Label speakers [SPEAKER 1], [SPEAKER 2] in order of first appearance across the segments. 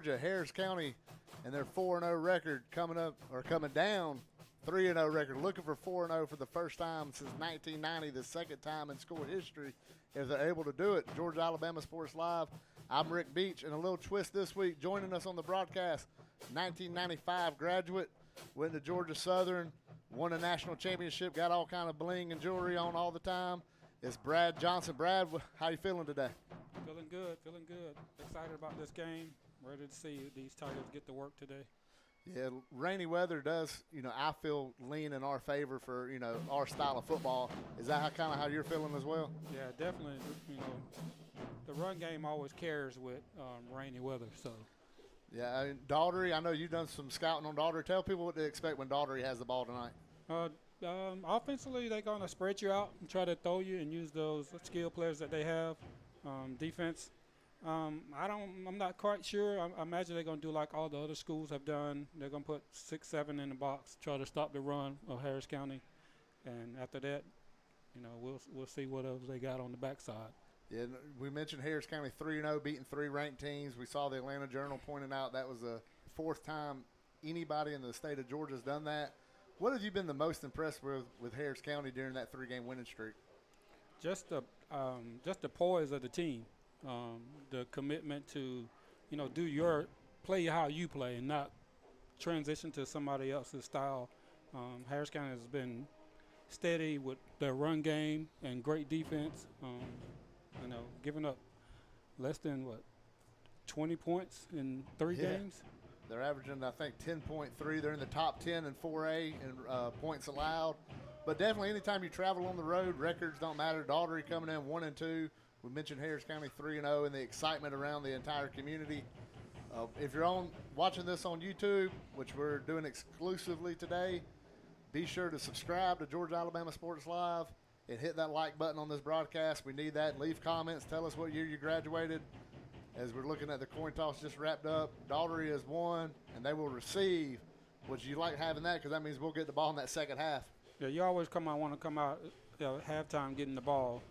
[SPEAKER 1] Harris County and their 4-0 record coming down 3-0 record, looking for 4-0 for the first time since 1990, the second time in school history if they're able to do it. Georgia Alabama Sports Live. I'm Rick Beach, and a little twist this week. Joining us on the broadcast, 1995 graduate, went to Georgia Southern, won a national championship, got all kind of bling and jewelry on all the time. It's Brad Johnson. Brad, how you feeling today?
[SPEAKER 2] Feeling good. Excited about this game. Ready to see these Tigers get to work today.
[SPEAKER 1] Yeah, rainy weather does, I feel lean in our favor for, our style of football. Is that kind of how you're feeling as well?
[SPEAKER 2] Yeah, definitely. The run game always cares with rainy weather. So.
[SPEAKER 1] Yeah, Dougherty, I know you've done some scouting on Dougherty. Tell people what to expect when Dougherty has the ball tonight.
[SPEAKER 2] Offensively, they're going to spread you out and try to throw you and use those skill players that they have. Defense, I'm not quite sure. I imagine they're going to do like all the other schools have done. They're going to put 6, 7 in the box, try to stop the run of Harris County, and after that, we'll see what else they got on the backside.
[SPEAKER 1] Yeah, we mentioned Harris County 3-0, beating 3 ranked teams. We saw the Atlanta Journal pointing out that was the 4th time anybody in the state of Georgia has done that. What have you been the most impressed with Harris County during that 3-game winning streak?
[SPEAKER 2] Just the poise of the team, the commitment to, play how you play and not transition to somebody else's style. Harris County has been steady with their run game and great defense. Giving up less than 20 points in 3 games.
[SPEAKER 1] They're averaging, I think, 10.3. They're in the top 10 in 4A in points allowed. But definitely anytime you travel on the road, records don't matter. Dougherty coming in 1-2. We mentioned Harris County 3-0 and the excitement around the entire community. If you're watching this on YouTube, which we're doing exclusively today, be sure to subscribe to Georgia Alabama Sports Live and hit that like button on this broadcast. We need that. Leave comments. Tell us what year you graduated. As we're looking at the coin toss just wrapped up, Dougherty has won, and they will receive. Would you like having that? Because that means we'll get the ball in that second half.
[SPEAKER 2] Yeah, you always want to come out halftime getting the ball,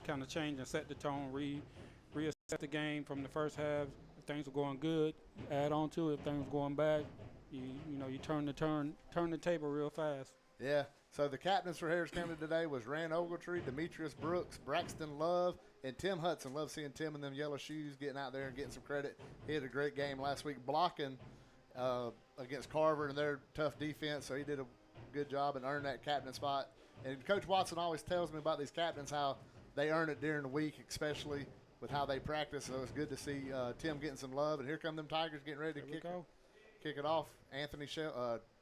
[SPEAKER 2] kind of change and set the tone, reassess the game from the first half. If things are going good, add on to it. If things are going bad, you turn the table real fast.
[SPEAKER 1] Yeah. So the captains for Harris County today was Rand Ogletree, Demetrius Brooks, Braxton Love, and Tim Hudson. Love seeing Tim in them yellow shoes getting out there and getting some credit. He had a great game last week blocking against Carver and their tough defense, so he did a good job and earned that captain spot. And Coach Watson always tells me about these captains, how they earn it during the week, especially with how they practice. So it's good to see Tim getting some love. And here come them Tigers getting ready to kick it off.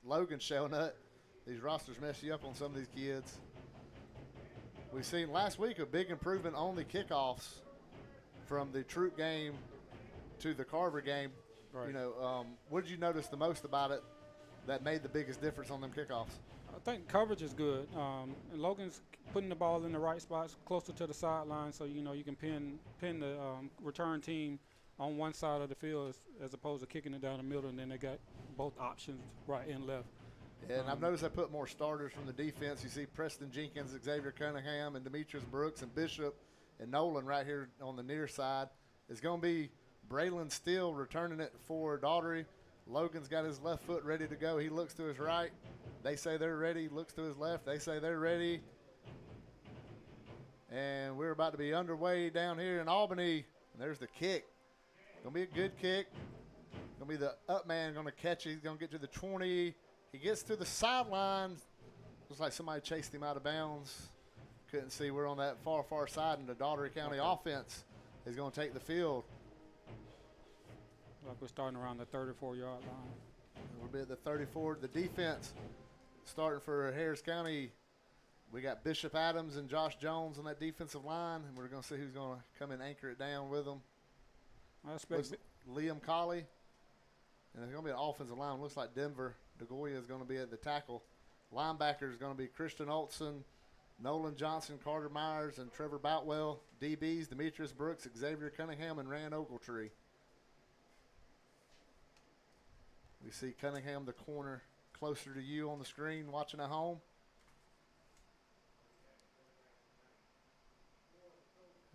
[SPEAKER 1] Logan Shellnut. These rosters mess you up on some of these kids. We've seen last week a big improvement on the kickoffs from the Troop game to the Carver game.
[SPEAKER 2] Right.
[SPEAKER 1] What did you notice the most about it that made the biggest difference on them kickoffs?
[SPEAKER 2] I think coverage is good. And Logan's putting the ball in the right spots, closer to the sideline, so you can pin the return team on one side of the field as opposed to kicking it down the middle, and then they got both options, right and left.
[SPEAKER 1] Yeah, and I've noticed they put more starters from the defense. You see Preston Jenkins, Xavier Cunningham, and Demetrius Brooks, and Bishop, and Nolan right here on the near side. It's going to be Braylon Steele returning it for Dougherty. Logan's got his left foot ready to go. He looks to his right. They say they're ready. Looks to his left. They say they're ready. And we're about to be underway down here in Albany. And there's the kick. Going to be a good kick. Going to be the up man going to catch it. He's going to get to the 20. He gets to the sideline. Looks like somebody chased him out of bounds. Couldn't see. We're on that far side, and the Dougherty County offense is going to take the field.
[SPEAKER 2] Like we're starting around the 34-yard line.
[SPEAKER 1] We'll be at the 34. The defense starting for Harris County. We got Bishop Adams and Josh Jones on that defensive line, and we're going to see who's going to come and anchor it down with them.
[SPEAKER 2] I expect
[SPEAKER 1] Liam Colley. And it's going to be an offensive line. Looks like Denver DeGoya is going to be at the tackle. Linebacker is going to be Christian Olson, Nolan Johnson, Carter Myers, and Trevor Boutwell. DBs, Demetrius Brooks, Xavier Cunningham, and Rand Ogletree. We see Cunningham, the corner, closer to you on the screen, watching at home.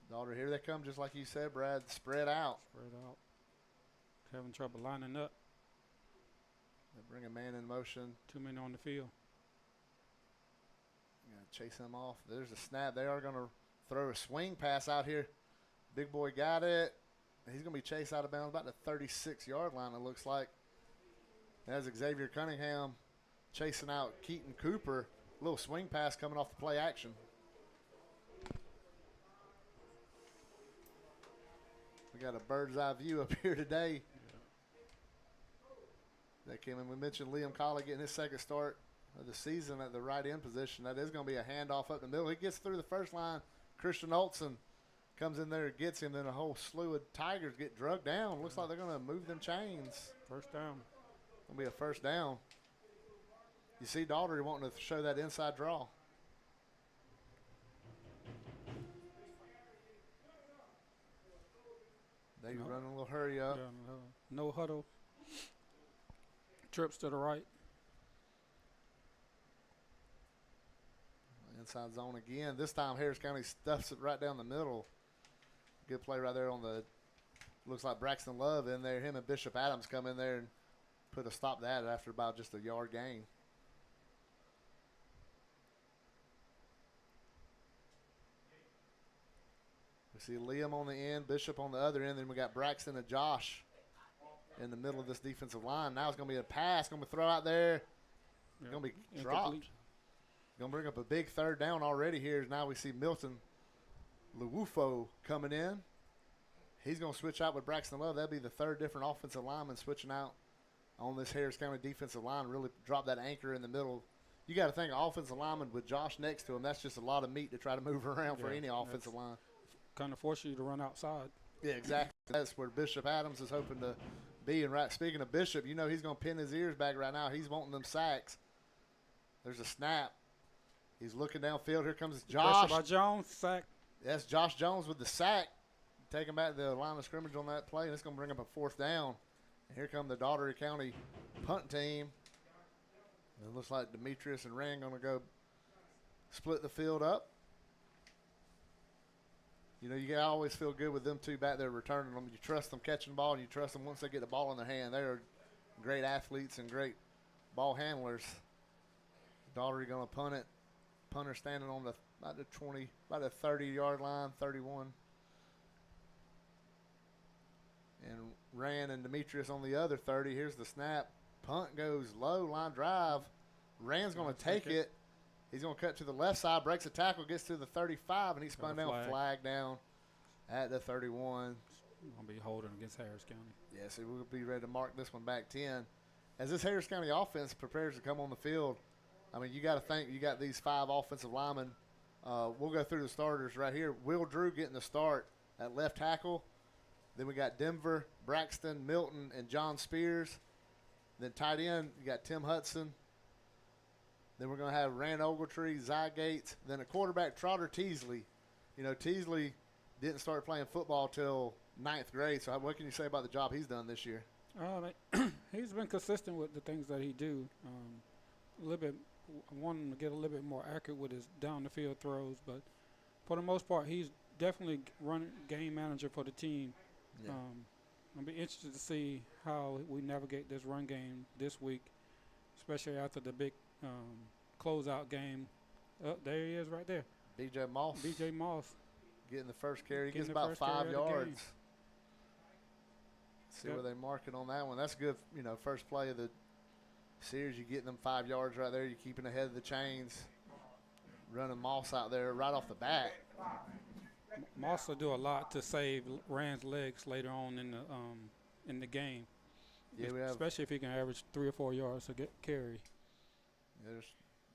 [SPEAKER 1] Dougherty, here they come, just like you said, Brad. Spread out.
[SPEAKER 2] having trouble lining up.
[SPEAKER 1] They bring a man in motion.
[SPEAKER 2] Too many on the field.
[SPEAKER 1] Chase him off. There's a snap. They are going to throw a swing pass out here. Big boy got it. He's going to be chased out of bounds about the 36-yard line, it looks like. There's Xavier Cunningham chasing out Keaton Cooper. A little swing pass coming off the play action. We got a bird's eye view up here today. That came in. We mentioned Liam Colley getting his second start of the season at the right end position. That is going to be a handoff up the middle. He gets through the first line. Christian Olson comes in there and gets him. Then a whole slew of Tigers get drugged down. Looks like they're going to move them chains.
[SPEAKER 2] First down.
[SPEAKER 1] Going to be a first down. You see Dougherty wanting to show that inside draw. They running a little hurry up.
[SPEAKER 2] Yeah, no huddle. Trips to the right.
[SPEAKER 1] Inside zone again. This time Harris County stuffs it right down the middle. Good play right there on the, looks like Braxton Love in there. Him and Bishop Adams come in there and put a stop to that after about just a yard gain. We see Liam on the end, Bishop on the other end. Then we got Braxton and Josh in the middle of this defensive line. Now it's going to be a pass. Going to be throw out there. It's going to be dropped. Going to bring up a big third down already here. Now we see Milton Luwufo coming in. He's going to switch out with Braxton Love. That'll be the third different offensive lineman switching out on this Harris County defensive line. Really drop that anchor in the middle. You got to think offensive lineman with Josh next to him. That's just a lot of meat to try to move around for any offensive line.
[SPEAKER 2] Kind of force you to run outside.
[SPEAKER 1] Yeah, exactly. That's where Bishop Adams is hoping to be. And right, speaking of Bishop, you know he's going to pin his ears back right now. He's wanting them sacks. There's a snap. He's looking downfield. Here comes Josh.
[SPEAKER 2] Pressure by Jones, sack.
[SPEAKER 1] That's Josh Jones with the sack. Taking back the line of scrimmage on that play, and it's going to bring up a fourth down. And here come the Dougherty County punt team. It looks like Demetrius and Rand going to go split the field up. You know, you always feel good with them two back there returning them. You trust them catching the ball, and you trust them once they get the ball in their hand. They are great athletes and great ball handlers. Dougherty going to punt it. Punter standing on about the 30-yard line, 31. And Rand and Demetrius on the other 30. Here's the snap. Punt goes low, line drive. Rand's going to take it. He's going to cut to the left side, breaks a tackle, gets to the 35, and he spun down, flag down at the 31.
[SPEAKER 2] Going to be holding against Harris County.
[SPEAKER 1] Yes, yeah, so we'll be ready to mark this one back 10. As this Harris County offense prepares to come on the field, I mean, you got to think you got these 5 offensive linemen. We'll go through the starters right here. Will Drew getting the start at left tackle. Then we got Denver, Braxton, Milton, and John Spears. Then tight end, you got Tim Hudson. Then we're going to have Rand Ogletree, Zy Gates. Then a quarterback, Trotter Teasley. You know, Teasley didn't start playing football till 9th grade. So what can you say about the job he's done this year?
[SPEAKER 2] He's been consistent with the things that he do. A little bit, wanting to get a little bit more accurate with his down the field throws, but for the most part, he's definitely game manager for the team. Yeah. I'll be interested to see how we navigate this run game this week, especially after the big closeout game. There he is right there.
[SPEAKER 1] B.J. Moss.
[SPEAKER 2] B.J. Moss.
[SPEAKER 1] Getting the first carry. He gets about 5 yards. See where they mark it on that one. That's good, you know, first play of the series. You're getting them 5 yards right there. You're keeping ahead of the chains. Running Moss out there right off the bat.
[SPEAKER 2] Moss will do a lot to save Rand's legs later on in the game. Yeah, especially if he can average 3 or 4 yards to get carry.
[SPEAKER 1] There's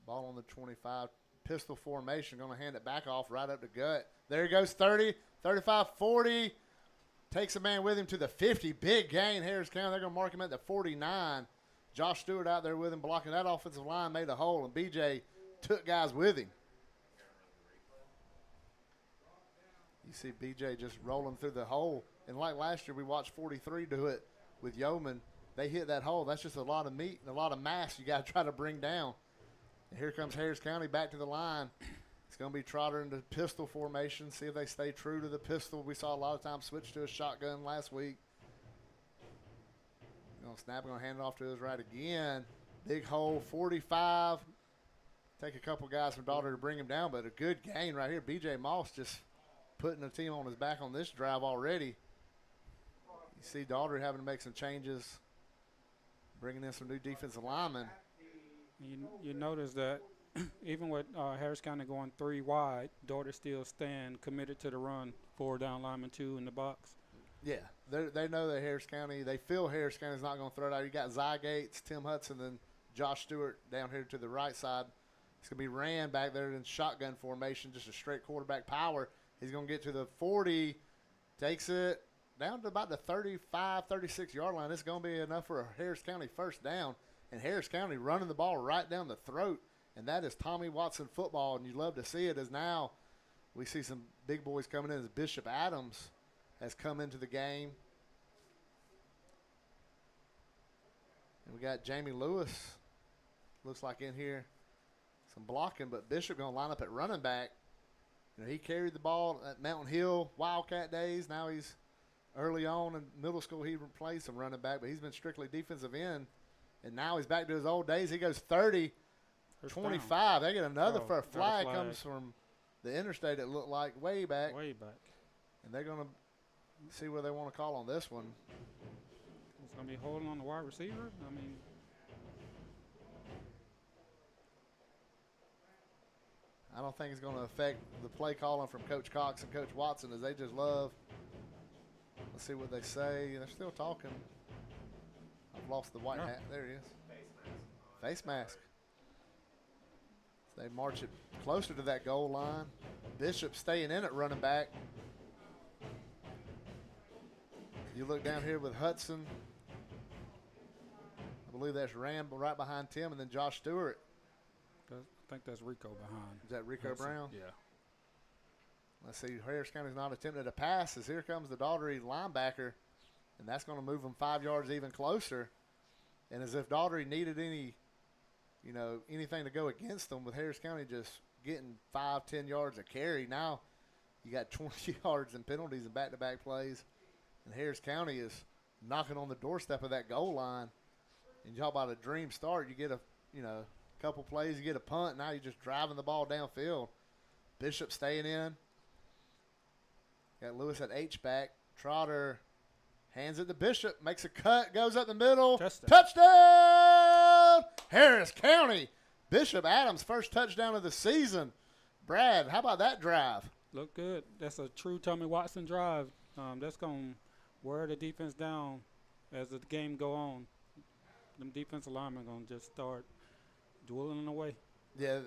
[SPEAKER 1] ball on the 25. Pistol formation. Going to hand it back off right up the gut. There he goes, 30, 35, 40. Takes a man with him to the 50. Big gain, Harris County. They're going to mark him at the 49. Josh Stewart out there with him blocking that offensive line, made a hole, and B.J. took guys with him. You see B.J. just rolling through the hole. And like last year, we watched 43 do it with Yeoman. They hit that hole. That's just a lot of meat and a lot of mass you got to try to bring down. And here comes Harris County back to the line. It's going to be Trotter into pistol formation. See if they stay true to the pistol. We saw a lot of times switch to a shotgun last week. On snap, going to hand it off to his right again. Big hole, 45. Take a couple guys from Dougherty to bring him down, but a good gain right here. B.J. Moss just putting the team on his back on this drive already. You see Dougherty having to make some changes, bringing in some new defensive linemen.
[SPEAKER 2] You notice that even with Harris County going 3 wide, Dougherty still stand committed to the run. 4 down linemen, 2 in the box.
[SPEAKER 1] Yeah, they know that Harris County, they feel Harris County's not going to throw it out. You got Zygates, Tim Hudson, then Josh Stewart down here to the right side. It's going to be ran back there in shotgun formation, just a straight quarterback power. He's going to get to the 40, takes it down to about the 35, 36-yard line. It's going to be enough for a Harris County first down, and Harris County running the ball right down the throat, and that is Tommy Watson football, and you love to see it as now we see some big boys coming in as Bishop Adams has come into the game. And we got Jamie Lewis, looks like in here, some blocking, but Bishop going to line up at running back. You know, he carried the ball at Mountain Hill Wildcat days. Now he's early on in middle school. He played some running back, but he's been strictly defensive end. And now he's back to his old days. He goes 30, 25. They get another for a flag. Comes from the interstate, it looked like way back.
[SPEAKER 2] Way back.
[SPEAKER 1] And they're going to see what they want to call on this one.
[SPEAKER 2] It's going to be holding on the wide receiver. I mean,
[SPEAKER 1] I don't think it's going to affect the play calling from Coach Cox and Coach Watson, as they just love. Let's see what they say. They're still talking. I've lost the white hat. There he is. Face mask. They march it closer to that goal line. Bishop staying in at running back. You look down here with Hudson. I believe that's Rambo right behind Tim, and then Josh Stewart.
[SPEAKER 2] I think that's Rico behind.
[SPEAKER 1] Is that Rico Brown?
[SPEAKER 2] Yeah.
[SPEAKER 1] Let's see. Harris County's not attempting a pass, as here comes the Dougherty linebacker, and that's going to move them 5 yards even closer. And as if Dougherty needed anything to go against them, with Harris County just getting 5-10 yards a carry. Now you got 20 yards in penalties and back-to-back plays, and Harris County is knocking on the doorstep of that goal line. And you talk about a dream start. You get a couple plays, you get a punt. Now you're just driving the ball downfield. Bishop staying in. Got Lewis at H-back. Trotter hands it to Bishop, makes a cut, goes up the middle. Touchdown! Harris County. Bishop Adams' first touchdown of the season. Brad, how about that drive?
[SPEAKER 2] Look good. That's a true Tommy Watson drive. That's going to wear the defense down as the game go on. Them defensive linemen going to just start dwindling away.
[SPEAKER 1] Yeah,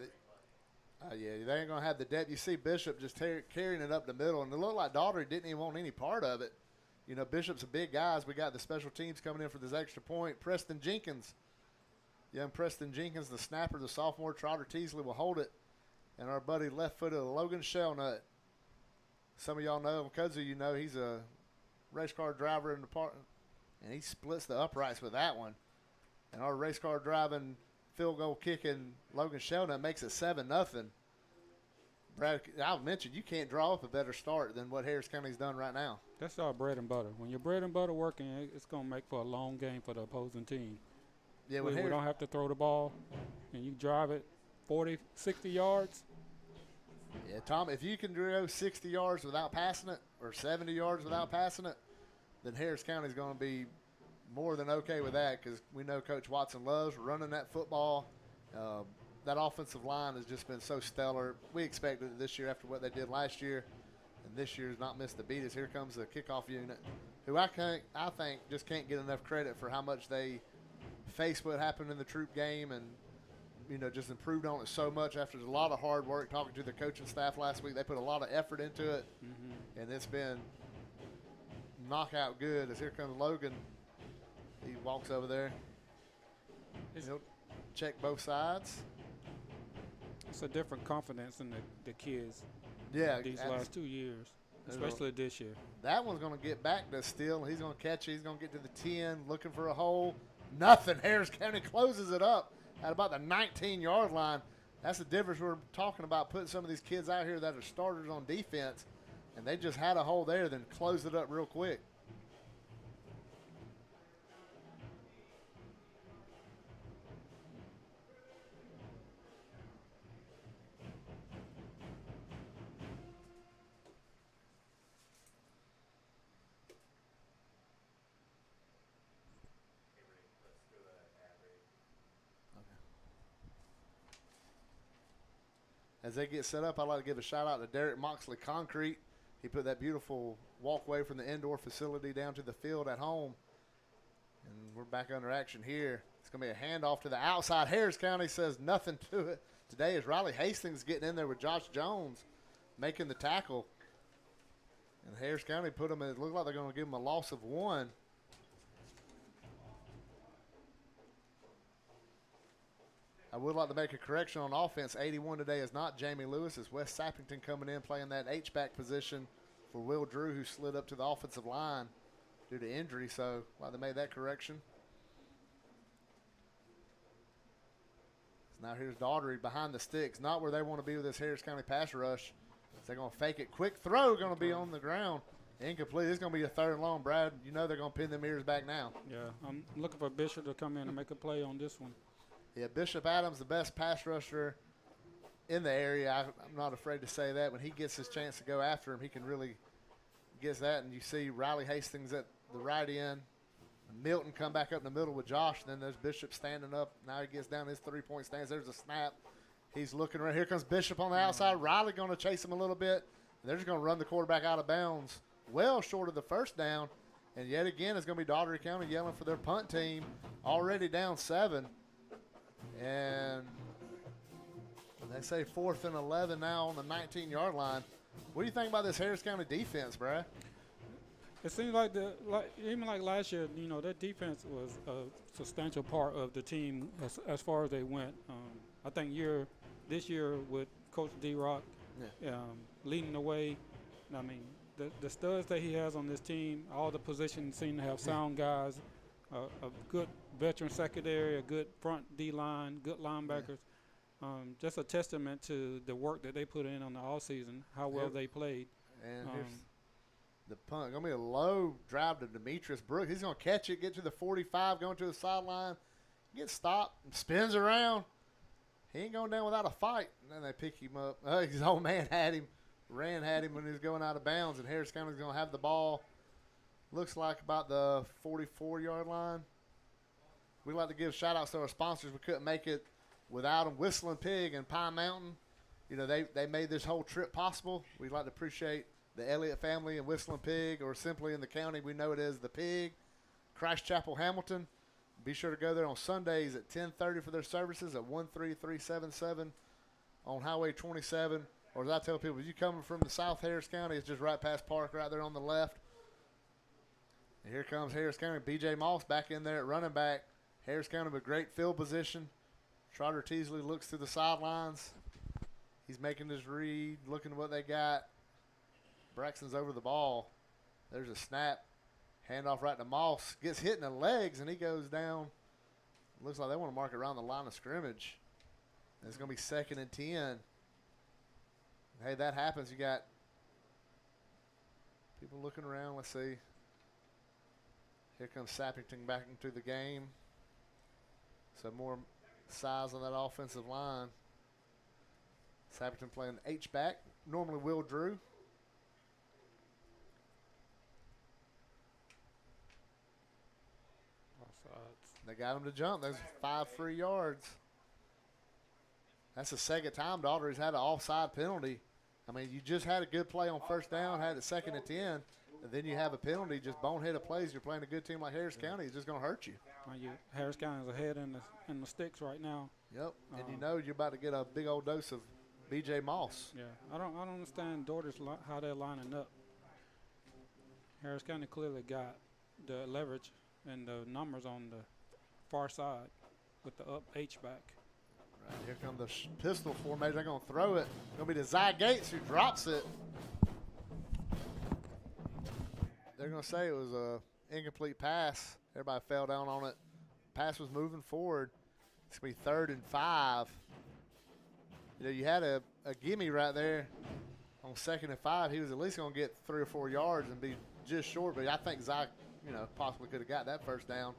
[SPEAKER 1] they ain't going to have the depth. You see Bishop just carrying it up the middle, and it looked like Dougherty didn't even want any part of it. You know, Bishop's a big guy. We got the special teams coming in for this extra point. Preston Jenkins. Young Preston Jenkins, the snapper, the sophomore. Trotter Teasley will hold it. And our buddy left-footed Logan Shellnut. Some of y'all know him. Because you know he's a race car driver in the park. And he splits the uprights with that one. And our race car driving, field goal kicking Logan Shellnut makes it 7-0. Brad, I've mentioned you can't draw up a better start than what Harris County's done right now.
[SPEAKER 2] That's our bread and butter. When your bread and butter working, it's going to make for a long game for the opposing team.
[SPEAKER 1] Yeah,
[SPEAKER 2] we don't have to throw the ball, and you drive it 40, 60 yards.
[SPEAKER 1] Yeah, Tom, if you can go 60 yards without passing it or 70 yards without passing it, then Harris County's going to be more than okay with that, because we know Coach Watson loves running that football. That offensive line has just been so stellar. We expected it this year after what they did last year, and this year's not missed a beat. As here comes the kickoff unit, who I think just can't get enough credit for how much they faced what happened in the troop game, and just improved on it so much after a lot of hard work. Talking to the coaching staff last week, they put a lot of effort into it, and it's been knockout good. As here comes Logan, he walks over there. He'll check both sides.
[SPEAKER 2] It's a different confidence in the kids.
[SPEAKER 1] Yeah,
[SPEAKER 2] these last 2 years, especially this year.
[SPEAKER 1] That one's going to get back to Steele. He's going to catch it. He's going to get to the 10, looking for a hole. Nothing. Harris County closes it up at about the 19-yard line. That's the difference. We're talking about putting some of these kids out here that are starters on defense, and they just had a hole there, then closed it up real quick. As they get set up, I'd like to give a shout-out to Derek Moxley Concrete. He put that beautiful walkway from the indoor facility down to the field at home. And we're back under action here. It's going to be a handoff to the outside. Harris County says nothing to it today as Riley Hastings getting in there with Josh Jones making the tackle. And Harris County put them in, it looked like they're going to give them a loss of 1. I would like to make a correction on offense. 81 today is not Jamie Lewis. It's Wes Sappington coming in playing that H-back position for Will Drew, who slid up to the offensive line due to injury. So, like they made that correction. So now here's Daugherty behind the sticks. Not where they want to be with this Harris County pass rush. They're going to fake it. Quick throw going to be on the ground. Incomplete. It's going to be a 3rd and long, Brad. You know they're going to pin them ears back now.
[SPEAKER 2] Yeah, I'm looking for Bishop to come in and make a play on this one.
[SPEAKER 1] Yeah, Bishop Adams, the best pass rusher in the area. I'm not afraid to say that. When he gets his chance to go after him, he can really get that. And you see Riley Hastings at the right end. Milton come back up in the middle with Josh. And then there's Bishop standing up. Now he gets down his 3-point stance. There's a snap. He's looking right. Here comes Bishop on the outside. Riley going to chase him a little bit. And they're just going to run the quarterback out of bounds. Well short of the first down. And yet again, it's going to be Dougherty County yelling for their punt team. Already down 7. And they say 4th and 11 now on the 19-yard line. What do you think about this Harris County defense, Brad?
[SPEAKER 2] It seems like even like last year, you know, their defense was a substantial part of the team as far as they went. I think this year with Coach D-Rock leading the way, I mean, the studs that he has on this team, all the positions seem to have sound guys, a good veteran secondary, a good front D-line, good linebackers. Just a testament to the work that they put in on the all season, how well they played.
[SPEAKER 1] And here's the punt. Going to be a low drive to Demetrius Brooks. He's going to catch it, get to the 45, going to the sideline, get stopped, and spins around. He ain't going down without a fight. And then they pick him up. His old man had him when he was going out of bounds, and Harris County's going to have the ball. Looks like about the 44-yard line. We'd like to give shout-outs to our sponsors. We couldn't make it without them. Whistling Pig and Pine Mountain. You know, they made this whole trip possible. We'd like to appreciate the Elliott family and Whistling Pig, or simply in the county we know it as the Pig. Christ Chapel Hamilton. Be sure to go there on Sundays at 10:30 for their services at 13377 on Highway 27. Or as I tell people, if you coming from the South Harris County, it's just right past Park right there on the left. And here comes Harris County. B.J. Moss back in there at running back. Harris County with great field position. Trotter Teasley looks to the sidelines. He's making his read, looking at what they got. Braxton's over the ball. There's a snap. Handoff right to Moss. Gets hit in the legs, and he goes down. Looks like they want to mark it around the line of scrimmage. And it's going to be 2nd and 10. Hey, that happens. You got people looking around. Let's see. Here comes Sappington back into the game. So more size on that offensive line. Sappington playing H-back. Normally Will Drew. They got him to jump. There's 5 free yards. That's the second time Daugherty's had an offside penalty. I mean, you just had a good play on first down, had it 2nd and 10, and then you have a penalty, just boneheaded plays. You're playing a good team like Harris County. It's just going to hurt you.
[SPEAKER 2] Harris County is ahead in the sticks right now.
[SPEAKER 1] Yep, and you know you're about to get a big old dose of B.J. Moss.
[SPEAKER 2] Yeah, I don't understand Daugherty's how they're lining up. Harris County clearly got the leverage and the numbers on the far side with the up H-back.
[SPEAKER 1] Right, here comes the pistol formation. They're going to throw it. Going to be to Zy Gates who drops it. They're going to say it was a incomplete pass. Everybody fell down on it. Pass was moving forward. It's going to be 3rd and 5. You know, you had a gimme right there on 2nd and 5. He was at least going to get 3 or 4 yards and be just short. But I think Zy, possibly could have got that first down.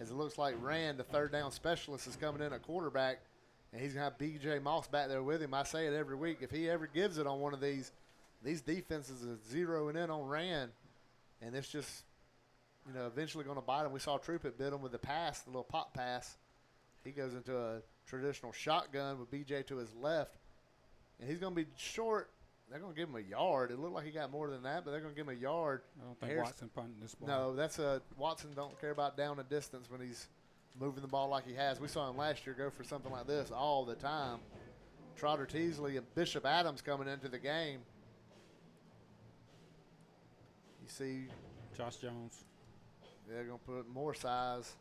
[SPEAKER 1] As it looks like Rand, the 3rd down specialist, is coming in at quarterback. And he's going to have B.J. Moss back there with him. I say it every week. If he ever gives it on one of these defenses are zeroing in on Rand. And it's just, eventually going to bite him. We saw Trupitt bit him with the pass, the little pop pass. He goes into a traditional shotgun with B.J. to his left. And he's going to be short. They're going to give him a yard. It looked like he got more than that, but they're going to give him a yard.
[SPEAKER 2] I don't think Watson punting this ball.
[SPEAKER 1] No, that's Watson don't care about down and distance when he's moving the ball like he has. We saw him last year go for something like this all the time. Trotter Teasley and Bishop Adams coming into the game. You see
[SPEAKER 2] Josh Jones.
[SPEAKER 1] They're going to put more size.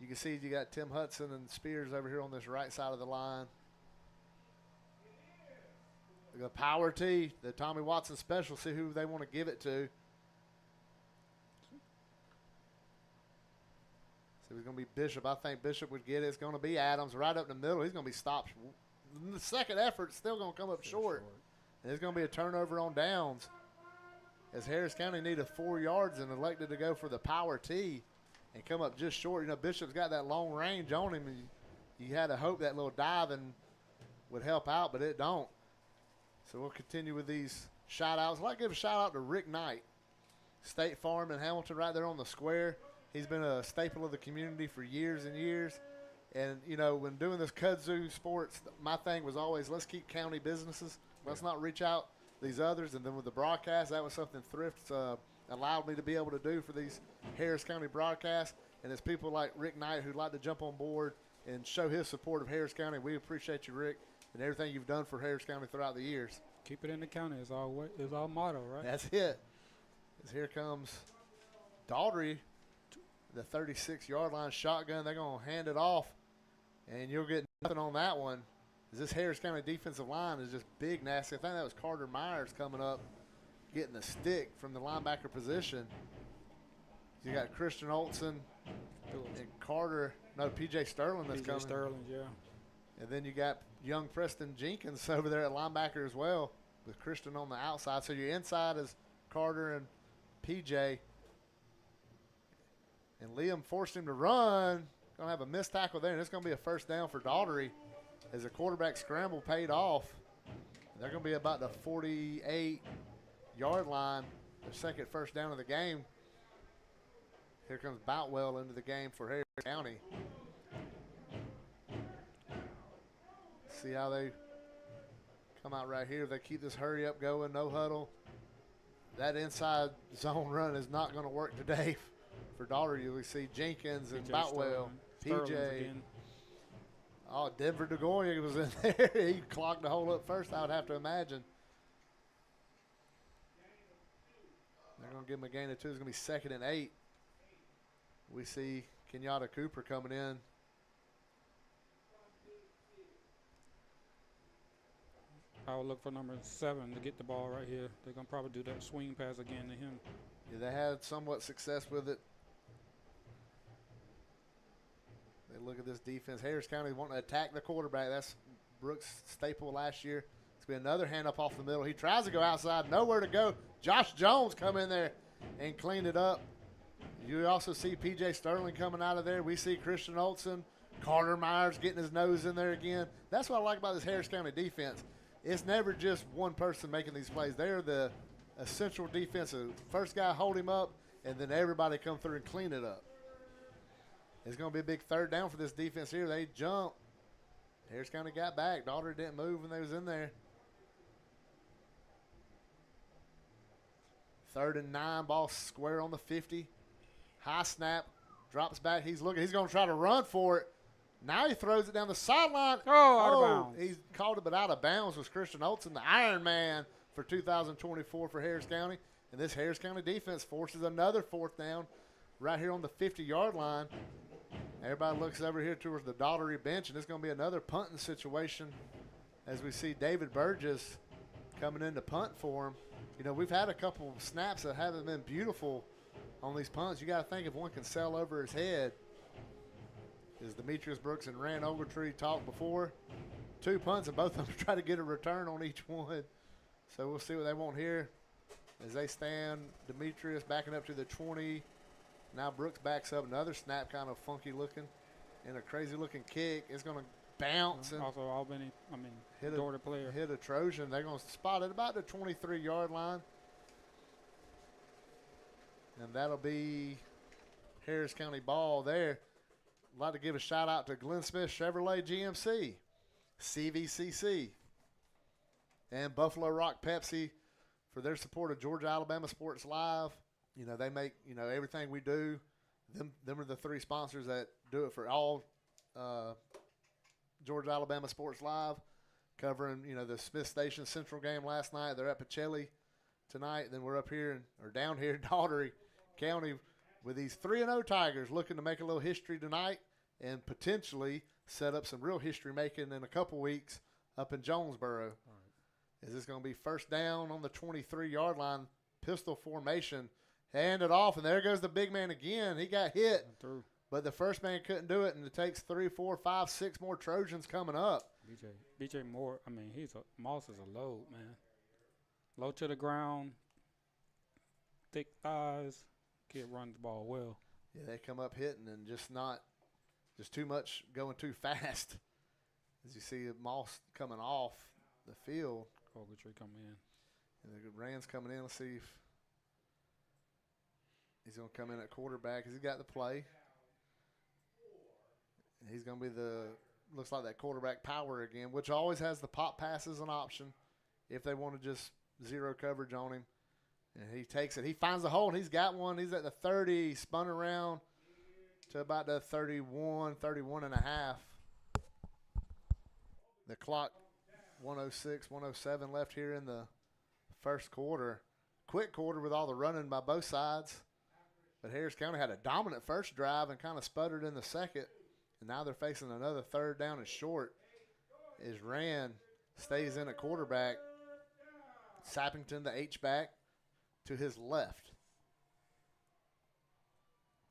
[SPEAKER 1] You can see you got Tim Hudson and Spears over here on this right side of the line. The power tee, the Tommy Watson special, see who they want to give it to. So it's going to be Bishop. I think Bishop would get it. It's going to be Adams right up the middle. He's going to be stopped. The second effort is still going to come up short. And it's going to be a turnover on downs. As Harris County needed 4 yards and elected to go for the power tee and come up just short. You know, Bishop's got that long range on him. And you had to hope that little diving would help out, but it don't. So we'll continue with these shout-outs. I'd like to give a shout-out to Rick Knight, State Farm in Hamilton right there on the square. He's been a staple of the community for years and years. And, you know, when doing this kudzu sports, my thing was always let's keep county businesses. Let's not reach out these others. And then with the broadcast, that was something Thrift allowed me to be able to do for these Harris County broadcasts. And it's people like Rick Knight who'd like to jump on board and show his support of Harris County. We appreciate you, Rick, and everything you've done for Harris County throughout the years.
[SPEAKER 2] Keep it in the county is our motto, right?
[SPEAKER 1] That's it. As here comes Dougherty, the 36-yard line shotgun. They're going to hand it off, and you'll get nothing on that one. This Harris County defensive line is just big, nasty. I think that was Carter Myers coming up, getting the stick from the linebacker position. You got Christian Olson and Carter. No, P.J. Sterling that's coming.
[SPEAKER 2] P.J. Sterling, yeah.
[SPEAKER 1] And then you got young Preston Jenkins over there at linebacker as well with Christian on the outside. So your inside is Carter and P.J. And Liam forced him to run. Going to have a missed tackle there, and it's going to be a first down for Dougherty as the quarterback scramble paid off. And they're going to be about the 48-yard line, their second first down of the game. Here comes Boutwell into the game for Harris County. See how they come out right here. They keep this hurry up going, no huddle. That inside zone run is not going to work today for Dougherty. We see Jenkins and Boutwell, PJ. Oh, Denver DeGoya was in there. He clogged the hole up first, I would have to imagine. They're going to give him a gain of 2. It's going to be 2nd and 8. We see Kenyatta Cooper coming in.
[SPEAKER 2] I would look for number 7 to get the ball right here. They're going to probably do that swing pass again to him.
[SPEAKER 1] Yeah, they had somewhat success with it. They look at this defense. Harris County wanting to attack the quarterback. That's Brooks' staple last year. It's going to be another hand up off the middle. He tries to go outside. Nowhere to go. Josh Jones come in there and cleaned it up. You also see P.J. Sterling coming out of there. We see Christian Olson, Carter Myers getting his nose in there again. That's what I like about this Harris County defense. It's never just one person making these plays. They're the essential defensive. First guy hold him up, and then everybody come through and clean it up. It's going to be a big third down for this defense here. They jump. Harris County got back. Dougherty didn't move when they was in there. 3rd and 9, ball square on the 50. High snap, drops back. He's looking. He's going to try to run for it. Now he throws it down the sideline.
[SPEAKER 2] Out of bounds.
[SPEAKER 1] He called it, but out of bounds was Christian Olson, the Iron Man for 2024 for Harris County. And this Harris County defense forces another 4th down right here on the 50-yard line. Everybody looks over here towards the Dougherty bench, and it's going to be another punting situation as we see David Burgess coming in to punt for him. You know, we've had a couple of snaps that haven't been beautiful on these punts. You got to think if one can sail over his head. As Demetrius Brooks and Rand Ogletree talked before, 2 punts, and both of them try to get a return on each one. So we'll see what they want here as they stand. Demetrius backing up to the 20. Now Brooks backs up. Another snap, kind of funky looking, and a crazy looking kick. It's going to bounce. And
[SPEAKER 2] also, Albany, Dougherty player.
[SPEAKER 1] Hit a Trojan. They're going to spot it about the 23-yard line. And that'll be Harris County ball there. I'd like to give a shout out to Glenn Smith Chevrolet GMC. CVCC, and Buffalo Rock Pepsi for their support of Georgia Alabama Sports Live. You know, they make, you know, everything we do. Them are the three sponsors that do it for all Georgia Alabama Sports Live, covering, you know, the Smith Station Central game last night. They're at Pacelli tonight. Then we're up here or down here in Dougherty County with these 3-0 Tigers looking to make a little history tonight and potentially set up some real history making in a couple weeks up in Jonesboro. Right. Is this going to be first down on the 23-yard line, pistol formation, hand it off, and there goes the big man again. He got hit, but the first man couldn't do it, and it takes 3, 4, 5, 6 more Trojans coming up.
[SPEAKER 2] BJ Moore, I mean, Moss is a load, man. Low to the ground, thick thighs, kid runs the ball well.
[SPEAKER 1] Yeah, they come up hitting and just too much, going too fast. As you see Moss coming off the field.
[SPEAKER 2] Dougherty coming in.
[SPEAKER 1] And the Rand's coming in. Let's see if he's going to come in at quarterback. He's got the play. And he's going to be looks like that quarterback power again, which always has the pop pass as an option if they want to just zero coverage on him. And he takes it. He finds the hole, and he's got one. He's at the 30, spun around to about the 31 and a half. The clock, 106, 107 left here in the first quarter. Quick quarter with all the running by both sides. But Harris County had a dominant first drive and kind of sputtered in the second. And now they're facing another third down and short. As Rand stays in at quarterback. Sappington, the H-back, to his left.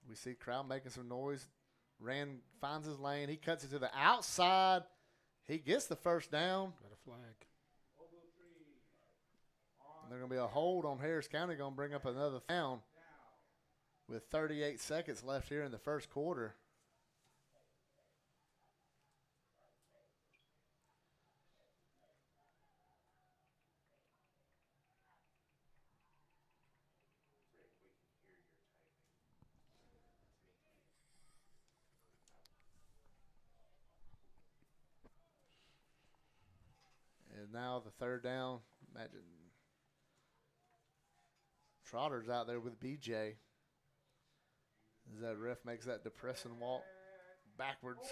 [SPEAKER 1] We see crowd making some noise. Rand finds his lane. He cuts it to the outside. He gets the first down.
[SPEAKER 2] Got a flag.
[SPEAKER 1] And they're going to be a hold on Harris County. Going to bring up another down with 38 seconds left here in the first quarter. And now the third down. Imagine Trotter's out there with BJ. As that ref makes that depressing walk backwards.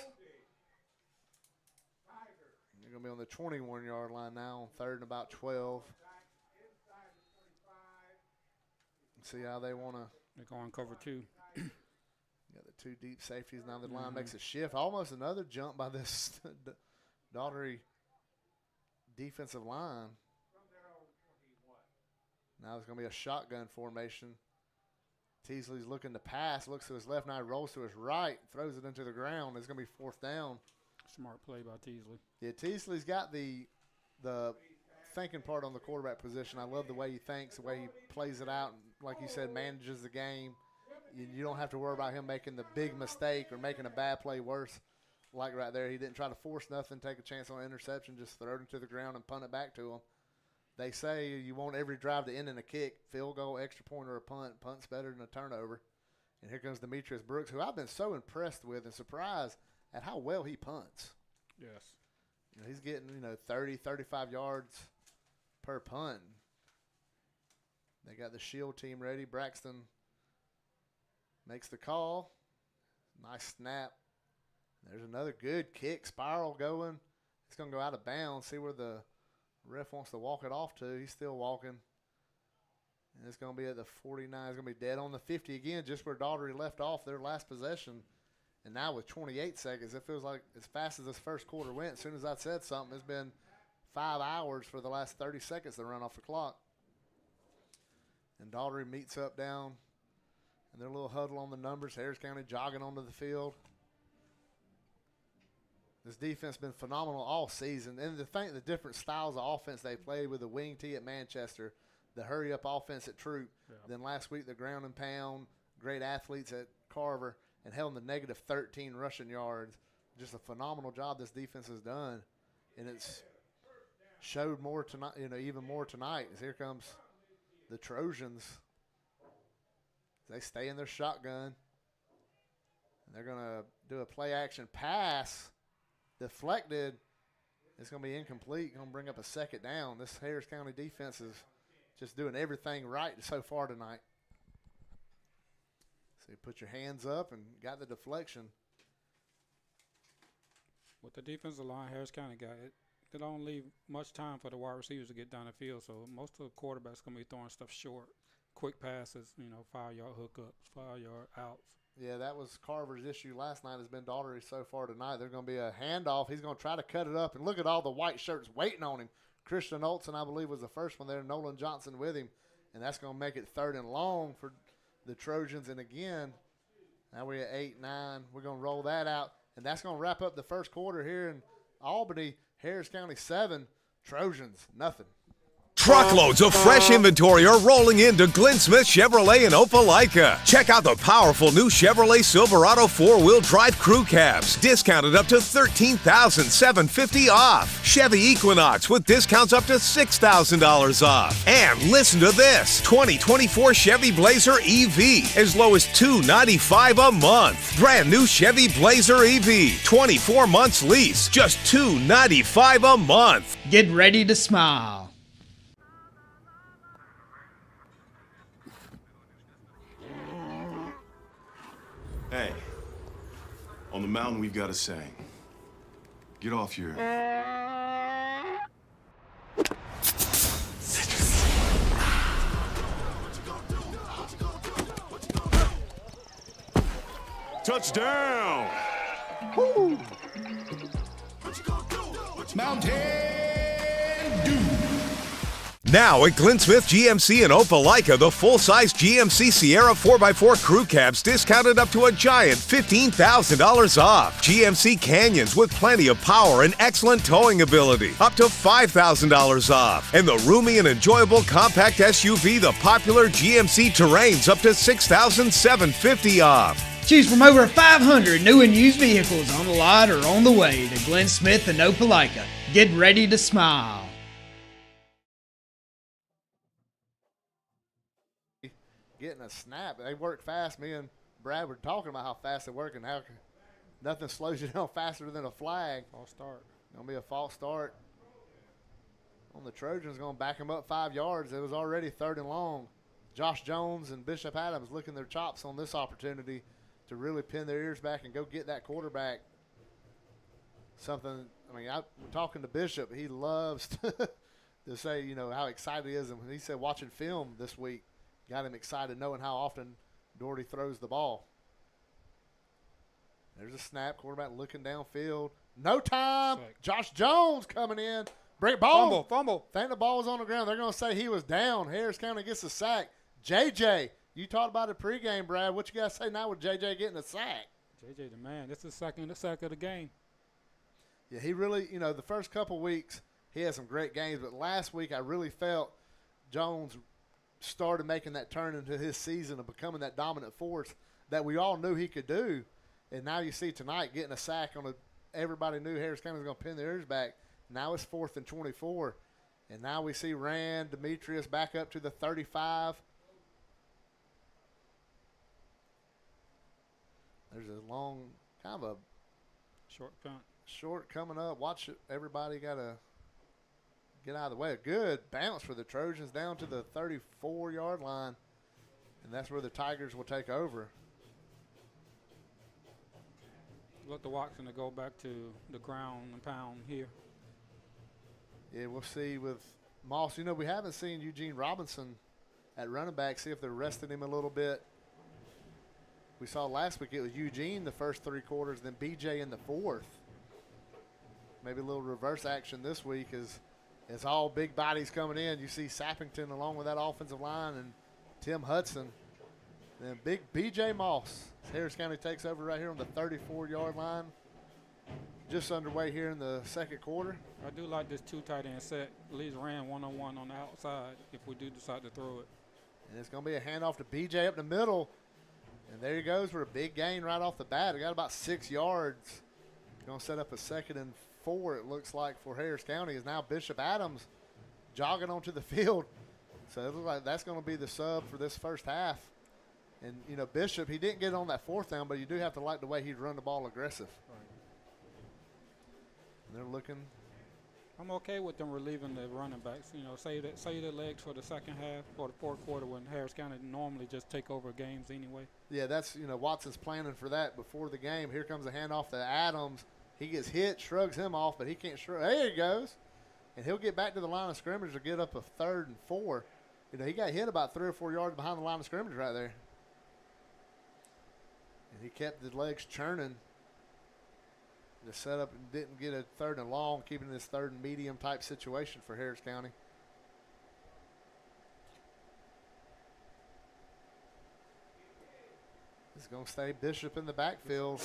[SPEAKER 1] They're going to be on the 21-yard line now on third and about 12. See how they want to.
[SPEAKER 2] They're going cover two.
[SPEAKER 1] Got the two deep safeties. Now the line makes a shift. Almost another jump by this Dougherty defensive line. Now it's going to be a shotgun formation. Teasley's looking to pass, looks to his left, now he rolls to his right, throws it into the ground. It's going to be fourth down.
[SPEAKER 2] Smart play by Teasley.
[SPEAKER 1] Yeah, Teasley's got the thinking part on the quarterback position. I love the way he thinks, the way he plays it out, and like you said, manages the game. You don't have to worry about him making the big mistake or making a bad play worse. Like right there, he didn't try to force nothing, take a chance on an interception, just throw it into the ground and punt it back to him. They say you want every drive to end in a kick, field goal, extra point, or a punt. Punt's better than a turnover. And here comes Demetrius Brooks, who I've been so impressed with and surprised at how well he punts.
[SPEAKER 2] Yes.
[SPEAKER 1] You know, he's getting, 30, 35 yards per punt. They got the shield team ready. Braxton makes the call. Nice snap. There's another good kick, spiral going. It's going to go out of bounds. See where the ref wants to walk it off to. He's still walking. And it's going to be at the 49. It's going to be dead on the 50 again, just where Dougherty left off their last possession. And now with 28 seconds, it feels like as fast as this first quarter went, as soon as I said something, it's been 5 hours for the last 30 seconds to run off the clock. And Dougherty meets up down in their little huddle on the numbers. Harris County jogging onto the field. This defense has been phenomenal all season. And the different styles of offense they played with the wing tee at Manchester, the hurry-up offense at Troop, then last week the ground and pound, great athletes at Carver, and held in the negative 13 rushing yards. Just a phenomenal job this defense has done. And it's showed more tonight, even more tonight, as here comes the Trojans. They stay in their shotgun. And they're going to do a play-action pass. Deflected, It's going to be incomplete. Going to bring up a second down. This Harris County defense is just doing everything right so far tonight. So you put your hands up and got the deflection.
[SPEAKER 2] With the defensive line Harris County got, they don't leave much time for the wide receivers to get down the field. So most of the quarterbacks going to be throwing stuff short, quick passes, 5-yard hookups, 5-yard outs.
[SPEAKER 1] Yeah, that was Carver's issue last night. Has been Dougherty so far tonight. There's going to be a handoff. He's going to try to cut it up. And look at all the white shirts waiting on him. Christian Olson, I believe, was the first one there. Nolan Johnson with him. And that's going to make it 3rd and long for the Trojans. And again, now we're at 8-9. We're going to roll that out. And that's going to wrap up the first quarter here in Albany. Harris County 7, Trojans nothing.
[SPEAKER 3] Truckloads of fresh inventory are rolling into Glenn Smith Chevrolet in Opelika. Check out the powerful new Chevrolet Silverado 4-wheel drive crew cabs, discounted up to $13,750 off. Chevy Equinox with discounts up to $6,000 off. And listen to this, 2024 Chevy Blazer EV, as low as $295 a month. Brand new Chevy Blazer EV, 24 months lease, just $295 a month.
[SPEAKER 4] Get ready to smile.
[SPEAKER 5] Hey, on the mountain we've got a saying. Get off your... Touchdown!
[SPEAKER 6] Woo! Mountain Dew.
[SPEAKER 3] Now at Glenn Smith GMC in Opelika, the full-size GMC Sierra 4x4 crew cabs discounted up to a giant $15,000 off. GMC Canyons with plenty of power and excellent towing ability, up to $5,000 off. And the roomy and enjoyable compact SUV, the popular GMC Terrains, up to $6,750 off.
[SPEAKER 4] Choose from over 500 new and used vehicles on the lot or on the way to Glenn Smith and Opelika. Get ready to smile.
[SPEAKER 1] Getting a snap. They work fast. Me and Brad were talking about how fast they work and how nothing slows you down faster than a flag.
[SPEAKER 2] False start.
[SPEAKER 1] Going to be a false start on the Trojans. Going to back them up 5 yards. It was already 3rd and long. Josh Jones and Bishop Adams licking their chops on this opportunity to really pin their ears back and go get that quarterback. Something, I'm talking to Bishop. He loves to say, how excited he is. And when he said watching film this week, got him excited knowing how often Dougherty throws the ball. There's a snap. Quarterback looking downfield. No time.
[SPEAKER 2] Sack.
[SPEAKER 1] Josh Jones coming in. Break ball.
[SPEAKER 2] Fumble.
[SPEAKER 1] Think the ball was on the ground. They're going to say he was down. Harris County gets a sack. JJ, you talked about it pregame, Brad. What you guys say now with JJ getting a sack?
[SPEAKER 2] JJ the man. This is the sack of the game.
[SPEAKER 1] Yeah, he really, the first couple weeks he had some great games, but last week I really felt Jones started making that turn into his season of becoming that dominant force that we all knew he could do. And now you see tonight getting a sack on everybody knew Harris County was going to pin their ears back. Now it's 4th and 24. And now we see Rand Demetrius back up to the 35. There's a long, kind of a
[SPEAKER 2] Short punt.
[SPEAKER 1] short coming up. Watch it. Everybody got to get out of the way. A good bounce for the Trojans down to the 34-yard line. And that's where the Tigers will take over.
[SPEAKER 2] Look to Watson to go back to the ground and pound here.
[SPEAKER 1] Yeah, we'll see with Moss. We haven't seen Eugene Robinson at running back. See if they're resting him a little bit. We saw last week it was Eugene the first 3 quarters, then BJ in the 4th. Maybe a little reverse action this week as all big bodies coming in. You see Sappington along with that offensive line and Tim Hudson. Then big BJ Moss. Harris County takes over right here on the 34-yard line. Just underway here in the second quarter.
[SPEAKER 2] I do like this 2 tight end set. At least ran one-on-one on the outside if we do decide to throw it.
[SPEAKER 1] And it's going to be a handoff to BJ up the middle. And there he goes for a big gain right off the bat. He got about 6 yards. Going to set up a 2nd and 4, it looks like, for Harris County. Is now Bishop Adams jogging onto the field. So it looks like that's going to be the sub for this first half. And, Bishop, he didn't get on that 4th down, but you do have to like the way he'd run the ball aggressive.
[SPEAKER 2] Right.
[SPEAKER 1] And they're looking
[SPEAKER 2] I'm okay with them relieving the running backs. You know, save their legs for the second half or the fourth quarter when Harris County normally just take over games anyway.
[SPEAKER 1] Yeah, that's, Watson's planning for that before the game. Here comes a handoff to Adams. He gets hit, shrugs him off, but he can't shrug. There he goes. And he'll get back to the line of scrimmage to get up a 3rd and 4. He got hit about 3 or 4 yards behind the line of scrimmage right there. And he kept the legs churning. The setup and didn't get a 3rd and long, keeping this 3rd and medium type situation for Harris County. It's going to stay Bishop in the backfield.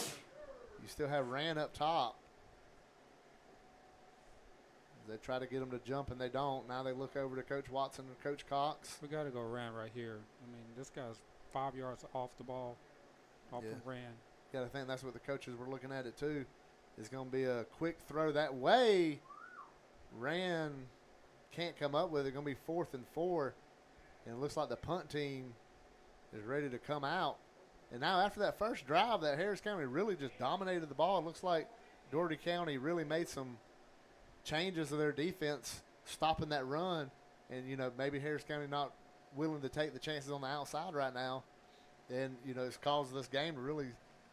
[SPEAKER 1] You still have Rand up top. They try to get him to jump, and they don't. Now they look over to Coach Watson and Coach Cox.
[SPEAKER 2] We got to go Rand right here. I mean, this guy's 5 yards off the ball, off of Rand.
[SPEAKER 1] Yeah, I think that's what the coaches were looking at it too. It's going to be a quick throw that way. Rand can't come up with it. It's going to be 4th and 4. And it looks like the punt team is ready to come out. And now after that first drive, that Harris County really just dominated the ball. It looks like Dougherty County really made some changes to their defense, stopping that run. And, maybe Harris County not willing to take the chances on the outside right now. And, it's caused this game to really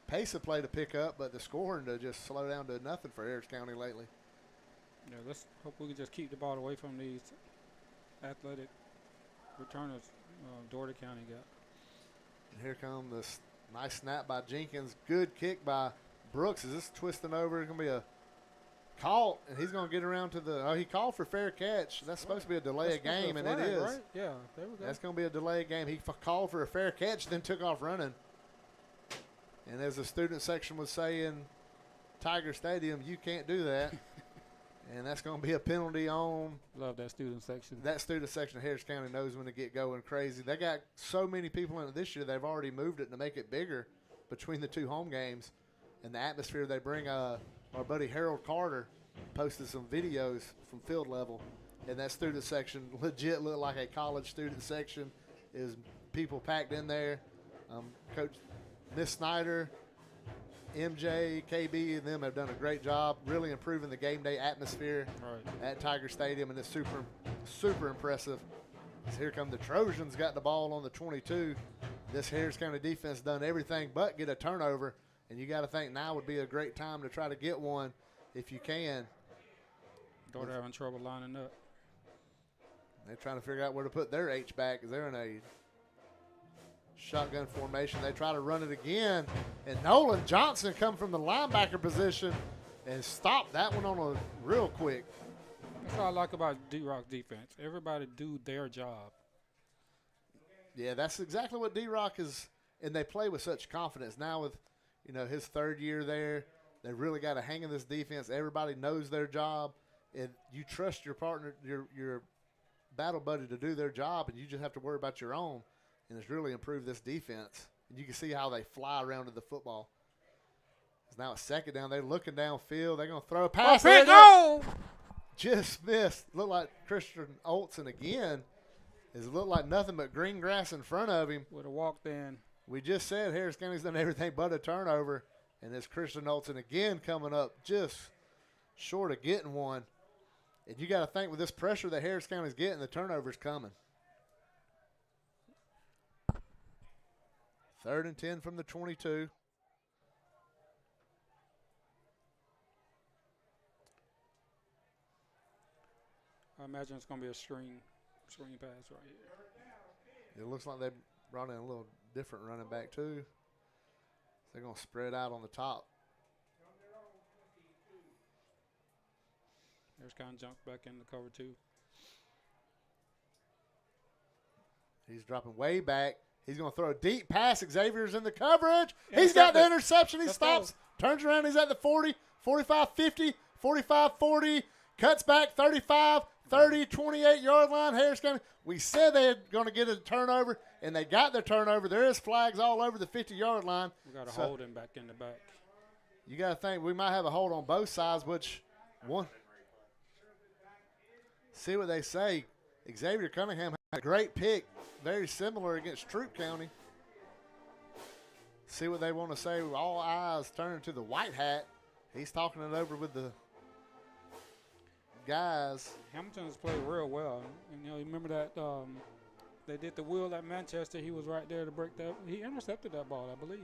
[SPEAKER 1] pace of play to pick up, but the scoring to just slow down to nothing for Harris County lately.
[SPEAKER 2] Yeah, let's hope we can just keep the ball away from these athletic returners Dougherty County got.
[SPEAKER 1] And here comes this nice snap by Jenkins. Good kick by Brooks. Is this twisting over? It's going to be a caught, and he's going to get around to the he called for fair catch. That's supposed to be a delay of game, and it is.
[SPEAKER 2] Right? Yeah, there we go.
[SPEAKER 1] That's going to be a delay of game. He called for a fair catch, then took off running. And as the student section was saying, Tiger Stadium, you can't do that. And that's going to be a penalty on.
[SPEAKER 2] Love that student section.
[SPEAKER 1] That student section of Harris County knows when to get going crazy. They got so many people in it this year, they've already moved it to make it bigger between the 2 home games. And the atmosphere they bring, our buddy Harold Carter posted some videos from field level. And that student section legit looked like a college student section. Is people packed in there. Coach Miss Snyder, MJ, KB, and them have done a great job really improving the game day atmosphere at Tiger Stadium, and it's super, super impressive. So here come the Trojans, got the ball on the 22. This Harris County defense done everything but get a turnover, and you got to think now would be a great time to try to get one if you can.
[SPEAKER 2] Dougherty having trouble lining up.
[SPEAKER 1] They're trying to figure out where to put their H-back because they're in a shotgun formation. They try to run it again, and Nolan Johnson come from the linebacker position and stop that one on a real quick.
[SPEAKER 2] That's what I like about D-Rock's defense. Everybody do their job.
[SPEAKER 1] Yeah, that's exactly what D-Rock is, and they play with such confidence. Now with, his 3rd year there, they really got a hang of this defense. Everybody knows their job, and you trust your partner, your battle buddy to do their job, and you just have to worry about your own. And it's really improved this defense. And you can see how they fly around to the football. It's now a 2nd down. They're looking downfield. They're going to throw a pass.
[SPEAKER 2] Oh,
[SPEAKER 1] just missed. Looked like Christian Olson again. It looked like nothing but green grass in front of him.
[SPEAKER 2] Would have walked in.
[SPEAKER 1] We just said Harris County's done everything but a turnover. And this Christian Olson again coming up just short of getting one. And you got to think with this pressure that Harris County's getting, the turnover's coming. 3rd and 10 from the 22.
[SPEAKER 2] I imagine it's going to be a screen pass right here.
[SPEAKER 1] It looks like they brought in a little different running back too. They're going to spread out on the top.
[SPEAKER 2] There's kind of jumped back in the cover 2.
[SPEAKER 1] He's dropping way back. He's going to throw a deep pass. Xavier's in the coverage. He's got the interception. He stops, turns around. He's at the 40, 45, 50, 45, 40, cuts back 35, 30, 28-yard line. Harris County. We said they were going to get a turnover, and they got their turnover. There is flags all over the 50-yard line.
[SPEAKER 2] We got to hold him back in the back.
[SPEAKER 1] You got to think we might have a hold on both sides, which one. See what they say. Xavier Cunningham had a great pick, very similar against Troup County. See what they want to say. All eyes turn to the white hat. He's talking it over with the guys.
[SPEAKER 2] Hamilton's played real well. And, you remember that they did the wheel at Manchester. He was right there to break that. He intercepted that ball, I believe.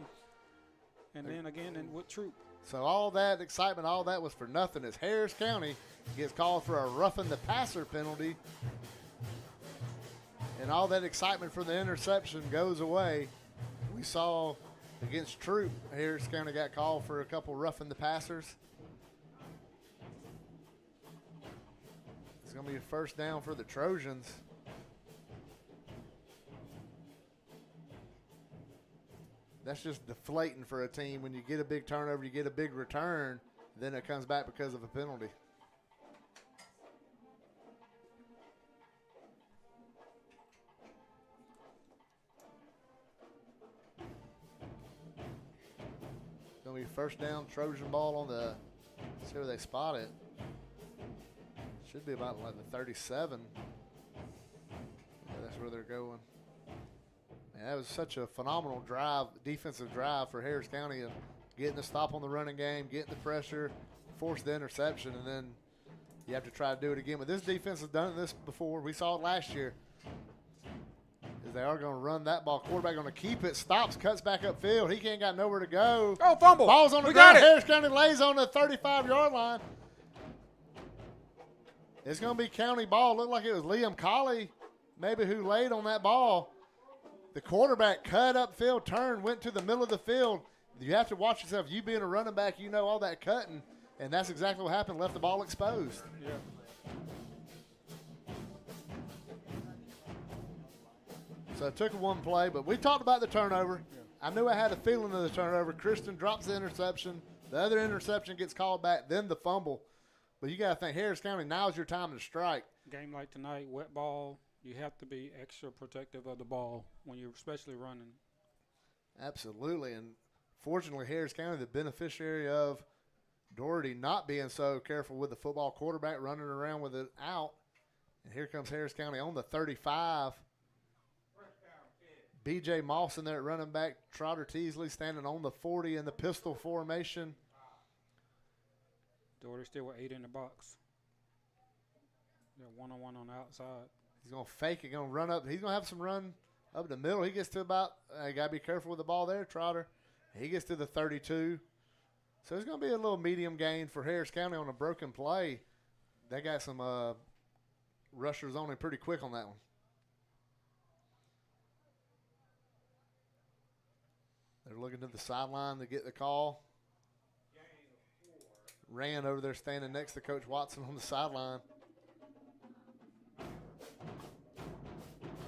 [SPEAKER 2] And then again with Troop.
[SPEAKER 1] So all that excitement, all that was for nothing as Harris County gets called for a roughing the passer penalty. And all that excitement for the interception goes away. We saw against Troop, Harris County got called for a couple roughing the passers. It's going to be a first down for the Trojans. That's just deflating for a team. When you get a big turnover, you get a big return, then it comes back because of a penalty. It's going to be first down, Trojan ball on the, see where they spot it. Should be about like the 37. Yeah, that's where they're going. Man, that was such a phenomenal drive, defensive drive for Harris County of getting the stop on the running game, getting the pressure, force the interception, and then you have to try to do it again. But this defense has done this before. We saw it last year. Is they are going to run that ball. Quarterback going to keep it, stops, cuts back upfield. He can't got nowhere to go.
[SPEAKER 2] Oh, fumble.
[SPEAKER 1] Ball's on the
[SPEAKER 2] We
[SPEAKER 1] ground.
[SPEAKER 2] got it.
[SPEAKER 1] Harris County lays on the 35-yard line. It's going to be county ball. Looked like it was Liam Colley maybe who laid on that ball. The quarterback cut upfield, turned, went to the middle of the field. You have to watch yourself. You being a running back, you know all that cutting, and that's exactly what happened. Left the ball exposed.
[SPEAKER 2] Yeah.
[SPEAKER 1] So it took one play, but we talked about the turnover. Yeah. I knew I had a feeling of the turnover. Christian drops the interception. The other interception gets called back, then the fumble. But you got to think, Harris County, now's your time to strike.
[SPEAKER 2] Game like tonight, wet ball, you have to be extra protective of the ball when you're especially running.
[SPEAKER 1] Absolutely. And fortunately, Harris County, the beneficiary of Dougherty not being so careful with the football, quarterback running around with it out. And here comes Harris County on the 35. B.J. Moss in there at running back. Trotter Teasley standing on the 40 in the pistol formation.
[SPEAKER 2] Dougherty still with 8 in the box. They're one-on-one on the outside.
[SPEAKER 1] He's going to fake it, going to run up. He's going to have some run up the middle. He gets to about, you got to be careful with the ball there, Trotter. He gets to the 32. So it's going to be a little medium gain for Harris County on a broken play. They got some rushers on him pretty quick on that one. They're looking to the sideline to get the call. Ran over there standing next to Coach Watson on the sideline.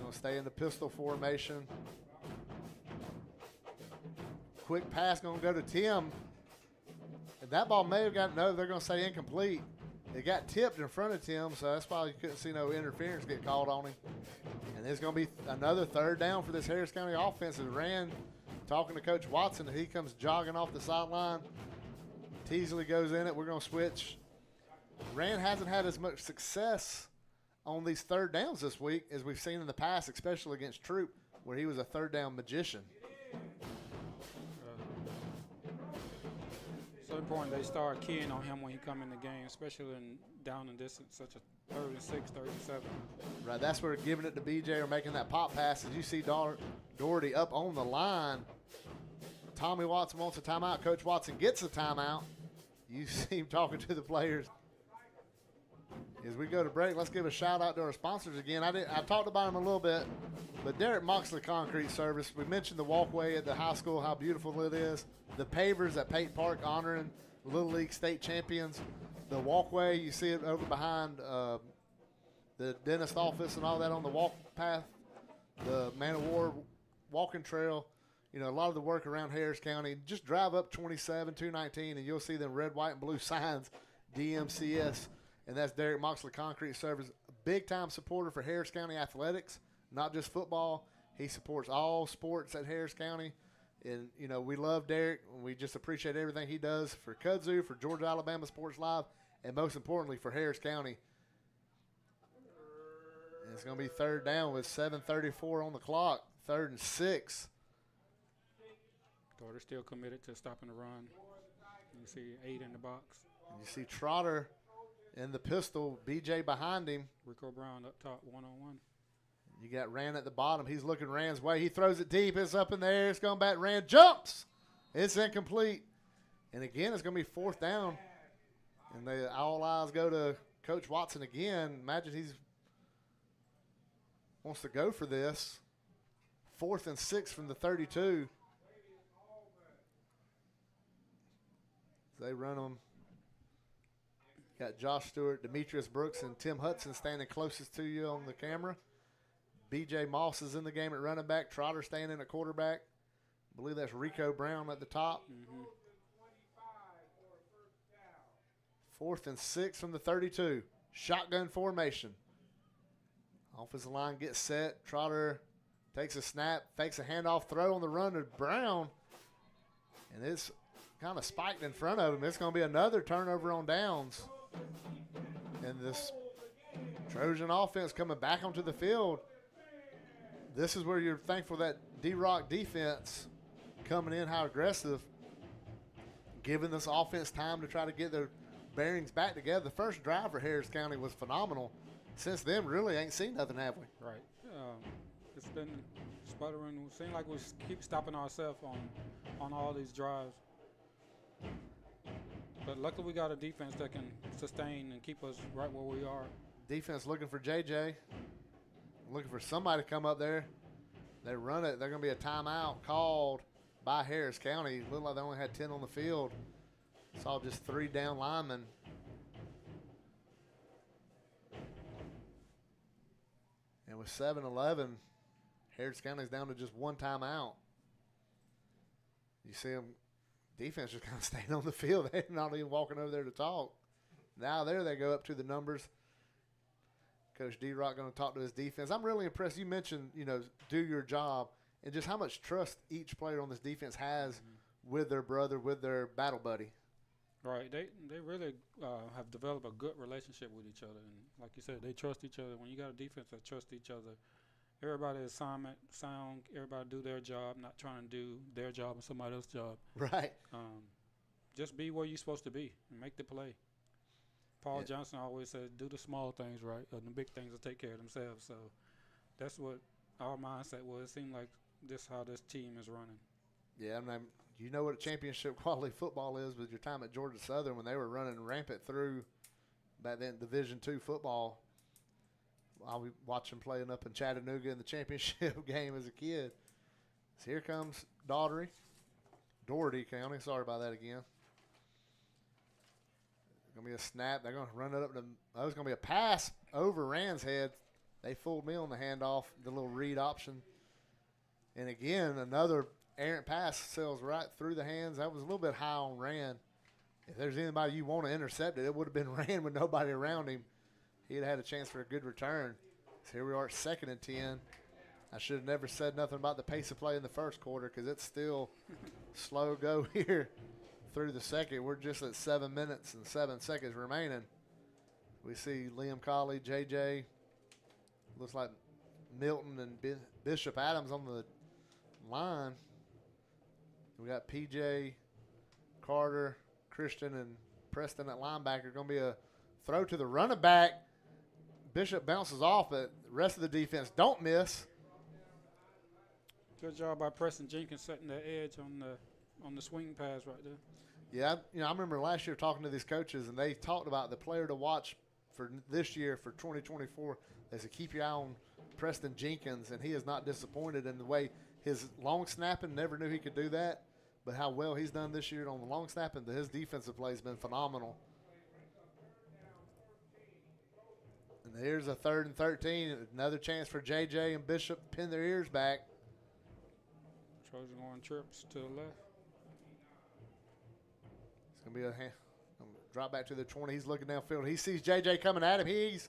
[SPEAKER 1] Going to stay in the pistol formation. Quick pass going to go to Tim. And that ball may have got, no, they're going to say incomplete. It got tipped in front of Tim, so that's why you couldn't see no interference get called on him. And it's going to be another third down for this Harris County offense. It ran talking to Coach Watson. He comes jogging off the sideline. Teasley goes in it. We're going to switch. Rand hasn't had as much success on these third downs this week as we've seen in the past, especially against Troop, where he was a third down magician.
[SPEAKER 2] So important they start keying on him when he come in the game, especially in down and distance, such a 36, 37.
[SPEAKER 1] Right, that's where giving it to BJ or making that pop pass. As you see Dougherty up on the line. Tommy Watson wants a timeout. Coach Watson gets a timeout. You see him talking to the players. As we go to break, let's give a shout-out to our sponsors again. I talked about them a little bit, but Derek Moxley Concrete Service. We mentioned the walkway at the high school, how beautiful it is. The pavers at Pate Park honoring Little League state champions. The walkway, you see it over behind the dentist office and all that on the walk path. The Man of War walking trail. You know, a lot of the work around Harris County. Just drive up 27, 219, and you'll see them red, white, and blue signs, DMCS. And that's Derek Moxley Concrete Service, a big-time supporter for Harris County athletics, not just football. He supports all sports at Harris County. And, you know, we love Derek, and we just appreciate everything he does for Kudzu, for Georgia Alabama Sports Live, and most importantly for Harris County. And it's going to be third down with 7:34 on the clock, 3rd and 6.
[SPEAKER 2] Dougherty still committed to stopping the run. You see 8 in the box.
[SPEAKER 1] And you see Trotter in the pistol. BJ behind him.
[SPEAKER 2] Rico Brown up top, 1-on-1.
[SPEAKER 1] You got Rand at the bottom. He's looking Rand's way. He throws it deep. It's up in the air. It's going back. Rand jumps. It's incomplete. And again, it's going to be 4th down. And all eyes go to Coach Watson again. Imagine he's wants to go for this. 4th and 6 from the 32. They run them. Got Josh Stewart, Demetrius Brooks, and Tim Hudson standing closest to you on the camera. B.J. Moss is in the game at running back. Trotter standing at quarterback. I believe that's Rico Brown at the top. 4th and 6 from the 32. Shotgun formation. Offensive line gets set. Trotter takes a snap, fakes a handoff, throw on the run to Brown. And it's kind of spiked in front of him. It's going to be another turnover on downs. And this Trojan offense coming back onto the field. This is where you're thankful that D-Rock defense coming in, how aggressive, giving this offense time to try to get their bearings back together. The first drive for Harris County was phenomenal. Since then, really ain't seen nothing, have we?
[SPEAKER 2] Right. It's been sputtering. It seems like we keep stopping ourselves on all these drives. But luckily we got a defense that can sustain and keep us right where we are.
[SPEAKER 1] Defense looking for JJ. Looking for somebody to come up there. They run it. They're going to be a timeout called by Harris County. Looked like they only had 10 on the field. Saw just 3 down linemen. And with 7-11, Harris County's down to just 1 timeout. You see them, defense just kind of staying on the field. They're not even walking over there to talk. Now there they go up to the numbers. Coach D-Rock going to talk to his defense. I'm really impressed. You mentioned, do your job, and just how much trust each player on this defense has with their brother, with their battle buddy.
[SPEAKER 2] Right. They really have developed a good relationship with each other. And like you said, they trust each other. When you got a defense that trusts each other, everybody is sound, everybody do their job, not trying to do their job and somebody else's job.
[SPEAKER 1] Right.
[SPEAKER 2] Just be where you're supposed to be and make the play. Paul Johnson always said, do the small things right, and the big things will take care of themselves. So that's what our mindset was. It seemed like this how this team is running. Yeah,
[SPEAKER 1] I mean, you know what a championship quality football is with your time at Georgia Southern when they were running rampant through back then Division II football. I was watching playing up in Chattanooga in the championship game as a kid. So here comes Dougherty County. Sorry about that again. Going to be a snap. They're going to run it up to – it's going to be a pass over Rand's head. They fooled me on the handoff, the little read option. And, again, another errant pass sails right through the hands. That was a little bit high on Rand. If there's anybody you want to intercept it would have been Rand with nobody around him. He'd had a chance for a good return. So here we are at 2nd and 10. I should have never said nothing about the pace of play in the first quarter because it's still slow go here. Through the second, we're just at 7 minutes and 7 seconds remaining. We see Liam Colley, JJ, looks like Milton and Bishop Adams on the line. We got PJ, Carter, Christian, and Preston at linebacker. Going to be a throw to the running back. Bishop bounces off, but the rest of the defense don't miss.
[SPEAKER 2] Good job by Preston Jenkins setting the edge on the swing pass right there.
[SPEAKER 1] Yeah, I remember last year talking to these coaches, and they talked about the player to watch for this year, for 2024, is to keep your eye on Preston Jenkins, and he is not disappointed in the way his long snapping, never knew he could do that, but how well he's done this year on the long snapping, his defensive play has been phenomenal. And here's a 3rd and 13, another chance for JJ and Bishop to pin their ears back.
[SPEAKER 2] Trojan going trips to the left.
[SPEAKER 1] It's going to be drop back to the 20. He's looking downfield. He sees JJ coming at him. He's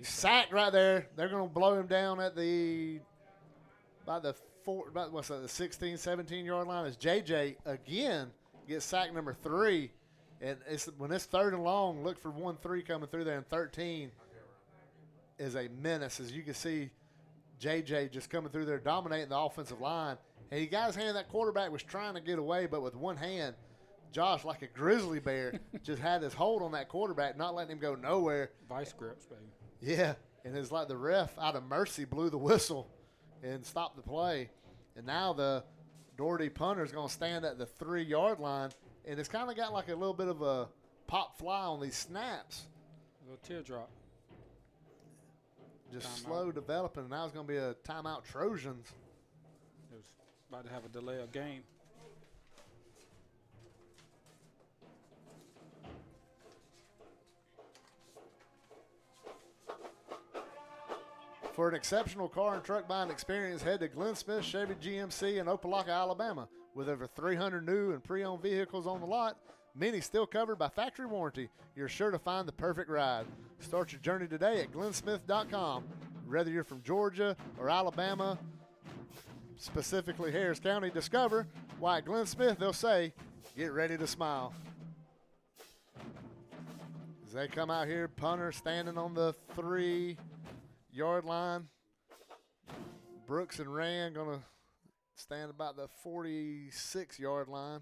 [SPEAKER 1] sacked right there. They're going to blow him down at the 16, 17-yard line as JJ again gets sack number 3. And when it's 3rd and long, look for 1-3 coming through there, and 13 is a menace. As you can see, JJ just coming through there, dominating the offensive line. And he got his hand. That quarterback was trying to get away, but with one hand, Josh, like a grizzly bear, just had his hold on that quarterback, not letting him go nowhere.
[SPEAKER 2] Vice grips, baby.
[SPEAKER 1] Yeah, and it's like the ref, out of mercy, blew the whistle and stopped the play. And now the Dougherty punter is going to stand at the 3-yard line, and it's kind of got like a little bit of a pop fly on these snaps.
[SPEAKER 2] A little teardrop.
[SPEAKER 1] Just
[SPEAKER 2] Timeout.
[SPEAKER 1] slow developing. Now it's going to be a timeout Trojans.
[SPEAKER 2] It was about to have a delay of game.
[SPEAKER 1] For an exceptional car and truck buying experience, head to Glenn Smith Chevy GMC in Opelika, Alabama. With over 300 new and pre-owned vehicles on the lot, many still covered by factory warranty, you're sure to find the perfect ride. Start your journey today at glennsmith.com. Whether you're from Georgia or Alabama, specifically Harris County, discover why at Glenn Smith they'll say, get ready to smile. As they come out here, punter standing on the 3-yard line. Brooks and Rand going to stand about the 46-yard line.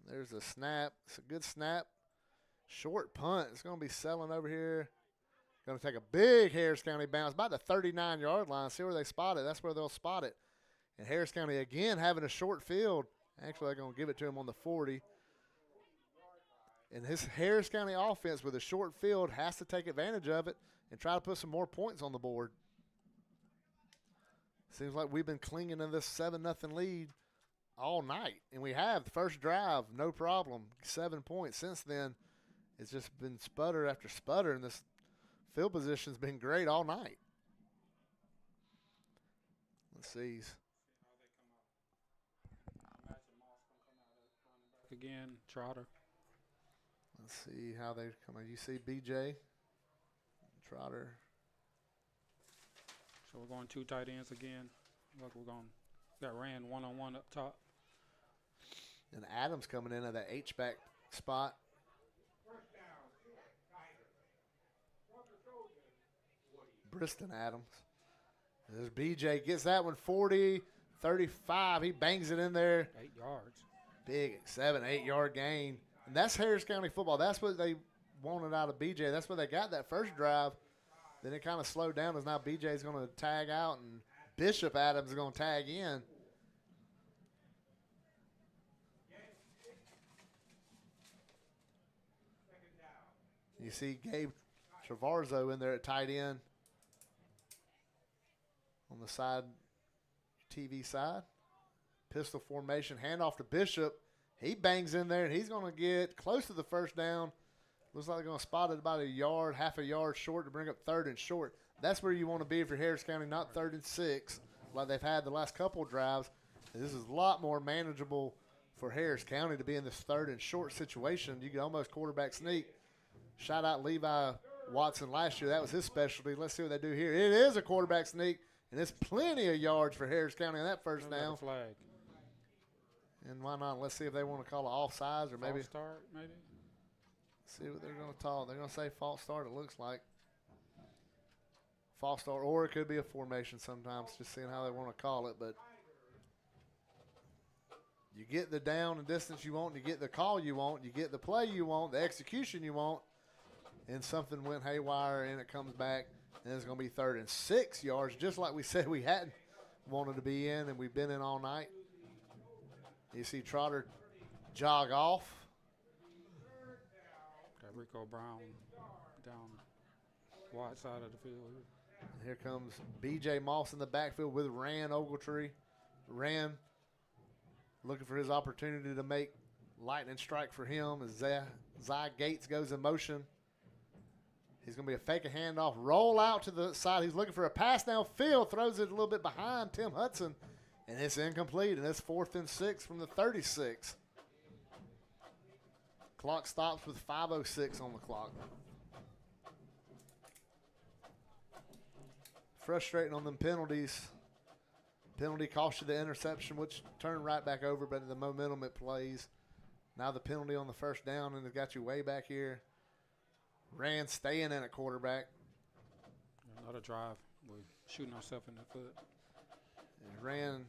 [SPEAKER 1] There's a snap. It's a good snap. Short punt. It's going to be selling over here. Going to take a big Harris County bounce, about the 39-yard line. See where they spot it. That's where they'll spot it. And Harris County, again, having a short field. Actually, they're going to give it to him on the 40. And his Harris County offense with a short field has to take advantage of it and try to put some more points on the board. Seems like we've been clinging to this 7-0 lead all night. And we have. The first drive, no problem. 7 points. Since then, it's just been sputter after sputter, and this field position's been great all night. Let's see.
[SPEAKER 2] Again, Trotter.
[SPEAKER 1] Let's see how they come out. You see BJ, Trotter.
[SPEAKER 2] So we're going 2 tight ends again. Look, we're going. Got Rand one-on-one up top.
[SPEAKER 1] And Adams coming in at that H-back spot. Briston Adams. There's BJ. Gets that one 40, 35. He bangs it in there.
[SPEAKER 2] 8 yards.
[SPEAKER 1] Big 7-8 yard gain. And that's Harris County football. That's what they wanted out of BJ. That's what they got that first drive. Then it kind of slowed down as now BJ's going to tag out and Bishop Adams is going to tag in. You see Gabe Travarzo in there at tight end on the side, TV side. Pistol formation, handoff to Bishop. He bangs in there, and he's going to get close to the first down. Looks like they're going to spot it about a yard, half a yard short to bring up 3rd and short. That's where you want to be if you're Harris County, not 3rd and 6 like they've had the last couple of drives. And this is a lot more manageable for Harris County to be in this 3rd and short situation. You can almost quarterback sneak. Shout out Levi Watson last year. That was his specialty. Let's see what they do here. It is a quarterback sneak, and it's plenty of yards for Harris County on that first down.
[SPEAKER 2] Flag.
[SPEAKER 1] And why not? Let's see if they want to call it offsides or maybe.
[SPEAKER 2] False start, maybe.
[SPEAKER 1] See what they're going to call. They're going to say false start, it looks like. False start, or it could be a formation sometimes, just seeing how they want to call it. But you get the down and distance you want, you get the call you want, you get the play you want, the execution you want, and something went haywire and it comes back, and it's going to be 3rd and 6 yards, just like we said we hadn't wanted to be in, and we've been in all night. You see Trotter jog off.
[SPEAKER 2] Got Rico Brown down wide side of the field.
[SPEAKER 1] And here comes B.J. Moss in the backfield with Rand Ogletree. Rand looking for his opportunity to make lightning strike for him as Zy Gates goes in motion. He's going to be a fake a handoff, roll out to the side. He's looking for a pass downfield, throws it a little bit behind Tim Hudson, and it's incomplete, and it's 4th and 6 from the 36. Clock stops with 5:06 on the clock. Frustrating on them penalties. Penalty cost you the interception, which turned right back over, but the momentum it plays. Now the penalty on the first down, and it got you way back here. Rand staying in at quarterback.
[SPEAKER 2] Another drive. We're shooting ourselves in the foot.
[SPEAKER 1] And Rand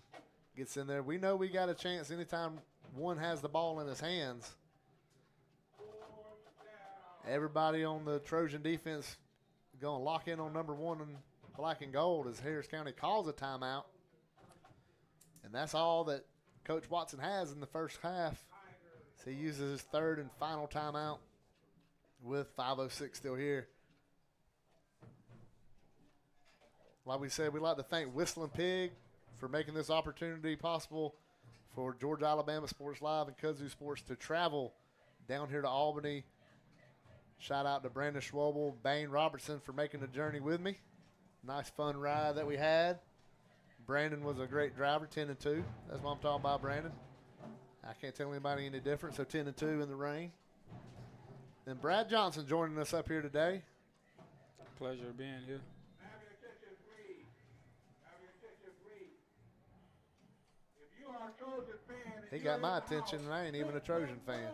[SPEAKER 1] gets in there. We know we got a chance anytime one has the ball in his hands. Everybody on the Trojan defense going to lock in on number 1 in black and gold as Harris County calls a timeout. And that's all that Coach Watson has in the first half. So he uses his third and final timeout with 5:06 still here. Like we said, we'd like to thank Whistling Pig for making this opportunity possible for Georgia Alabama Sports Live and Kudzu Sports to travel down here to Albany. Shout out to Brandon Schwabel, Bane Robertson for making the journey with me. Nice fun ride that we had. Brandon was a great driver, 10-2. That's what I'm talking about, Brandon. I can't tell anybody any different, so 10-2 in the rain. And Brad Johnson joining us up here today.
[SPEAKER 2] Pleasure being here.
[SPEAKER 1] He got my attention, and I ain't even a Trojan fan.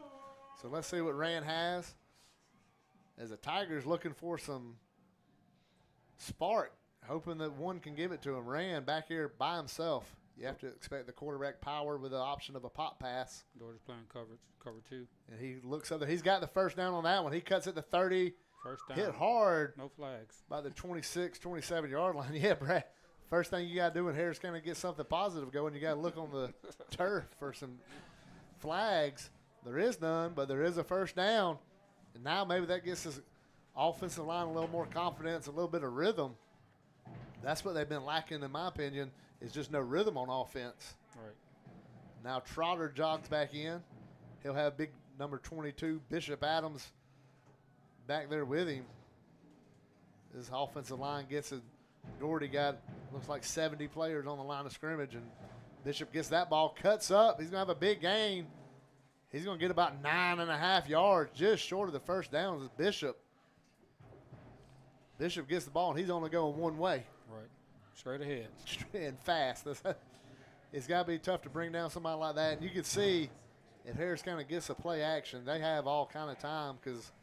[SPEAKER 1] So let's see what Rand has. As the Tigers looking for some spark, hoping that one can give it to him. Rand back here by himself. You have to expect the quarterback power with the option of a pop pass.
[SPEAKER 2] Dougherty's playing cover 2.
[SPEAKER 1] And he looks up there. He's got the first down on that one. He cuts it to 30.
[SPEAKER 2] First down.
[SPEAKER 1] Hit hard.
[SPEAKER 2] No flags.
[SPEAKER 1] By the 26, 27-yard line. Yeah, Brad. First thing you got to do when Harris County get something positive going, you got to look on the turf for some flags. There is none, but there is a first down. And now maybe that gets his offensive line a little more confidence, a little bit of rhythm. That's what they've been lacking, in my opinion, is just no rhythm on offense.
[SPEAKER 2] Right.
[SPEAKER 1] Now Trotter jogs back in. He'll have big number 22, Bishop Adams, back there with him. His offensive line gets it. Dougherty got, looks like 70 players on the line of scrimmage, and Bishop gets that ball, cuts up. He's going to have a big gain. He's going to get about 9.5 yards, just short of the first down. Is Bishop. Bishop gets the ball, and he's only going one way.
[SPEAKER 2] Right. Straight ahead.
[SPEAKER 1] And fast. It's got to be tough to bring down somebody like that. And you can see if Harris County gets a play action, they have all kind of time because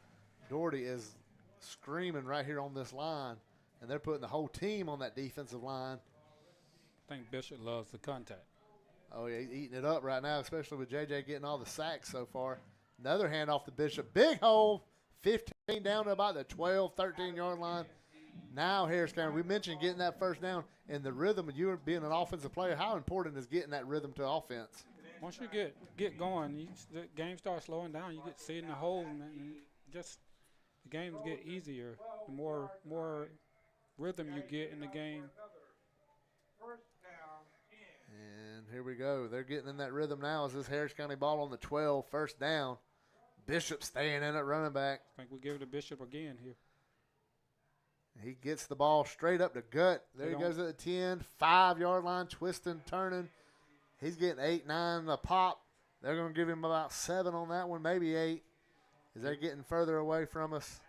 [SPEAKER 1] Dougherty is screaming right here on this line, and they're putting the whole team on that defensive line.
[SPEAKER 2] I think Bishop loves the contact.
[SPEAKER 1] Oh, yeah, he's eating it up right now, especially with J.J. getting all the sacks so far. Another handoff to Bishop. Big hole, 15 down to about the 12, 13-yard line. Now Harris County, we mentioned getting that first down and the rhythm of you being an offensive player. How important is getting that rhythm to offense?
[SPEAKER 2] Once you get going, the game starts slowing down. You get to see it in the hole, and just the games get easier. The more rhythm you get in the game.
[SPEAKER 1] And here we go. They're getting in that rhythm now as this Harris County ball on the 12, first down. Bishop staying in at running back.
[SPEAKER 2] I think we give it to Bishop again here.
[SPEAKER 1] He gets the ball straight up to gut. There he goes at the 10, 5-yard line, twisting, turning. He's getting 8, 9 a pop. They're going to give him about 7 on that one, maybe 8. As they're getting further away from us.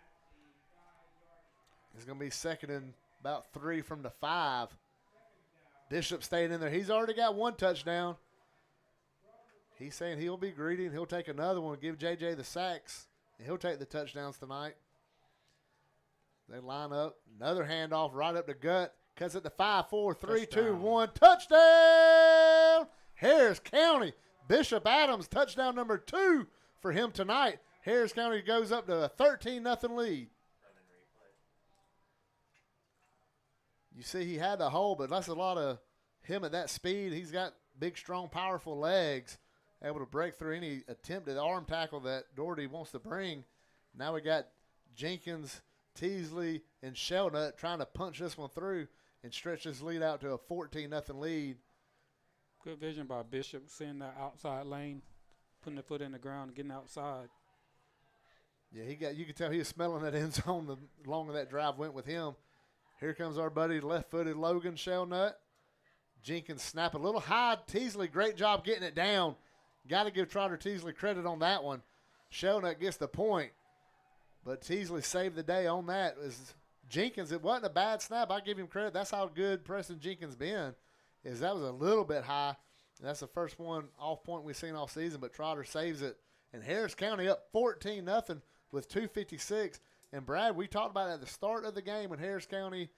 [SPEAKER 1] It's going to be second and about 3 from the 5. Bishop staying in there. He's already got 1 touchdown. He's saying he'll be greedy and he'll take another one, give J.J. the sacks, and he'll take the touchdowns tonight. They line up. Another handoff right up the gut. Cuts it to 5, 4, 3, 2, 1. Touchdown! Harris County. Bishop Adams, touchdown number 2 for him tonight. Harris County goes up to a 13-0 lead. You see he had the hole, but that's a lot of him at that speed. He's got big, strong, powerful legs, able to break through any attempted arm tackle that Dougherty wants to bring. Now we got Jenkins, Teasley, and Shelnut trying to punch this one through and stretch this lead out to a 14-0 lead.
[SPEAKER 2] Good vision by Bishop, seeing that outside lane, putting the foot in the ground and getting outside.
[SPEAKER 1] Yeah, you could tell he was smelling that end zone the longer that drive went with him. Here comes our buddy left-footed Logan Shelnut. Jenkins snap a little high. Teasley, great job getting it down. Got to give Trotter Teasley credit on that one. Shelnut gets the point. But Teasley saved the day on that. Jenkins, it wasn't a bad snap. I give him credit. That's how good Preston Jenkins been. That was a little bit high. And that's the first one off point we've seen all season, but Trotter saves it. And Harris County up 14-0 with 2:56. And Brad, we talked about it at the start of the game when Harris County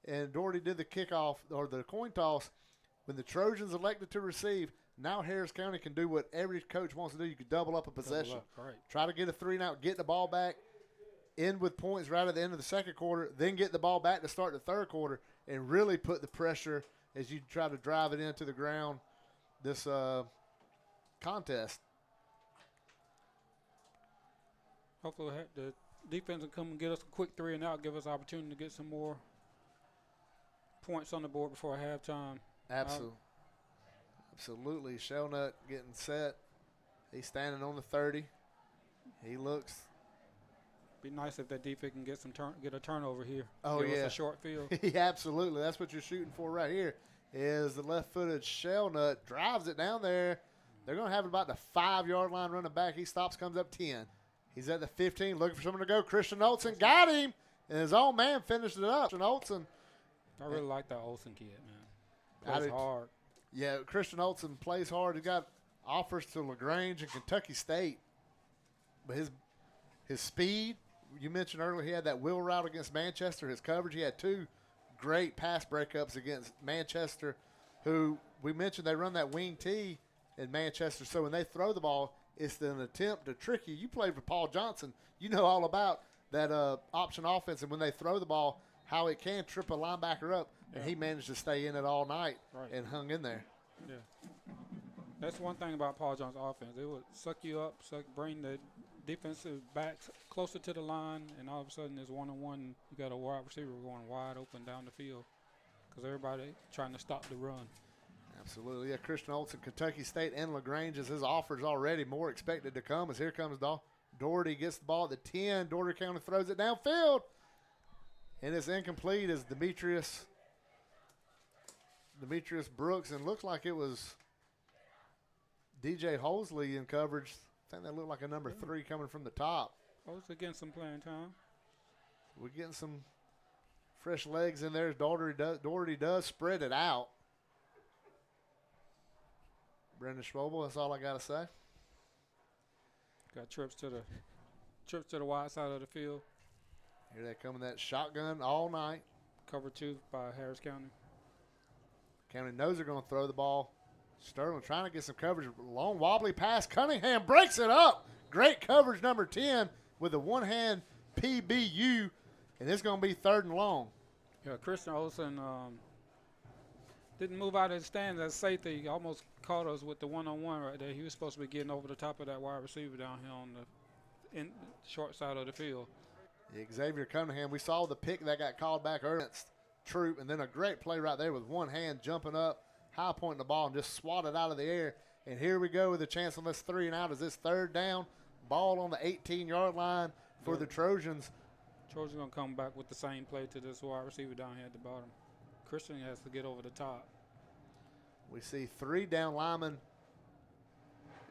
[SPEAKER 1] and Dougherty did the kickoff or the coin toss. when the Trojans elected to receive, now Harris County can do what every coach wants to do. You can double up a possession.
[SPEAKER 2] Right.
[SPEAKER 1] Try to get a 3-and-out, get the ball back, end with points right at the end of the second quarter, then get the ball back to start the third quarter, and really put the pressure as you try to drive it into the ground this contest.
[SPEAKER 2] Hopefully the defense will come and get us a quick 3-and-out, give us an opportunity to get some more points on the board before halftime.
[SPEAKER 1] Absolutely. Shelnut getting set. He's standing on the 30. He looks.
[SPEAKER 2] Be nice if that defense can get a turnover here.
[SPEAKER 1] Oh,
[SPEAKER 2] give
[SPEAKER 1] yeah.
[SPEAKER 2] us a short field.
[SPEAKER 1] Yeah, absolutely. That's what you're shooting for right here is the left-footed Shelnut drives it down there. They're going to have it about the 5-yard line running back. He stops, comes up 10. He's at the 15 looking for someone to go. Christian Olsen got him, and his own man finished it up. Christian Olsen.
[SPEAKER 2] I really like that Olsen kid, man. Plays hard.
[SPEAKER 1] Yeah, Christian Olsen plays hard. He got offers to LaGrange and Kentucky State. But his speed, you mentioned earlier, he had that wheel route against Manchester. His coverage, he had 2 great pass breakups against Manchester, who we mentioned they run that wing T in Manchester. So when they throw the ball, it's an attempt to trick you. You played for Paul Johnson. You know all about that option offense, and when they throw the ball, how it can trip a linebacker up. And he managed to stay in it all night and hung in there.
[SPEAKER 2] Yeah. That's one thing about Paul Johnson's offense. It would suck you up, bring the defensive backs closer to the line, and all of a sudden there's one-on-one. You got a wide receiver going wide open down the field because everybody trying to stop the run.
[SPEAKER 1] Absolutely. Yeah, Christian Olsen, Kentucky State, and LaGrange as his offers already more expected to come as here comes Dougherty gets the ball at the 10. Dougherty County throws it downfield. And it's incomplete as Demetrius Brooks, and looks like it was DJ Hosley in coverage. I think that looked like a number 3 coming from the top.
[SPEAKER 2] Hosley getting some playing time.
[SPEAKER 1] We're getting some fresh legs in there as Dougherty does spread it out. Brendan Schwobel, that's all I got to say.
[SPEAKER 2] Got trips to the wide side of the field.
[SPEAKER 1] Here they come in that shotgun all night.
[SPEAKER 2] Cover 2 by Harris County.
[SPEAKER 1] County knows they're going to throw the ball. Sterling trying to get some coverage. Long wobbly pass. Cunningham breaks it up. Great coverage, number 10, with a one-hand PBU, and it's going to be 3rd and long.
[SPEAKER 2] Yeah, Christian Olsen didn't move out of the stands as safety. He almost caught us with the one-on-one right there. He was supposed to be getting over the top of that wide receiver down here on the short side of the field.
[SPEAKER 1] Xavier Cunningham, we saw the pick that got called back against Troop, and then a great play right there with one hand jumping up, high pointing the ball, and just swatted out of the air. And here we go with a chance on this 3-and-out as this 3rd down. Ball on the 18-yard line for the Trojans.
[SPEAKER 2] Trojans going to come back with the same play to this wide receiver down here at the bottom. Christian has to get over the top.
[SPEAKER 1] We see 3 down linemen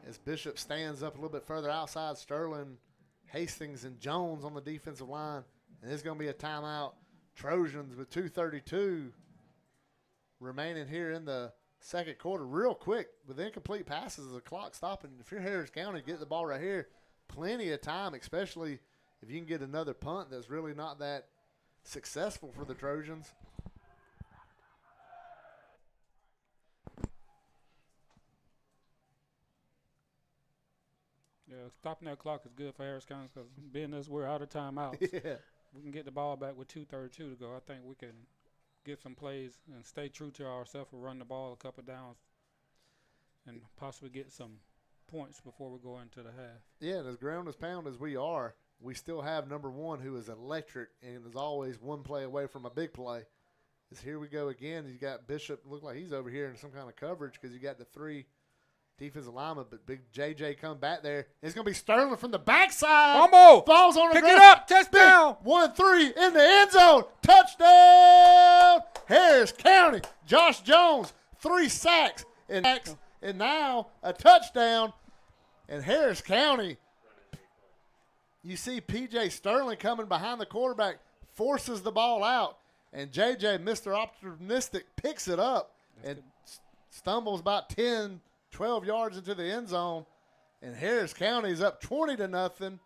[SPEAKER 1] as Bishop stands up a little bit further outside. Sterling, Hastings, and Jones on the defensive line. And it's going to be a timeout. Trojans with 2:32 remaining here in the second quarter. Real quick, with incomplete passes, the clock stopping. If you're Harris County, get the ball right here. Plenty of time, especially if you can get another punt that's really not that successful for the Trojans.
[SPEAKER 2] Yeah, stopping that clock is good for Harris County because being as we're out of timeouts, we can get the ball back with 2:32 to go. I think we can get some plays and stay true to ourselves and run the ball a couple downs and possibly get some points before we go into the half.
[SPEAKER 1] Yeah, and as ground as pound as we are, we still have number 1 who is electric and is always one play away from a big play. As here we go again. You got Bishop, look like he's over here in some kind of coverage because you got the 3 defensive linemen, but big JJ come back there. It's going to be Sterling from the backside.
[SPEAKER 2] Fumble!
[SPEAKER 1] Falls on the
[SPEAKER 2] Pick
[SPEAKER 1] ground.
[SPEAKER 2] it up! Touchdown!
[SPEAKER 1] 1-3 in the end zone. Touchdown! Harris County. Josh Jones, 3 sacks. And now a touchdown. And Harris County, you see P.J. Sterling coming behind the quarterback, forces the ball out. And JJ, Mr. Optimistic, picks it up and stumbles about 10, 12 yards into the end zone. And Harris County is up 20-0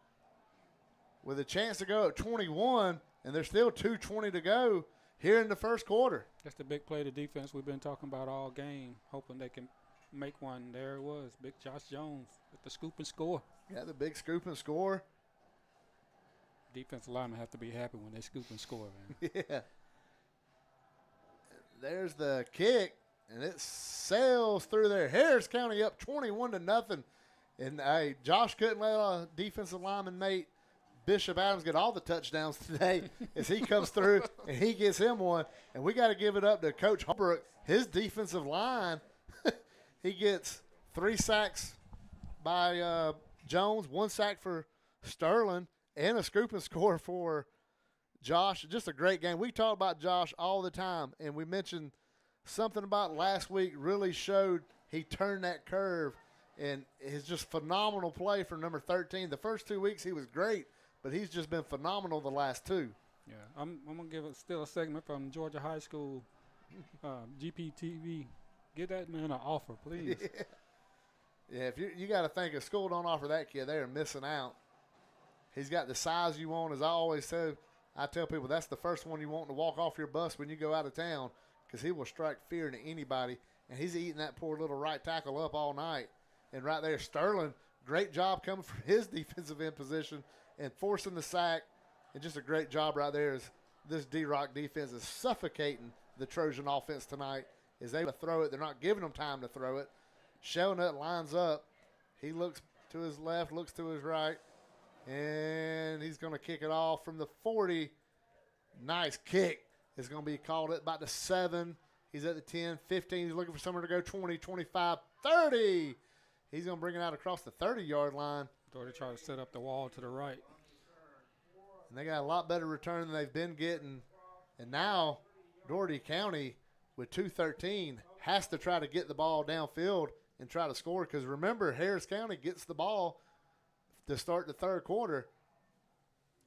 [SPEAKER 1] with a chance to go at 21. And there's still 2:20 to go here in the first quarter.
[SPEAKER 2] That's the big play, the defense we've been talking about all game, hoping they can make one. There it was, big Josh Jones with the scoop and score.
[SPEAKER 1] Yeah, the big scoop and score.
[SPEAKER 2] Defensive linemen have to be happy when they scoop and score, man.
[SPEAKER 1] Yeah. There's the kick, and it sails through there. Harris County up 21-0. And hey, Josh couldn't let a defensive lineman mate Bishop Adams get all the touchdowns today as he comes through and he gets him one. And we got to give it up to Coach Holbrook. His defensive line, he gets 3 sacks by Jones, 1 sack for Sterling, and a scoop and score for Josh. Just a great game. We talk about Josh all the time, and we mentioned something about last week really showed he turned that curve, and it's just phenomenal play for number 13. The first 2 weeks he was great, but he's just been phenomenal the last 2.
[SPEAKER 2] Yeah, I'm going to give it still a segment from Georgia High School, GPTV. Get that man an offer, please.
[SPEAKER 1] Yeah, if you got to think if school don't offer that kid, they are missing out. He's got the size you want, as I always say. I tell people that's the first one you want to walk off your bus when you go out of town because he will strike fear into anybody, and he's eating that poor little right tackle up all night. And right there, Sterling, great job coming from his defensive end position and forcing the sack, and just a great job right there as this D-Rock defense is suffocating the Trojan offense tonight as they throw it. They're not giving them time to throw it. Shelnut lines up. He looks to his left, looks to his right, and he's going to kick it off from the 40. Nice kick. It's going to be called at about the 7. He's at the 10, 15. He's looking for somewhere to go 20, 25, 30. He's going to bring it out across the 30-yard line.
[SPEAKER 2] Dougherty tried to set up the wall to the right.
[SPEAKER 1] And they got a lot better return than they've been getting. And now Dougherty County with 2:13 has to try to get the ball downfield and try to score because remember, Harris County gets the ball to start the third quarter.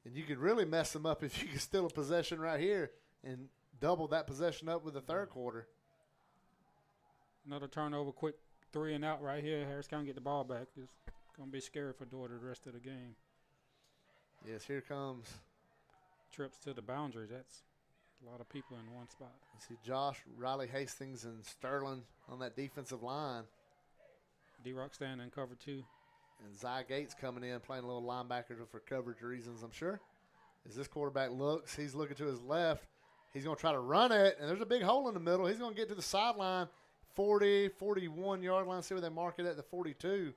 [SPEAKER 1] And you could really mess them up if you can steal a possession right here and double that possession up with the third quarter.
[SPEAKER 2] Another turnover, quick 3 and out right here. Harris County get the ball back. It's going to be scary for Dougherty the rest of the game.
[SPEAKER 1] Yes, here comes.
[SPEAKER 2] Trips to the boundary. That's a lot of people in one spot.
[SPEAKER 1] You see Josh, Riley Hastings, and Sterling on that defensive line.
[SPEAKER 2] D-Rock standing in cover 2.
[SPEAKER 1] And Zy Gates coming in, playing a little linebacker for coverage reasons, I'm sure. As this quarterback looks, he's looking to his left. He's going to try to run it, and there's a big hole in the middle. He's going to get to the sideline, 40, 41-yard line. See where they mark it at the 42.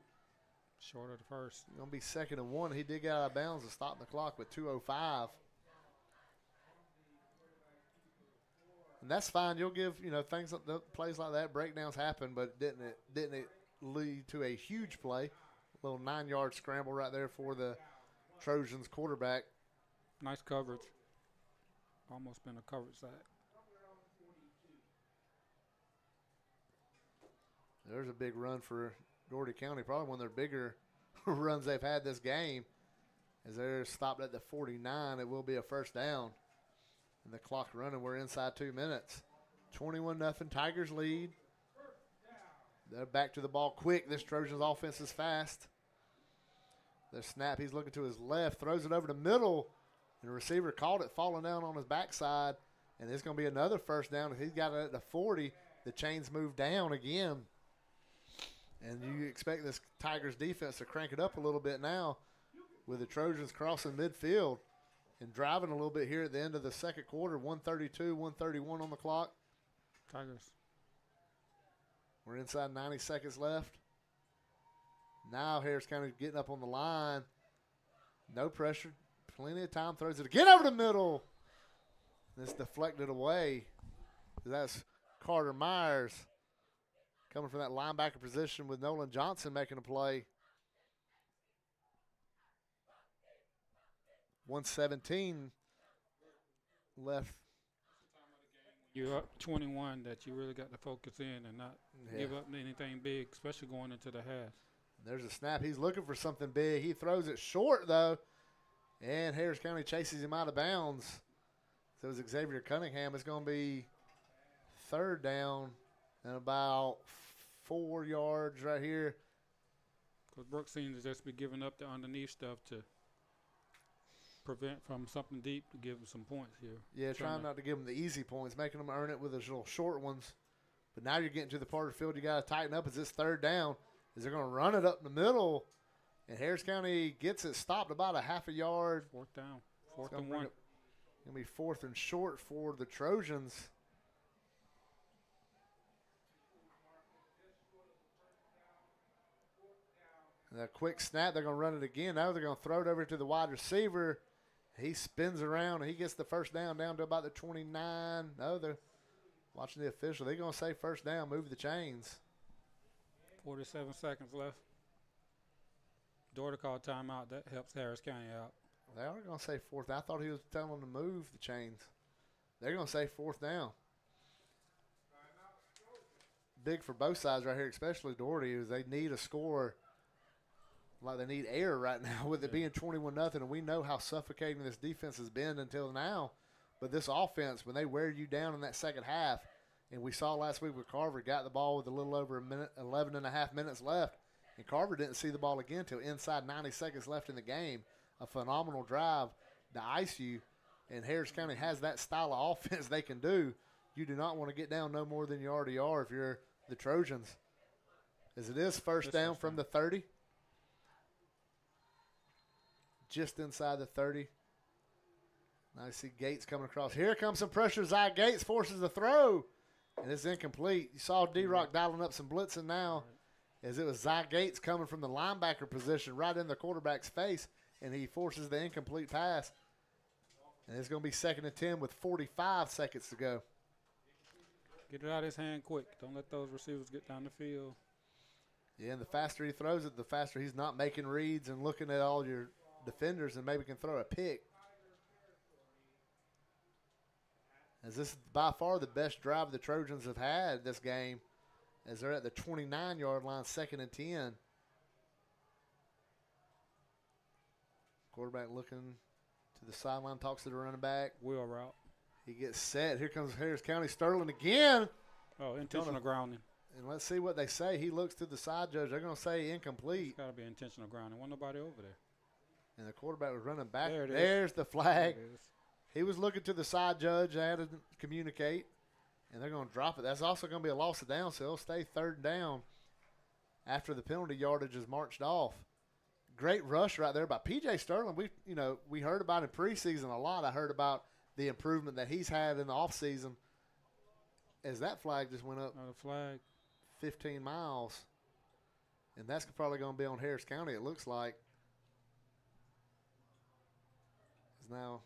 [SPEAKER 2] Short of the first.
[SPEAKER 1] Going to be 2nd and 1. He did get out of bounds to stop the clock with 2:05. And that's fine. You'll give, things, plays like that, breakdowns happen, but didn't it lead to a huge play? A little 9-yard scramble right there for the Trojans quarterback.
[SPEAKER 2] Nice coverage. Almost been a coverage sack.
[SPEAKER 1] There's a big run for Dougherty County, probably one of their bigger runs they've had this game. As they're stopped at the 49, it will be a first down. And the clock running, we're inside 2 minutes. 21-0, Tigers lead. They're back to the ball quick. This Trojans offense is fast. The snap, he's looking to his left, throws it over the middle, and the receiver caught it falling down on his backside. And it's going to be another first down. He's got it at the 40. The chains move down again. And you expect this Tigers defense to crank it up a little bit now with the Trojans crossing midfield and driving a little bit here at the end of the second quarter. 1:32, 1:31 on the clock.
[SPEAKER 2] Tigers.
[SPEAKER 1] We're inside 90 seconds left. Now Harris County getting up on the line. No pressure. Plenty of time. Throws it again over the middle. It's deflected away. That's Carter Myers coming from that linebacker position with Nolan Johnson making a play. 1:17 left.
[SPEAKER 2] You're up 21 that you really got to focus in and not give up anything big, especially going into the half.
[SPEAKER 1] There's a snap. He's looking for something big. He throws it short, though, and Harris County chases him out of bounds. So it's Xavier Cunningham. It's going to be third down and about 4 yards right here.
[SPEAKER 2] Because Brooks seems to just be giving up the underneath stuff to prevent from something deep to give them some points here.
[SPEAKER 1] Yeah, trying not to give them the easy points, making them earn it with those little short ones. But now you're getting to the part of the field you got to tighten up. Is this third down? Is they're going to run it up in the middle? And Harris County gets it stopped about a half a yard.
[SPEAKER 2] Fourth down.
[SPEAKER 1] It's
[SPEAKER 2] Fourth and one.
[SPEAKER 1] Going to be fourth and short for the Trojans. And a quick snap. They're going to run it again. Now they're going to throw it over to the wide receiver. He spins around, and he gets the first down to about the 29. No, they're watching the official. They're going to say first down, move the chains.
[SPEAKER 2] 47 seconds left. Dougherty called timeout. That helps Harris County out.
[SPEAKER 1] They are going to say fourth down. I thought he was telling them to move the chains. They're going to say fourth down. Big for both sides right here, especially Dougherty, is they need a score. Like they need air right now with it being 21-0, and we know how suffocating this defense has been until now. But this offense, when they wear you down in that second half, and we saw last week with Carver, got the ball with a little over 11 and a half minutes left, and Carver didn't see the ball again until inside 90 seconds left in the game. A phenomenal drive to ice you, and Harris County has that style of offense they can do. You do not want to get down no more than you already are if you're the Trojans. As it is first down from the 30. Just inside the 30. Now you see Gates coming across. Here comes some pressure. Zy Gates forces the throw, and it's incomplete. You saw D-Rock dialing up some blitzing now, as it was Zy Gates coming from the linebacker position right in the quarterback's face, and he forces the incomplete pass. And it's going to be 2nd and 10 with 45 seconds to go.
[SPEAKER 2] Get it out of his hand quick. Don't let those receivers get down the field.
[SPEAKER 1] Yeah, and the faster he throws it, the faster he's not making reads and looking at all your defenders and maybe can throw a pick. As this is by far the best drive the Trojans have had this game, as they're at the 29-yard line, 2nd and 10. Quarterback looking to the sideline, talks to the running back.
[SPEAKER 2] Wheel route.
[SPEAKER 1] He gets set. Here comes Harris County. Sterling again.
[SPEAKER 2] Oh, intentional grounding.
[SPEAKER 1] And let's see what they say. He looks to the side judge. They're going to say incomplete.
[SPEAKER 2] It's got to be intentional grounding. Wasn't nobody over there.
[SPEAKER 1] And the quarterback was running back.
[SPEAKER 2] There it is.
[SPEAKER 1] There's the flag.
[SPEAKER 2] There it is.
[SPEAKER 1] He was looking to the side judge. They had to communicate. And they're going to drop it. That's also going to be a loss of down, so he'll stay 3rd and down after the penalty yardage is marched off. Great rush right there by P.J. Sterling. We heard about him preseason a lot. I heard about the improvement that he's had in the offseason, as that flag just went up
[SPEAKER 2] The flag.
[SPEAKER 1] 15 miles. And that's probably going to be on Harris County, it looks like. It's now.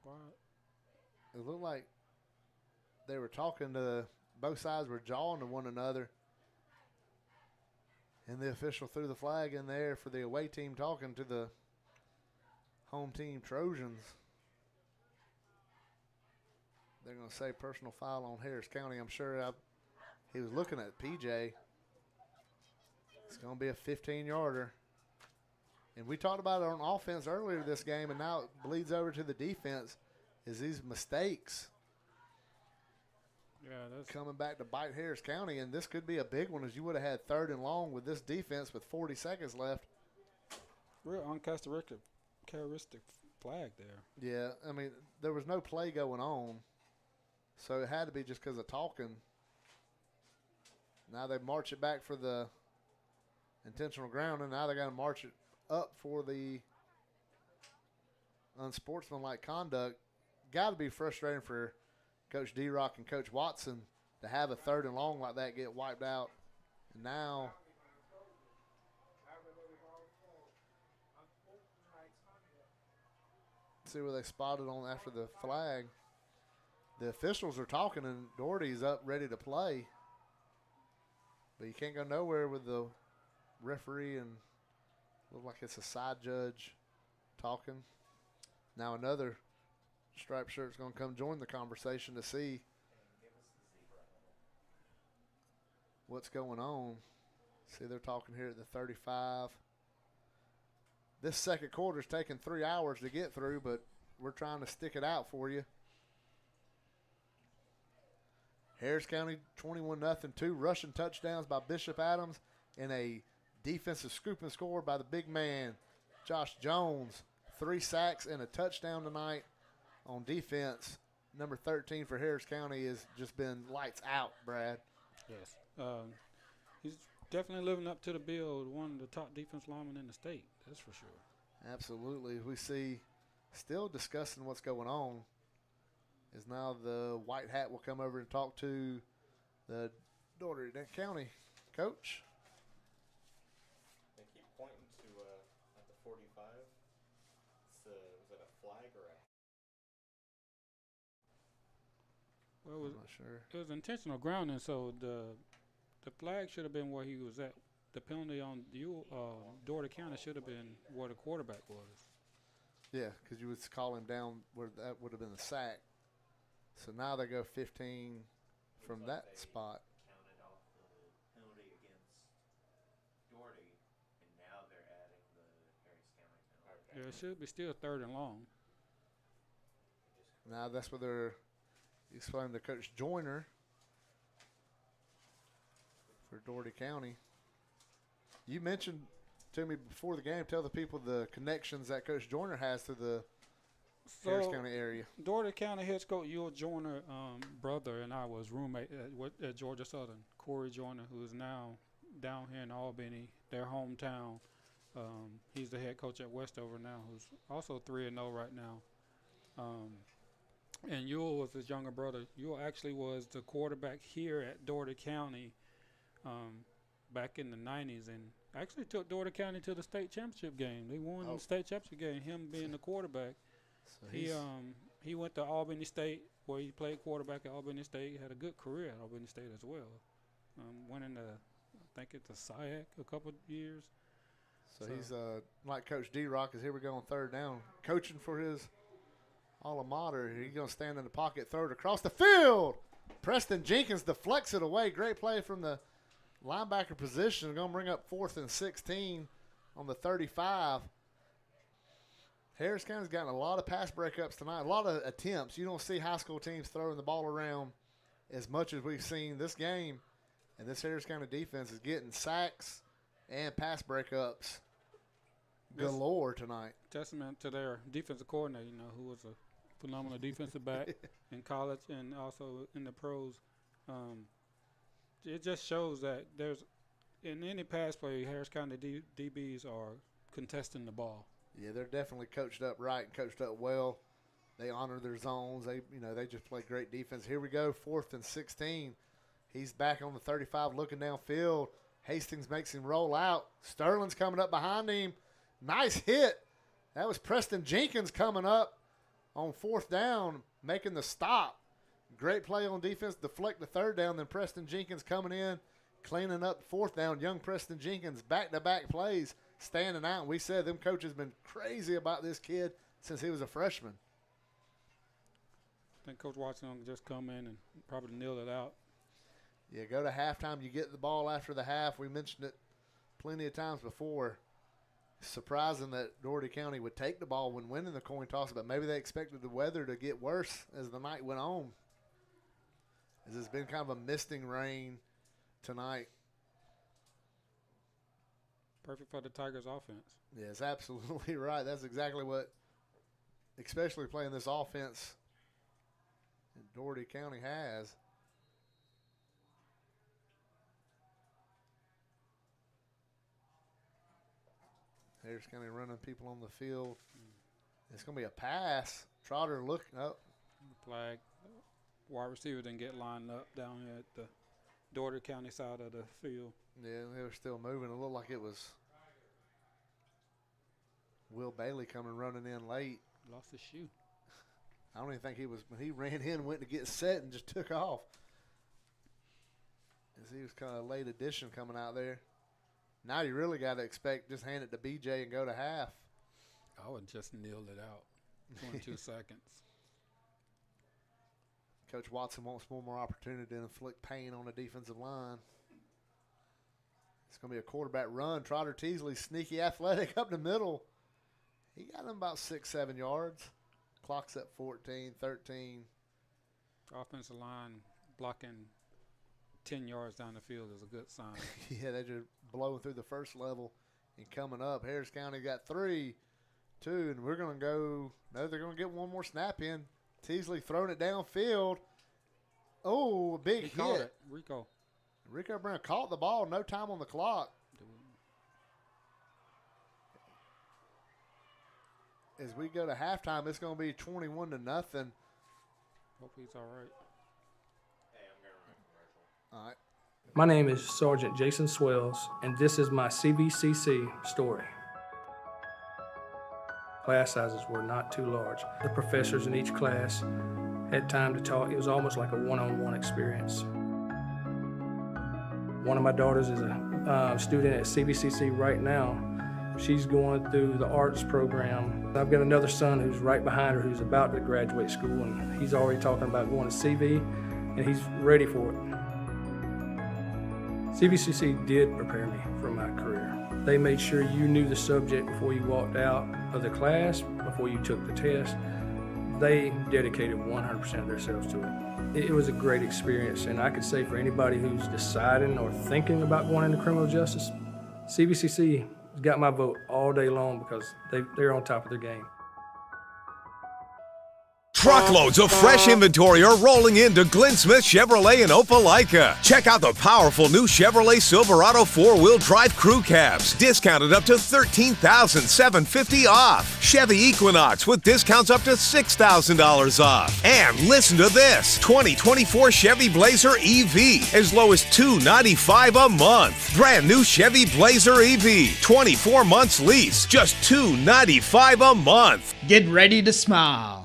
[SPEAKER 2] What?
[SPEAKER 1] It looked like they were talking to, both sides were jawing to one another. And the official threw the flag in there for the away team talking to the home team Trojans. They're going to say personal foul on Harris County. I'm sure he was looking at PJ. It's going to be a 15-yarder. And we talked about it on offense earlier this game, and now it bleeds over to the defense, is these mistakes
[SPEAKER 2] Yeah, that's
[SPEAKER 1] coming back to bite Harris County. And this could be a big one, as you would have had 3rd and long with this defense with 40 seconds left.
[SPEAKER 2] real uncharacteristic flag there.
[SPEAKER 1] Yeah, I mean, there was no play going on, so it had to be just because of talking. Now they march it back for the intentional grounding. Now they're going to march it up for the unsportsmanlike conduct. Got to be frustrating for Coach D-Rock and Coach Watson to have a 3rd and long like that get wiped out. And now see where they spotted on after the flag. The officials are talking, and Dougherty's up ready to play. But you can't go nowhere with the referee, and look like it's a side judge talking. Now another striped shirt's going to come join the conversation to see what's going on. See, they're talking here at the 35. This second quarter's taken 3 hours to get through, but we're trying to stick it out for you. Harris County 21-0, 2 rushing touchdowns by Bishop Adams and a Defensive scoop and score by the big man, Josh Jones. 3 sacks and a touchdown tonight on defense. Number 13 for Harris County has just been lights out, Brad.
[SPEAKER 2] Yes. He's definitely living up to the bill, one of the top defense linemen in the state, that's for sure.
[SPEAKER 1] Absolutely. We see, still discussing what's going on, is now the white hat will come over and talk to the Dougherty County coach.
[SPEAKER 7] They keep pointing to at the 45. Was it a flag or a?
[SPEAKER 2] Well,
[SPEAKER 1] I'm not sure.
[SPEAKER 2] it was intentional grounding, so the flag should have been where he was at. The penalty on Dougherty County should have been where the quarterback was.
[SPEAKER 1] Yeah, because you would call him down where that would have been the sack. So now they go 15 from
[SPEAKER 7] Looks like
[SPEAKER 1] that
[SPEAKER 7] they
[SPEAKER 1] spot.
[SPEAKER 7] Counted off the penalty against Dougherty, and now they're adding the Harris County penalty.
[SPEAKER 2] Yeah, it should be still 3rd and long.
[SPEAKER 1] Now that's where they're explaining to Coach Joyner for Dougherty County. You mentioned to me before the game, tell the people the connections that Coach Joyner has to the Harris County area.
[SPEAKER 2] Dougherty County head coach Yul Joyner, brother, and I was roommate at Georgia Southern. Corey Joyner, who is now down here in Albany, their hometown. He's the head coach at Westover now, who's also 3-0 right now. And Yul was his younger brother. Yul actually was the quarterback here at Dougherty County back in the 90s, and actually took Dougherty County to the state championship game. They won the state championship game, him being the quarterback.
[SPEAKER 1] So
[SPEAKER 2] He went to Albany State, where he played quarterback at Albany State. Had a good career at Albany State as well. Winning I think it's a SIAC a couple of years.
[SPEAKER 1] So he's like Coach D-Rock, as here we go on 3rd down, coaching for his alma mater. He's going to stand in the pocket, throw it across the field. Preston Jenkins deflects it away. Great play from the linebacker position. Going to bring up 4th and 16 on the 35. Harris County's gotten a lot of pass breakups tonight, a lot of attempts. You don't see high school teams throwing the ball around as much as we've seen this game. And this Harris County defense is getting sacks and pass breakups galore tonight.
[SPEAKER 2] Testament to their defensive coordinator, who was a phenomenal defensive back in college and also in the pros. It just shows that there's, in any pass play, Harris County DBs are contesting the ball.
[SPEAKER 1] Yeah, they're definitely coached up right and coached up well. They honor their zones. They just play great defense. Here we go, 4th and 16. He's back on the 35 looking downfield. Hastings makes him roll out. Sterling's coming up behind him. Nice hit. That was Preston Jenkins coming up on 4th down, making the stop. Great play on defense, deflect the 3rd down. Then Preston Jenkins coming in, cleaning up 4th down. Young Preston Jenkins, back-to-back plays, standing out. And we said them coaches been crazy about this kid since he was a freshman.
[SPEAKER 2] I think Coach Watson will just come in and probably kneel it out.
[SPEAKER 1] Yeah, go to halftime. You get the ball after the half. We mentioned it plenty of times before. Surprising that Dougherty County would take the ball when winning the coin toss, but maybe they expected the weather to get worse as the night went on. As it's been kind of a misting rain tonight.
[SPEAKER 2] Perfect for the Tigers' offense.
[SPEAKER 1] Yes, absolutely right. That's exactly what, especially playing this offense that Dougherty County has. Harris County running people on the field. It's going to be a pass. Trotter looking up.
[SPEAKER 2] Flag. Wide receiver didn't get lined up down here at the Dougherty County side of the field.
[SPEAKER 1] Yeah, they were still moving. It looked like it was Will Bailey coming running in late.
[SPEAKER 2] Lost his shoe.
[SPEAKER 1] I don't even think he was. When he ran in, went to get set, and just took off. As he was kind of a late addition coming out there. Now you really got to expect just hand it to BJ and go to half.
[SPEAKER 2] I would just kneel it out. 22 seconds.
[SPEAKER 1] Coach Watson wants one more opportunity to inflict pain on the defensive line. It's going to be a quarterback run. Trotter Teasley, sneaky athletic up the middle. He got him about 6-7 yards. Clock's at 14, 13.
[SPEAKER 2] Offensive line blocking 10 yards down the field is a good sign.
[SPEAKER 1] Yeah, they're just blowing through the first level and coming up. Harris County got 3, 2, and we're going to go. No, they're going to get one more snap in. Teasley throwing it downfield. Oh, a big
[SPEAKER 2] He caught
[SPEAKER 1] hit.
[SPEAKER 2] it.
[SPEAKER 1] Rico Brown caught the ball. No time on the clock. As we go to halftime, it's going to be 21-0.
[SPEAKER 2] Hope he's all right.
[SPEAKER 7] Hey, I'm gonna run a commercial.
[SPEAKER 1] All right.
[SPEAKER 8] My name is Sergeant Jason Swells, and this is my CVCC story. Class sizes were not too large. The professors in each class had time to talk. It was almost like a one-on-one experience. One of my daughters is a student at CVCC right now. She's going through the arts program. I've got another son who's right behind her who's about to graduate school, and he's already talking about going to CV, and he's ready for it. CVCC did prepare me for my career. They made sure you knew the subject before you walked out of the class, before you took the test. They dedicated 100% of themselves to it. It was a great experience, and I could say for anybody who's deciding or thinking about going into criminal justice, CVCC has got my vote all day long because they're on top of their game.
[SPEAKER 3] Truckloads of fresh inventory are rolling into Glenn Smith Chevrolet in Opelika. Check out the powerful new Chevrolet Silverado 4-wheel drive crew cabs, discounted up to $13,750 off. Chevy Equinox with discounts up to $6,000 off. And listen to this, 2024 Chevy Blazer EV, as low as $295 a month. Brand new Chevy Blazer EV, 24 months lease, just $295 a month.
[SPEAKER 4] Get ready to smile.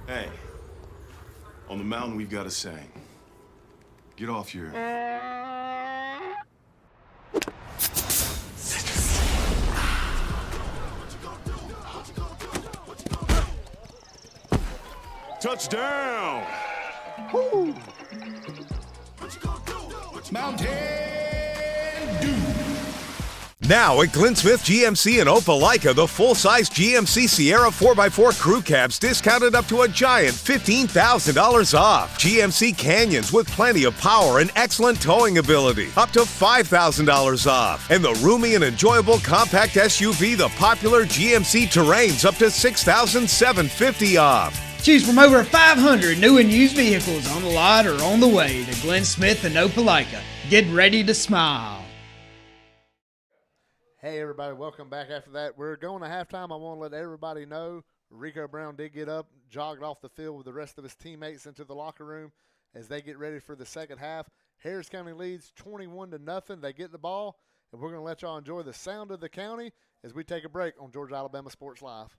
[SPEAKER 5] Hey, on the mountain we've got a saying. Get off your... Touchdown!
[SPEAKER 6] Woo. Mountain Dew.
[SPEAKER 3] Now at Glenn Smith GMC in Opelika, the full-size GMC Sierra 4x4 crew cabs discounted up to a giant $15,000 off. GMC Canyons with plenty of power and excellent towing ability, up to $5,000 off. And the roomy and enjoyable compact SUV, the popular GMC Terrains, up to $6,750 off.
[SPEAKER 4] Choose from over 500 new and used vehicles on the lot or on the way to Glenn Smith and Opelika. Get ready to smile.
[SPEAKER 1] Hey, everybody, welcome back after that. We're going to halftime. I want to let everybody know Rico Brown did get up, jogged off the field with the rest of his teammates into the locker room as they get ready for the second half. Harris County leads 21-0. They get the ball, and we're going to let y'all enjoy the sound of the county as we take a break on Georgia Alabama Sports Live.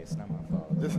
[SPEAKER 9] It's not my fault.
[SPEAKER 1] This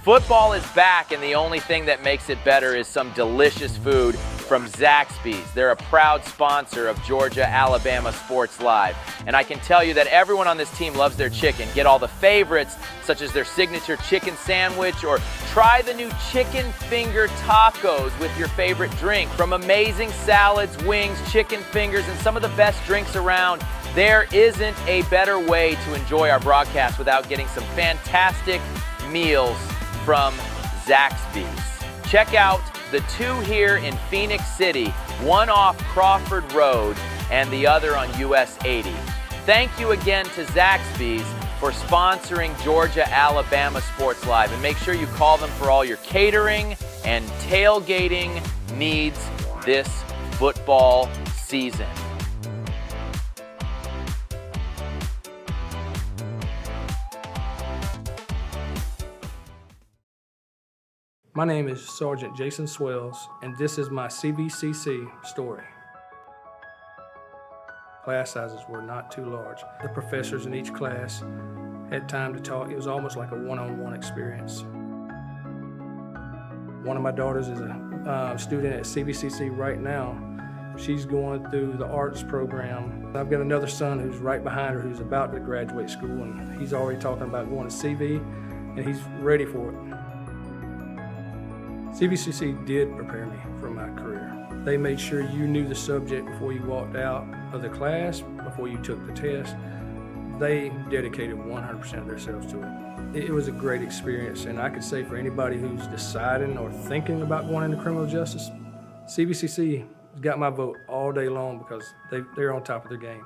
[SPEAKER 9] Football is back, and the only thing that makes it better is some delicious food from Zaxby's. They're a proud sponsor of Georgia-Alabama Sports Live. And I can tell you that everyone on this team loves their chicken. Get all the favorites, such as their signature chicken sandwich, or try the new chicken finger tacos with your favorite drink. From amazing salads, wings, chicken fingers, and some of the best drinks around, there isn't a better way to enjoy our broadcast without getting some fantastic meals from Zaxby's. Check out the two here in Phoenix City, one off Crawford Road and the other on US 80. Thank you again to Zaxby's for sponsoring Georgia-Alabama Sports Live, and make sure you call them for all your catering and tailgating needs this football season.
[SPEAKER 8] My name is Sergeant Jason Swells, and this is my CVCC story. Class sizes were not too large. The professors in each class had time to talk. It was almost like a one-on-one experience. One of my daughters is a student at CVCC right now. She's going through the arts program. I've got another son who's right behind her who's about to graduate school, and he's already talking about going to CV, and he's ready for it. CVCC did prepare me for my career. They made sure you knew the subject before you walked out of the class, before you took the test. They dedicated 100% of themselves to it. It was a great experience, and I could say for anybody who's deciding or thinking about going into criminal justice, CVCC has got my vote all day long because they're on top of their game.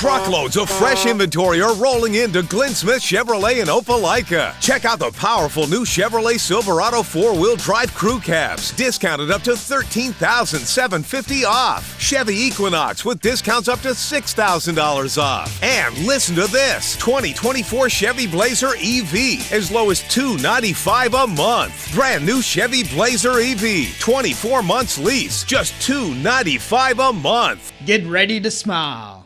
[SPEAKER 3] Truckloads of fresh inventory are rolling into Glenn Smith Chevrolet in Opelika. Check out the powerful new Chevrolet Silverado 4-wheel drive crew cabs, discounted up to $13,750 off. Chevy Equinox with discounts up to $6,000 off. And listen to this, 2024 Chevy Blazer EV, as low as $295 a month. Brand new Chevy Blazer EV, 24 months lease, just $295 a month.
[SPEAKER 4] Get ready to smile.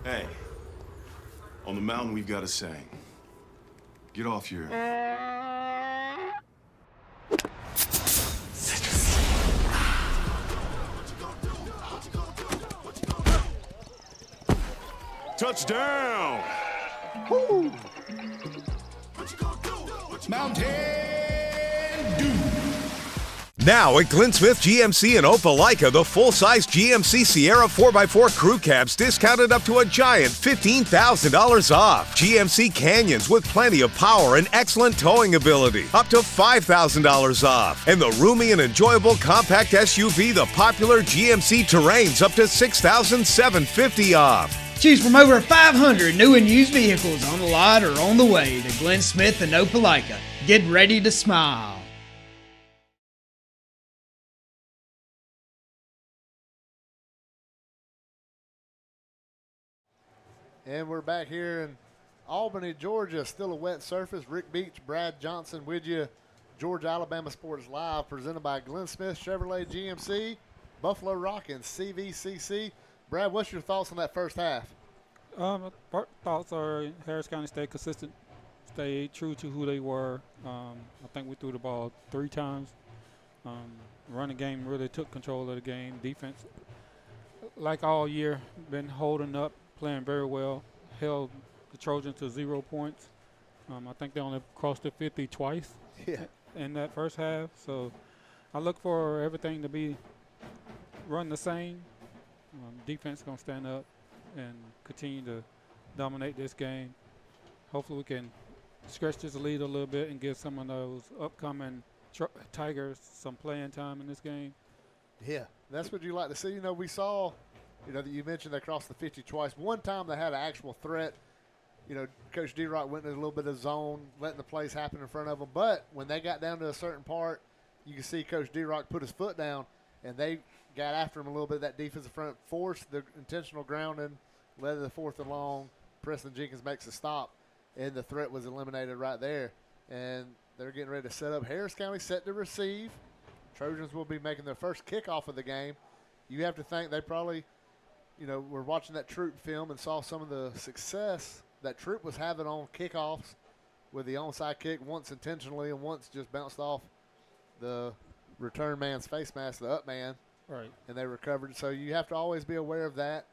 [SPEAKER 5] Hey, on the mountain we've got a saying. Get off your... Touchdown!
[SPEAKER 6] Woo. Mountain Dew.
[SPEAKER 3] Now at Glenn Smith GMC in Opelika, the full-size GMC Sierra 4x4 crew cabs discounted up to a giant $15,000 off. GMC Canyons with plenty of power and excellent towing ability, up to $5,000 off. And the roomy and enjoyable compact SUV, the popular GMC Terrains, up to $6,750 off.
[SPEAKER 4] Choose from over 500 new and used vehicles on the lot or on the way to Glenn Smith and Opelika. Get ready to smile.
[SPEAKER 1] And we're back here in Albany, Georgia. Still a wet surface. Rick Beach, Brad Johnson with you. Georgia Alabama Sports Live, presented by Glenn Smith Chevrolet GMC, Buffalo Rock, and CVCC. Brad, what's your thoughts on that first half?
[SPEAKER 2] Thoughts are Harris County stayed consistent, stayed true to who they were. I think we threw the ball 3 times. Running game really took control of the game. Defense, like all year, been holding up, playing very well. Held the Trojans to 0 points. I think they only crossed the 50 twice in that first half. So I look for everything to be run the same. Defense going to stand up and continue to dominate this game. Hopefully we can stretch this lead a little bit and give some of those upcoming Tigers some playing time in this game.
[SPEAKER 1] Yeah, that's what you like to see. You know, we saw, that you mentioned they crossed the 50 twice. One time they had an actual threat. Coach D-Rock went into a little bit of zone, letting the plays happen in front of them. But when they got down to a certain part, you can see Coach D-Rock put his foot down, and they got after him a little bit. That defensive front forced the intentional grounding, led to the 4th and long. Preston Jenkins makes a stop, and the threat was eliminated right there. And they're getting ready to set up. Harris County set to receive. Trojans will be making their first kickoff of the game. You have to think they probably, were watching that Troop film and saw some of the success that Troop was having on kickoffs with the onside kick, once intentionally and once just bounced off the return man's face mask, the up man.
[SPEAKER 2] Right.
[SPEAKER 1] And they recovered. So you have to always be aware of that.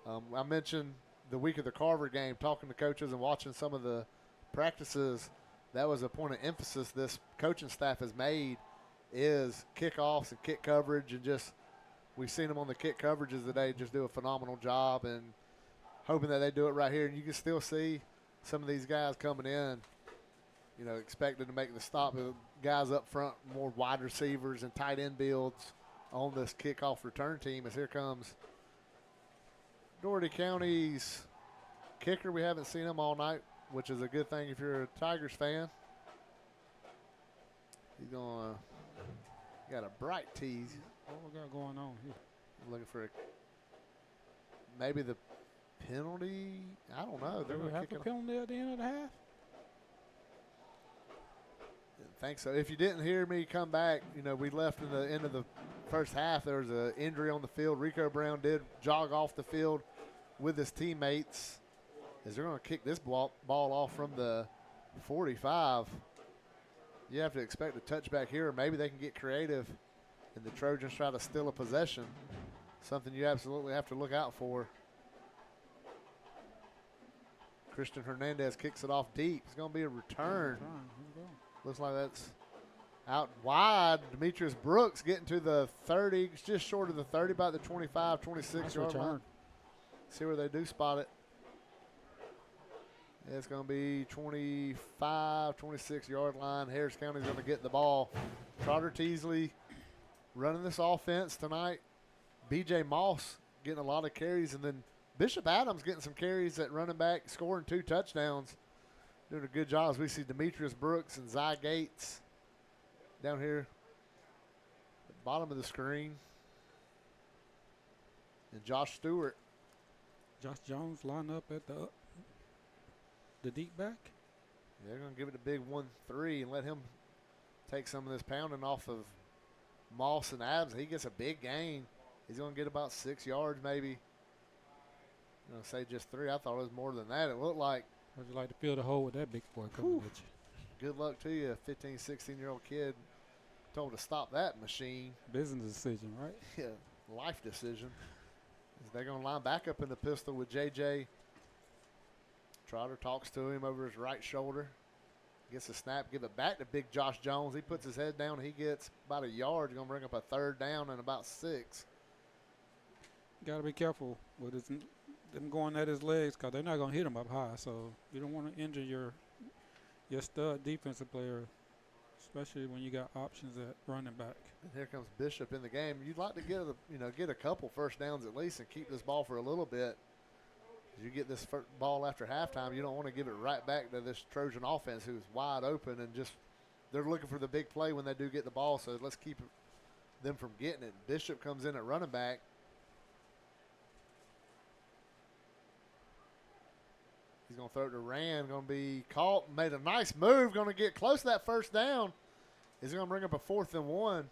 [SPEAKER 1] I mentioned the week of the Carver game, talking to coaches and watching some of the practices. That was a point of emphasis this coaching staff has made, is kickoffs and kick coverage, and just we've seen them on the kick coverages today just do a phenomenal job, and hoping that they do it right here. And you can still see some of these guys coming in, expected to make the stop. The guys up front, more wide receivers and tight end builds on this kickoff return team, as here comes Dougherty County's kicker. We haven't seen him all night, which is a good thing if you're a Tigers fan. He's going to got a bright tease.
[SPEAKER 2] What we got going on here?
[SPEAKER 1] Looking for maybe the penalty. I don't know.
[SPEAKER 2] Do we have a penalty at the end of the half?
[SPEAKER 1] Didn't think so. If you didn't hear me come back, we left in the end of the first half. There was an injury on the field. Rico Brown did jog off the field with his teammates, as they're going to kick this ball off from the 45. You have to expect a touchback here, or maybe they can get creative and the Trojans try to steal a possession, something you absolutely have to look out for. Christian Hernandez kicks it off deep. It's going to be a return. Looks like that's out wide. Demetrius Brooks getting to the 30, just short of the 30, about the 25, 26 yard line. See where they do spot it. It's going to be 25, 26 yard line. Harris County's going to get the ball. Trotter Teasley running this offense tonight. B.J. Moss getting a lot of carries, and then Bishop Adams getting some carries at running back, scoring 2 touchdowns. Doing a good job as we see Demetrius Brooks and Zy Gates down here at the bottom of the screen. And Josh Stewart.
[SPEAKER 2] Josh Jones line up at the deep back.
[SPEAKER 1] They're going to give it a big 1-3 and let him take some of this pounding off of Moss and Adams. He gets a big gain. He's going to get about 6 yards maybe. I'm going to say just 3. I thought it was more than that. It looked like.
[SPEAKER 2] How'd you like to fill the hole with that big boy coming with you?
[SPEAKER 1] Good luck to you, a 15, 16-year-old kid told to stop that machine.
[SPEAKER 2] Business decision, right?
[SPEAKER 1] Yeah, life decision. They're going to line back up in the pistol with J.J. Trotter talks to him over his right shoulder. Gets a snap, give it back to big Josh Jones. He puts his head down. He gets about a yard. He's going to bring up a 3rd down and about 6.
[SPEAKER 2] Got to be careful with them going at his legs because they're not going to hit him up high. So you don't want to injure your stud defensive player, especially when you got options at running back.
[SPEAKER 1] And here comes Bishop in the game. You'd like to get a couple first downs at least and keep this ball for a little bit. As you get this ball after halftime, you don't want to give it right back to this Trojan offense who's wide open and just they're looking for the big play when they do get the ball. So let's keep them from getting it. Bishop comes in at running back. He's going to throw it to Rand. Going to be caught. Made a nice move. Going to get close to that first down. He's going to bring up a 4th and 1.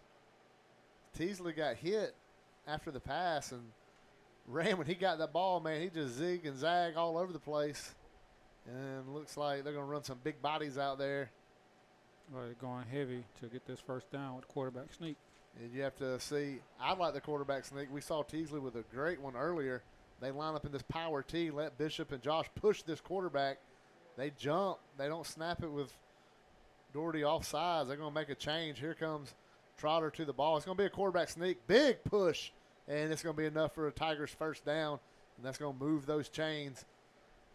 [SPEAKER 1] Teasley got hit after the pass. And Rand, when he got that ball, man, he just zig and zag all over the place. And looks like they're going to run some big bodies out there.
[SPEAKER 2] Well, they're going heavy to get this first down with quarterback sneak.
[SPEAKER 1] And you have to see, I like the quarterback sneak. We saw Teasley with a great one earlier. They line up in this power T, let Bishop and Josh push this quarterback. They jump. They don't snap it with Dougherty off sides. They're going to make a change. Here comes Trotter to the ball. It's going to be a quarterback sneak. Big push. And it's going to be enough for a Tigers first down. And that's going to move those chains.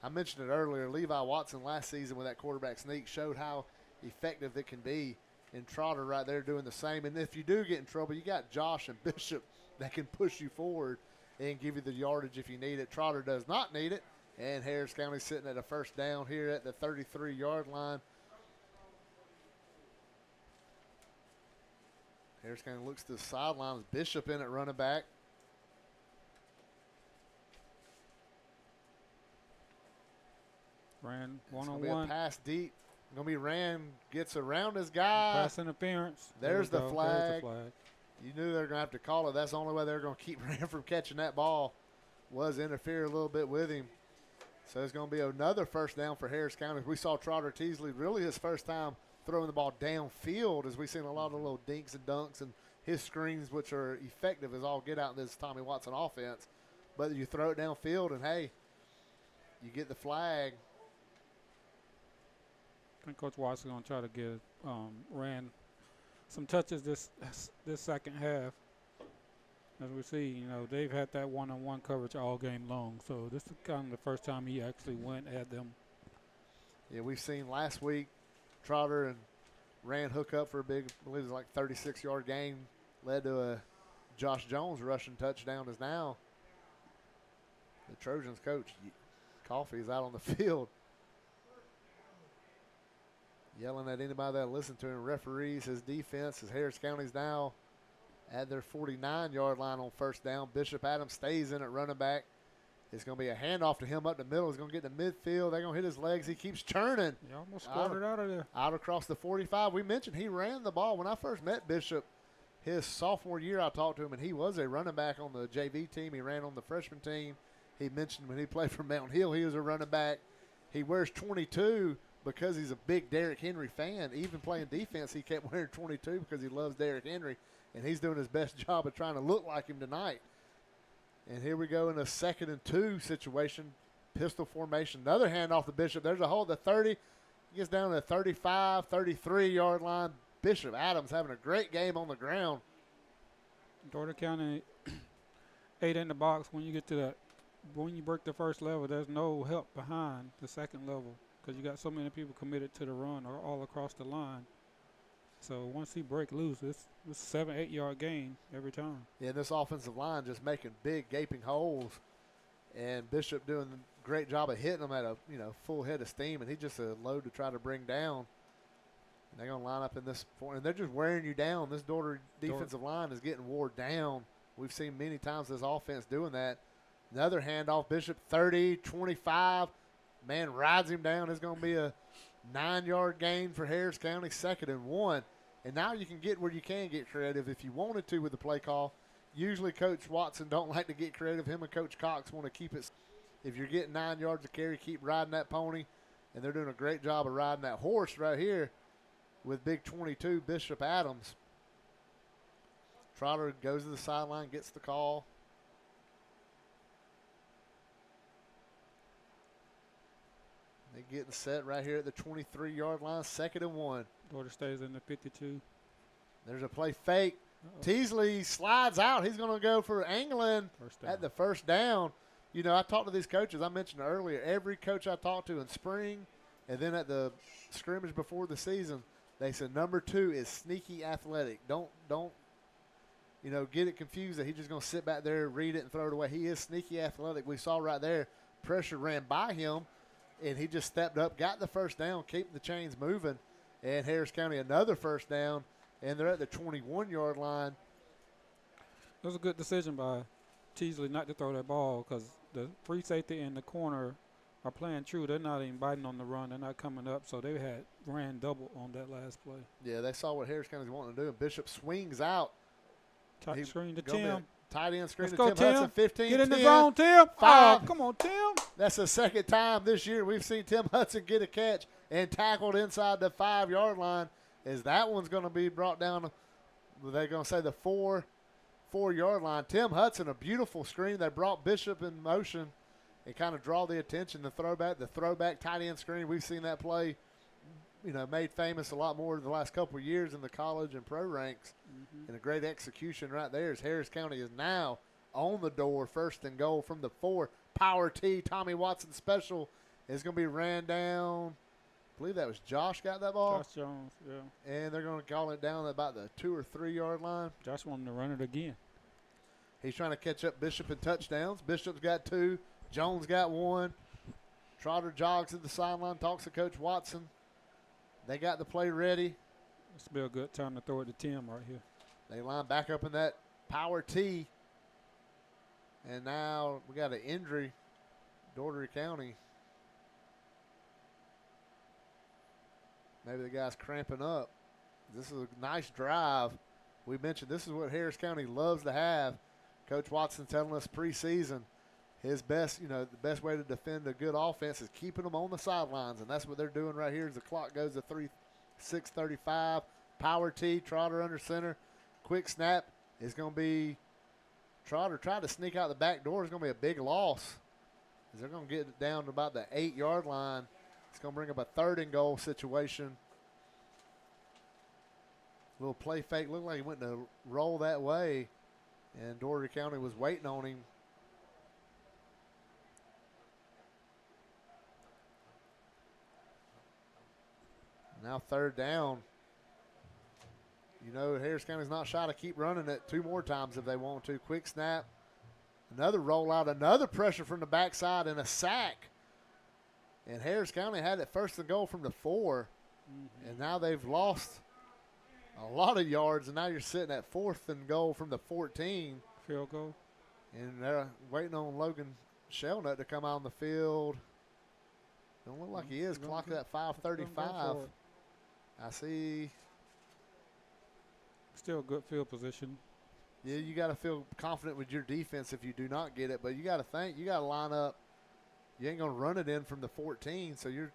[SPEAKER 1] I mentioned it earlier. Levi Watson last season with that quarterback sneak showed how effective it can be. And Trotter right there doing the same. And if you do get in trouble, you got Josh and Bishop that can push you forward and give you the yardage if you need it. Trotter does not need it. And Harris County sitting at a first down here at the 33-yard line. Harris County looks to the sidelines. Bishop in at running back.
[SPEAKER 2] Ran
[SPEAKER 1] It's
[SPEAKER 2] one-on-one.
[SPEAKER 1] going to be a pass deep. Going to be Rand gets around his guy.
[SPEAKER 2] Pass interference.
[SPEAKER 1] There's the
[SPEAKER 2] There's
[SPEAKER 1] flag.
[SPEAKER 2] the flag.
[SPEAKER 1] You knew they were going to have to call it. That's the only way they were going to keep Rand from catching that ball was interfere a little bit with him. So it's going to be another first down for Harris County. We saw Trotter Teasley really his first time throwing the ball downfield, as we've seen a lot of little dinks and dunks and his screens, which are effective as all get out in this Tommy Watson offense. But you throw it downfield and, hey, you get the flag.
[SPEAKER 2] I think Coach Watson going to try to give Rand some touches this second half. As we see, they've had that one-on-one coverage all game long. So this is kind of the first time he actually went at them.
[SPEAKER 1] Yeah, we've seen last week Trotter and Rand hook up for a big, I believe it was like 36-yard gain, led to a Josh Jones rushing touchdown. Is now the Trojans coach, Coffee, is out on the field yelling at anybody that listen to him. Referees, his defense, his Harris County's now at their 49-yard line on first down. Bishop Adams stays in at running back. It's going to be a handoff to him up the middle. He's going to get to midfield. They're going to hit his legs. He keeps churning.
[SPEAKER 2] He almost scored it out of there.
[SPEAKER 1] Out across the 45. We mentioned he ran the ball. When I first met Bishop, his sophomore year, I talked to him, and he was a running back on the JV team. He ran on the freshman team. He mentioned when he played for Mountain Hill, he was a running back. He wears 22 because he's a big Derrick Henry fan. Even playing defense, he kept wearing 22 because he loves Derrick Henry, and he's doing his best job of trying to look like him tonight. And here we go in a 2nd and 2 situation, pistol formation. Another handoff to Bishop. There's a hole at the 30. He gets down to the 35, 33-yard line. Bishop Adams having a great game on the ground.
[SPEAKER 2] Dougherty County 8 in the box. When you get to that, when you break the first level, there's no help behind the second level because you got so many people committed to the run or all across the line. So once he break loose, it's 7-8 yard gain every time.
[SPEAKER 1] Yeah, this offensive line just making big gaping holes, and Bishop doing a great job of hitting them at a full head of steam, and he's just a load to try to bring down. And they're gonna line up in this point, and they're just wearing you down. This Dougherty defensive line is getting wore down. We've seen many times this offense doing that. Another handoff, Bishop 30, 25. Man rides him down. It's going to be a 9-yard gain for Harris County, 2nd and 1. And now you can get where you can get creative if you wanted to with the play call. Usually Coach Watson don't like to get creative. Him and Coach Cox want to keep it. If you're getting 9 yards of carry, keep riding that pony. And they're doing a great job of riding that horse right here with big 22 Bishop Adams. Trotter goes to the sideline, gets the call. They're getting set right here at the 23-yard line, 2nd and 1.
[SPEAKER 2] Dougherty stays in the 52.
[SPEAKER 1] There's a play fake. Teasley slides out. He's going to go for angling at the first down. You know, I talked to these coaches. I mentioned earlier, every coach I talked to in spring and then at the scrimmage before the season, they said number 2 is sneaky athletic. Don't get it confused that he's just going to sit back there, read it, and throw it away. He is sneaky athletic. We saw right there, pressure ran by him, and he just stepped up, got the first down, keeping the chains moving, and Harris County another first down, and they're at the 21-yard line.
[SPEAKER 2] It was a good decision by Teasley not to throw that ball because the free safety and the corner are playing true. They're not even biting on the run. They're not coming up, so they had ran double on that last play.
[SPEAKER 1] Yeah, they saw what Harris County's wanting to do, and Bishop swings out.
[SPEAKER 2] Tight screen to Tim.
[SPEAKER 1] Tight end screen
[SPEAKER 2] Let's
[SPEAKER 1] to
[SPEAKER 2] go,
[SPEAKER 1] Tim Hudson, 15.
[SPEAKER 2] Get in
[SPEAKER 1] 10,
[SPEAKER 2] the zone, Tim.
[SPEAKER 1] 5.
[SPEAKER 2] Oh, come on, Tim.
[SPEAKER 1] That's the second time this year we've seen Tim Hudson get a catch and tackled inside the 5-yard line. As that one's going to be brought down, they're going to say the 4-yard line. Tim Hudson, a beautiful screen. They brought Bishop in motion and kind of draw the attention. The throwback tight end screen. We've seen that play, made famous a lot more in the last couple of years in the college and pro ranks. And a great execution right there as Harris County is now on the door, 1st and goal from the 4. Power T, Tommy Watson special is going to be ran down. I believe that was Josh got that ball.
[SPEAKER 2] Josh Jones, yeah.
[SPEAKER 1] And they're going to call it down at about the 2 or 3 yard line.
[SPEAKER 2] Josh wanted to run it again.
[SPEAKER 1] He's trying to catch up Bishop in touchdowns. Bishop's got 2. Jones got 1. Trotter jogs to the sideline, talks to Coach Watson. They got the play ready.
[SPEAKER 2] This will be a good time to throw it to Tim right here.
[SPEAKER 1] They line back up in that power T. And now we got an injury, Dougherty County. Maybe the guy's cramping up. This is a nice drive. We mentioned this is what Harris County loves to have. Coach Watson telling us preseason his best, the best way to defend a good offense is keeping them on the sidelines, and that's what they're doing right here as the clock goes to 6:35. Power T, Trotter under center. Quick snap is going to be Trotter tried to sneak out the back door. It's going to be a big loss. They're going to get it down to about the 8-yard line. It's going to bring up a 3rd and goal situation. Little play fake. Looked like he went to roll that way, and Dougherty County was waiting on him. Now 3rd down. Harris County's not shy to keep running it 2 more times if they want to. Quick snap. Another rollout. Another pressure from the backside and a sack. And Harris County had it 1st and goal from the 4. And now they've lost a lot of yards, and now you're sitting at 4th and goal from the 14.
[SPEAKER 2] Field goal.
[SPEAKER 1] And they're waiting on Logan Shelnut to come out on the field. Don't look like he is. Clock at 5:35. I see.
[SPEAKER 2] Still good field position.
[SPEAKER 1] Yeah, you got to feel confident with your defense if you do not get it. But you got to think, you got to line up. You ain't going to run it in from the 14, so you're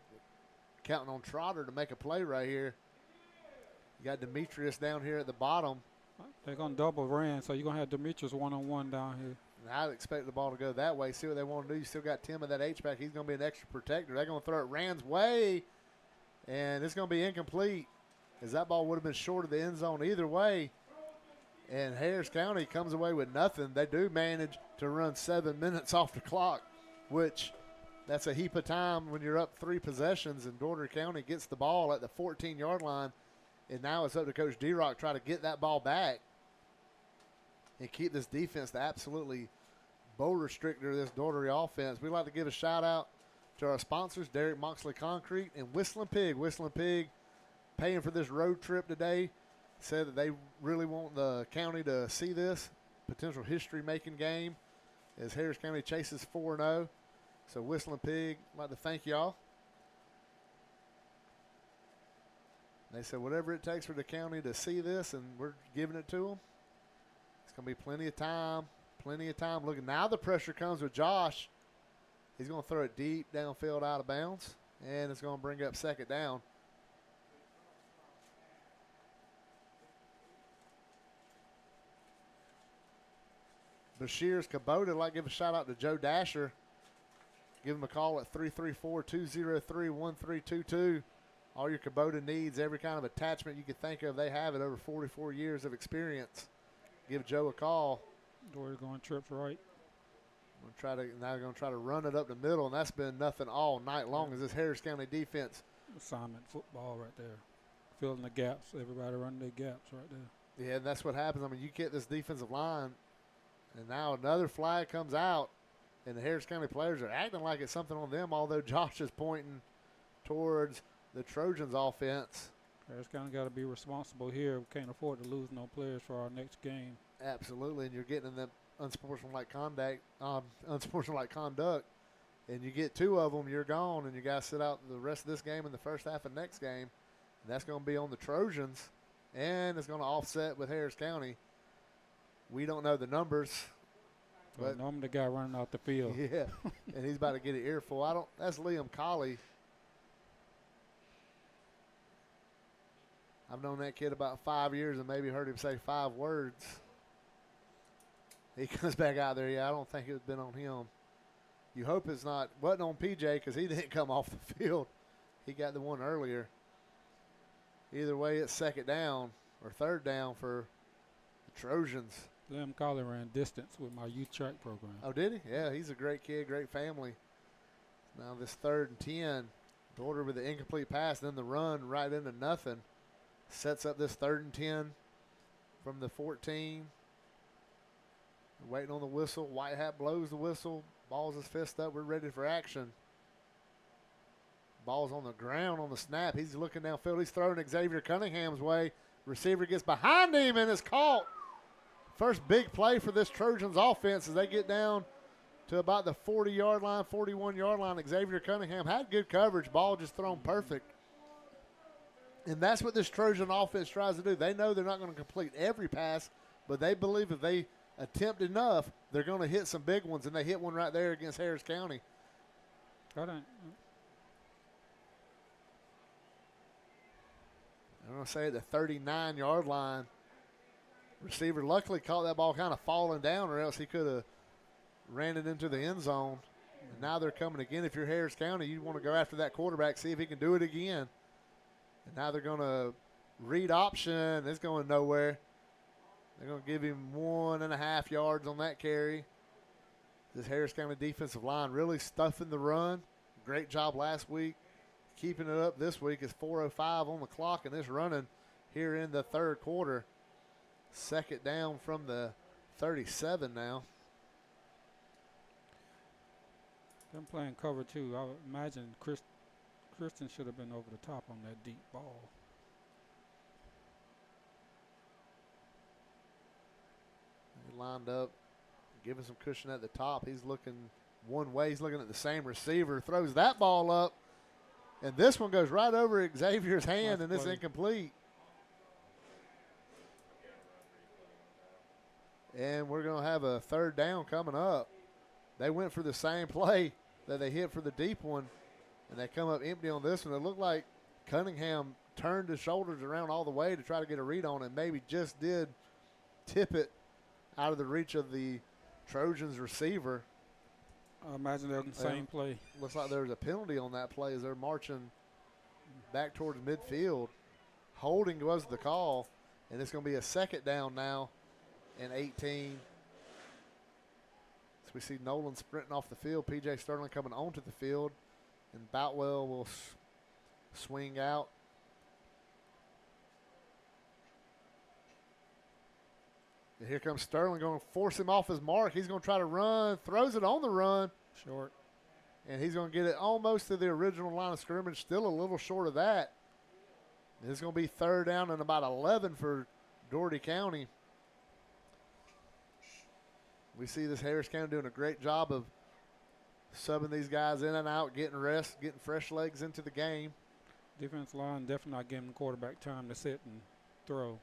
[SPEAKER 1] counting on Trotter to make a play right here. You got Demetrius down here at the bottom.
[SPEAKER 2] They're going to double ran, so you're going to have Demetrius one-on-one down here.
[SPEAKER 1] And I'd expect the ball to go that way. See what they want to do. You still got Tim at that H-back. He's going to be an extra protector. They're going to throw it Rand's way, and it's going to be incomplete, as that ball would have been short of the end zone either way. And Harris County comes away with nothing. They do manage to run 7 minutes off the clock, which that's a heap of time when you're up 3 possessions, and Dougherty County gets the ball at the 14-yard line. And now it's up to Coach D-Rock to try to get that ball back and keep this defense the absolutely bowl restrictor of this Dougherty offense. We'd like to give a shout-out to our sponsors, Derek Moxley Concrete and Whistling Pig. Whistling Pig paying for this road trip today. Said that they really want the county to see this potential history-making game as Harris County chases 4-0. So Whistling Pig, I'd like to thank y'all. They said whatever it takes for the county to see this, and we're giving it to them. It's going to be plenty of time. Looking, now the pressure comes with Josh. He's going to throw it deep downfield out of bounds, and it's going to bring up second down. Bashir's Kubota. I'd like to give a shout out to Joe Dasher. Give him a call at 334-203-1322. All your Kubota needs, every kind of attachment you could think of, they have it. Over 44 years of experience. Give Joe a call.
[SPEAKER 2] Dory's going trips right.
[SPEAKER 1] Now they're going to try to run it up the middle, and that's been nothing all night long as this Harris County defense.
[SPEAKER 2] Assignment football right there. Filling the gaps. Everybody running their gaps right there.
[SPEAKER 1] Yeah, and that's what happens. I mean, you get this defensive line, and now another flag comes out, and the Harris County players are acting like it's something on them, although Josh is pointing towards the Trojans offense.
[SPEAKER 2] Harris County got to be responsible here. We can't afford to lose no players for our next game.
[SPEAKER 1] Absolutely, and you're getting in the unsportsmanlike conduct, and you get two of them, you're gone, and you got to sit out the rest of this game and the first half of next game. And that's going to be on the Trojans, and it's going to offset with Harris County. We don't know the numbers.
[SPEAKER 2] But I'm the guy running out the field.
[SPEAKER 1] Yeah, and he's about to get an earful. That's Liam Colley. I've known that kid about 5 years and maybe heard him say 5 words. He comes back out there. Yeah, I don't think it's been on him. You hope it's wasn't on PJ because he didn't come off the field. He got the one earlier. Either way, it's second down or third down for the Trojans.
[SPEAKER 2] Liam Colley ran distance with my youth track program.
[SPEAKER 1] Oh, did he? Yeah, he's a great kid, great family. Now this 3rd and 10. Dougherty with the incomplete pass, then the run right into nothing. Sets up this 3rd and 10 from the 14. Waiting on the whistle. White Hat blows the whistle. Balls his fist up. We're ready for action. Ball's on the ground on the snap. He's looking downfield. He's throwing Xavier Cunningham's way. Receiver gets behind him and is caught. First big play for this Trojans offense as they get down to about the 40-yard line, 41-yard line. Xavier Cunningham had good coverage. Ball just thrown perfect. And that's what this Trojan offense tries to do. They know they're not going to complete every pass, but they believe if they attempt enough, they're going to hit some big ones, and they hit one right there against Harris County. I'm going to say at the 39-yard line. Receiver luckily caught that ball kind of falling down, or else he could have ran it into the end zone. And now they're coming again. If you're Harris County, you want to go after that quarterback, see if he can do it again. And now they're going to read option. It's going nowhere. They're going to give him 1.5 yards on that carry. This Harris County defensive line really stuffing the run. Great job last week. Keeping it up this week is 4:05 on the clock, and it's running here in the 3rd quarter. Second down from the 37 now.
[SPEAKER 2] Them playing cover 2. I would imagine Christian should have been over the top on that deep ball.
[SPEAKER 1] He lined up, giving some cushion at the top. He's looking one way. He's looking at the same receiver. Throws that ball up, and this one goes right over Xavier's hand, and it's incomplete. And we're going to have a 3rd down coming up. They went for the same play that they hit for the deep one, and they come up empty on this one. It looked like Cunningham turned his shoulders around all the way to try to get a read on it, maybe just did tip it out of the reach of the Trojans receiver.
[SPEAKER 2] I imagine they're the same play.
[SPEAKER 1] Looks like there was a penalty on that play as they're marching back towards midfield. Holding was the call, and it's going to be a 2nd down now and 18. So we see Nolan sprinting off the field. P.J. Sterling coming onto the field, and Boutwell will swing out. And here comes Sterling, going to force him off his mark. He's going to try to run, throws it on the run.
[SPEAKER 2] Short.
[SPEAKER 1] And he's going to get it almost to the original line of scrimmage, still a little short of that. It's going to be 3rd down and about 11 for Dougherty County. We see this Harris County doing a great job of subbing these guys in and out, getting rest, getting fresh legs into the game.
[SPEAKER 2] Defense line definitely not giving the quarterback time to sit and throw.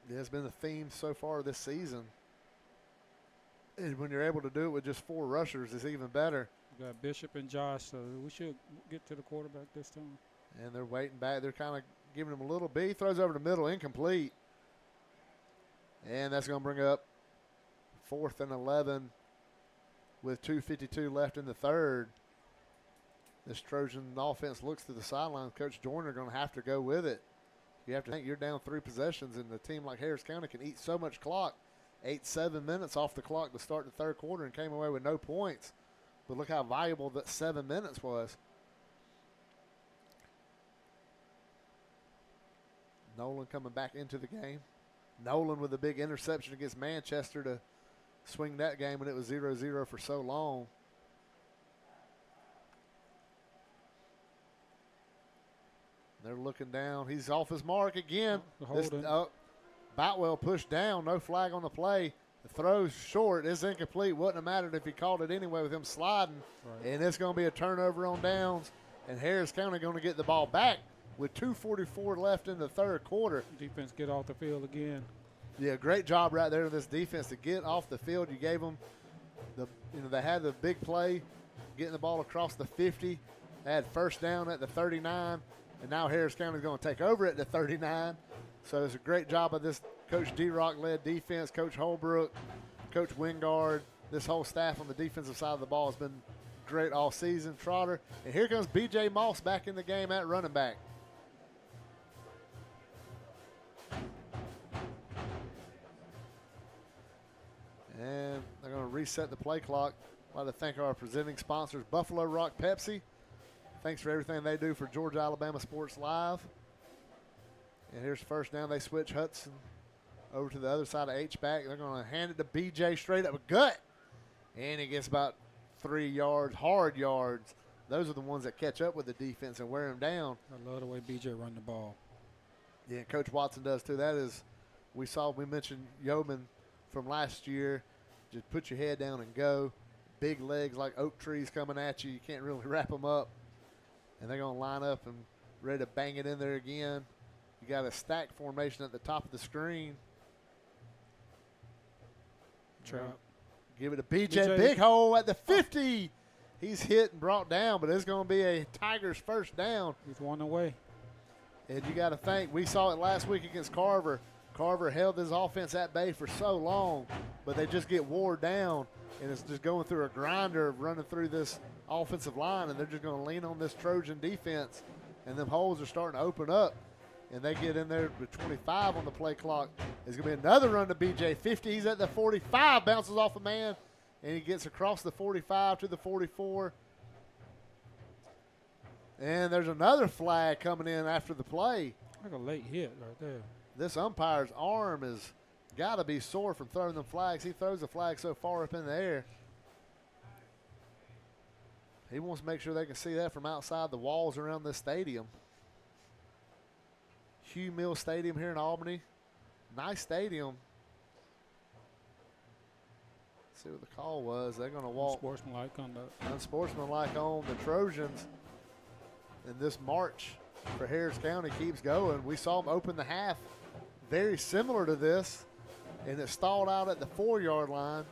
[SPEAKER 1] Yeah, it's been the theme so far this season. And when you're able to do it with just 4 rushers, it's even better.
[SPEAKER 2] We got Bishop and Josh, so we should get to the quarterback this time.
[SPEAKER 1] And they're waiting back. They're kind of giving him a little B. Throws over the middle, incomplete. And that's going to bring up 4th and 11 with 2:52 left in the 3rd. This Trojan offense looks to the sideline. Coach Joyner going to have to go with it. You have to think you're down 3 possessions, and a team like Harris County can eat so much clock. 7 minutes off the clock to start the 3rd quarter and came away with no points. But look how valuable that 7 minutes was. Nolan coming back into the game. Nolan with a big interception against Manchester to swing that game when it was 0-0 for so long. They're looking down. He's off his mark again. Boutwell pushed down. No flag on the play. The throw's short. It's incomplete. Wouldn't have mattered if he called it anyway with him sliding. Right. And it's going to be a turnover on downs. And Harris County going to get the ball back with 2:44 left in the 3rd quarter.
[SPEAKER 2] Defense get off the field again.
[SPEAKER 1] Yeah, great job right there of this defense to get off the field. You gave them they had the big play, getting the ball across the 50. They had 1st down at the 39, and now Harris County is going to take over at the 39. So it's a great job of this Coach D-Rock-led defense, Coach Holbrook, Coach Wingard. This whole staff on the defensive side of the ball has been great all season. Trotter. And here comes B.J. Moss back in the game at running back. And they're going to reset the play clock. I'd like to thank our presenting sponsors, Buffalo Rock Pepsi. Thanks for everything they do for Georgia Alabama Sports Live. And here's 1st down. They switch Hudson over to the other side of H-back. They're going to hand it to B.J. straight up a gut. And he gets about 3 yards, hard yards. Those are the ones that catch up with the defense and wear him down.
[SPEAKER 2] I love the way B.J. run the ball.
[SPEAKER 1] Yeah, Coach Watson does too. That is, we mentioned Yeoman from last year. Just put your head down and go. Big legs like oak trees coming at you. You can't really wrap them up. And they're going to line up and ready to bang it in there again. You got a stack formation at the top of the screen.
[SPEAKER 2] Trap.
[SPEAKER 1] Give it to BJ. Big hole at the 50. He's hit and brought down, but it's going to be a Tigers 1st down.
[SPEAKER 2] He's 1 away.
[SPEAKER 1] And you got to think, we saw it last week against Carver. Carver held his offense at bay for so long, but they just get wore down, and it's just going through a grinder of running through this offensive line, and they're just going to lean on this Trojan defense, and them holes are starting to open up, and they get in there with 25 on the play clock. There's going to be another run to BJ. 50, he's at the 45, bounces off a man, and he gets across the 45 to the 44. And there's another flag coming in after the play.
[SPEAKER 2] Like a late hit right there.
[SPEAKER 1] This umpire's arm has got to be sore from throwing them flags. He throws the flag so far up in the air. He wants to make sure they can see that from outside the walls around this stadium. Hugh Mill Stadium here in Albany. Nice stadium. Let's see what the call was. They're going to walk.
[SPEAKER 2] Unsportsmanlike conduct.
[SPEAKER 1] Unsportsmanlike on the Trojans. And this march for Harris County keeps going. We saw them open the half very similar to this, and it stalled out at the 4-yard line.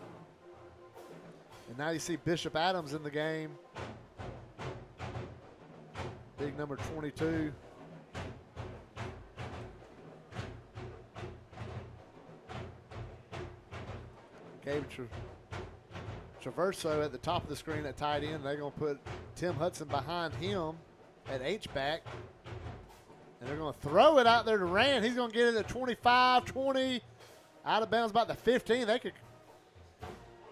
[SPEAKER 1] And now you see Bishop Adams in the game. Big number 22. Gabe Traverso at the top of the screen at tight end. They're going to put Tim Hudson behind him at H-back. And they're going to throw it out there to Rand. He's going to get it at 25, 20, out of bounds about the 15. They could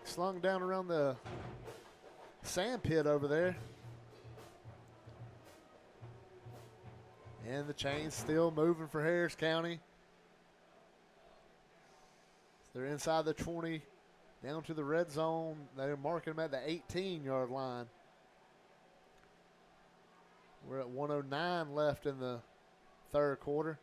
[SPEAKER 1] slung down around the sand pit over there. And the chain's still moving for Harris County. They're inside the 20, down to the red zone. They're marking them at the 18-yard line. We're at 1:09 left in the third quarter.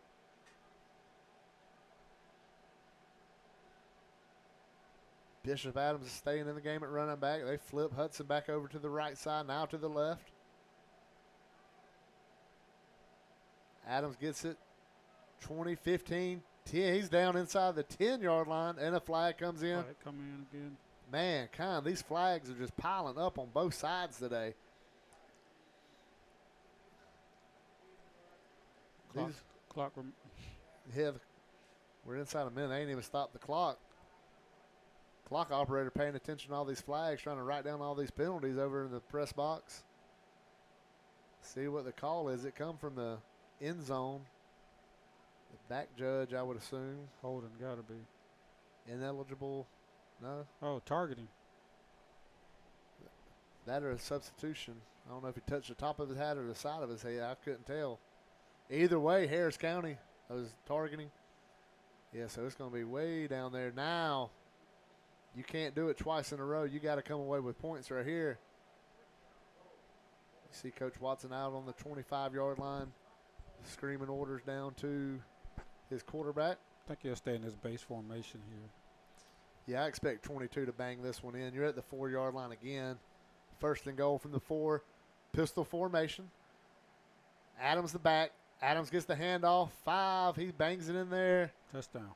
[SPEAKER 1] Bishop Adams is staying in the game at running back. They flip Hudson back over to the right side, now to the left. Adams gets it. 20, 15, 10. He's down inside the 10-yard line, and a flag comes in.
[SPEAKER 2] Flag coming in again.
[SPEAKER 1] Man, these flags are just piling up on both sides today.
[SPEAKER 2] Clock.
[SPEAKER 1] Yeah, we're inside a minute. They ain't even stopped the clock. Clock operator paying attention to all these flags, trying to write down all these penalties over in the press box. See what the call is. It come from the end zone. The back judge, I would assume.
[SPEAKER 2] Holding, gotta be.
[SPEAKER 1] Ineligible. No.
[SPEAKER 2] Oh, targeting.
[SPEAKER 1] That or a substitution. I don't know if he touched the top of his hat or the side of his head. I couldn't tell. Either way, Harris County was targeting. Yeah, so it's going to be way down there. Now, you can't do it twice in a row. You got to come away with points right here. You see Coach Watson out on the 25-yard line, screaming orders down to his quarterback.
[SPEAKER 2] I think he'll stay in his base formation here.
[SPEAKER 1] Yeah, I expect 22 to bang this one in. You're at the 4-yard line again. First and goal from the 4. Pistol formation. Adams the back. Adams gets the handoff. 5. He bangs it in there.
[SPEAKER 2] Touchdown.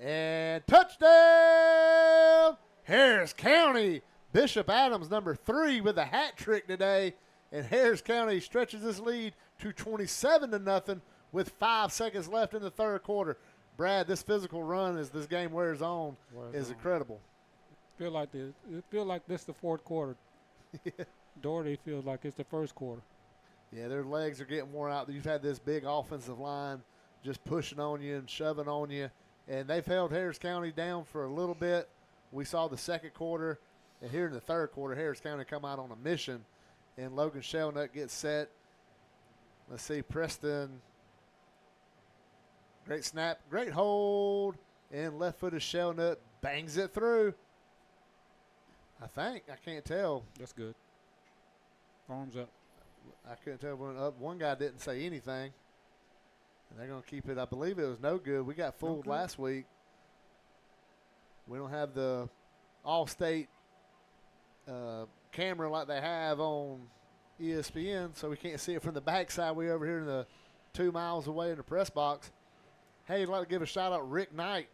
[SPEAKER 1] And touchdown! Harris County. Bishop Adams, number 3, with a hat trick today. And Harris County stretches this lead to 27-0 with 5 seconds left in the third quarter. Brad, this physical run as this game wears on is incredible.
[SPEAKER 2] It feel like this the fourth quarter.
[SPEAKER 1] Yeah.
[SPEAKER 2] Dougherty feels like it's the first quarter.
[SPEAKER 1] Yeah, their legs are getting worn out. You've had this big offensive line just pushing on you and shoving on you. And they've held Harris County down for a little bit. We saw the second quarter. And here in the third quarter, Harris County come out on a mission. And Logan Shelnut gets set. Let's see, Preston. Great snap, great hold. And left-footed Shelnut bangs it through. I think. I can't tell.
[SPEAKER 2] That's good. Arms up.
[SPEAKER 1] I couldn't tell when up. One guy didn't say anything. And they're going to keep it. I believe it was no good. We got fooled last week. We don't have the all-state camera like they have on ESPN, so we can't see it from the backside. We over here in the 2 miles away in the press box. Hey, I'd like to give a shout-out Rick Knight,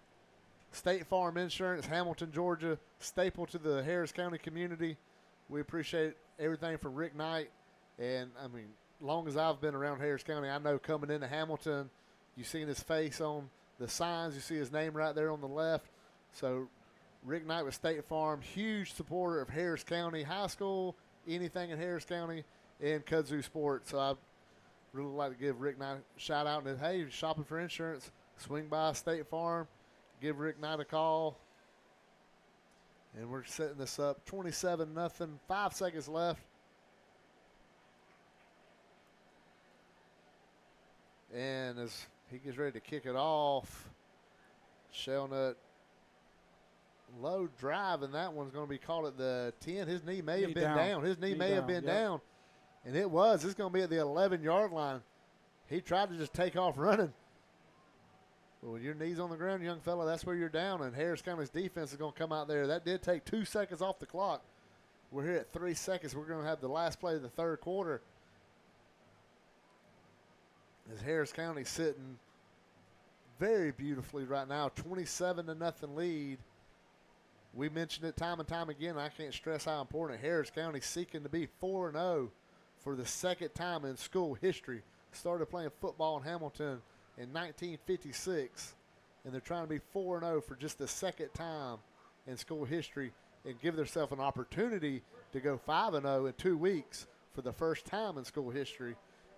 [SPEAKER 1] State Farm Insurance, Hamilton, Georgia, staple to the Harris County community. We appreciate everything from Rick Knight. And, I mean, long as I've been around Harris County, I know coming into Hamilton, you've seen his face on the signs. You see his name right there on the left. So, Rick Knight with State Farm, huge supporter of Harris County High School, anything in Harris County, and Kudzu Sports. So, I'd really like to give Rick Knight a shout-out. And, hey, shopping for insurance, swing by State Farm, give Rick Knight a call. And we're setting this up 27-0, 5 seconds left. And as he gets ready to kick it off, Shelnut low drive, and that one's going to be called at the 10. His knee may have been down. His knee may have been down. And it was. It's going to be at the 11-yard line. He tried to just take off running. But when your knee's on the ground, young fella, that's where you're down. And Harris County's defense is going to come out there. That did take 2 seconds off the clock. We're here at 3 seconds. We're going to have the last play of the third quarter. As Harris County sitting very beautifully right now, 27-0 lead. We mentioned it time and time again. I can't stress how important Harris County seeking to be 4-0 for the second time in school history. Started playing football in Hamilton in 1956, and they're trying to be 4-0 for just the second time in school history and give themselves an opportunity to go 5-0 in 2 weeks for the first time in school history.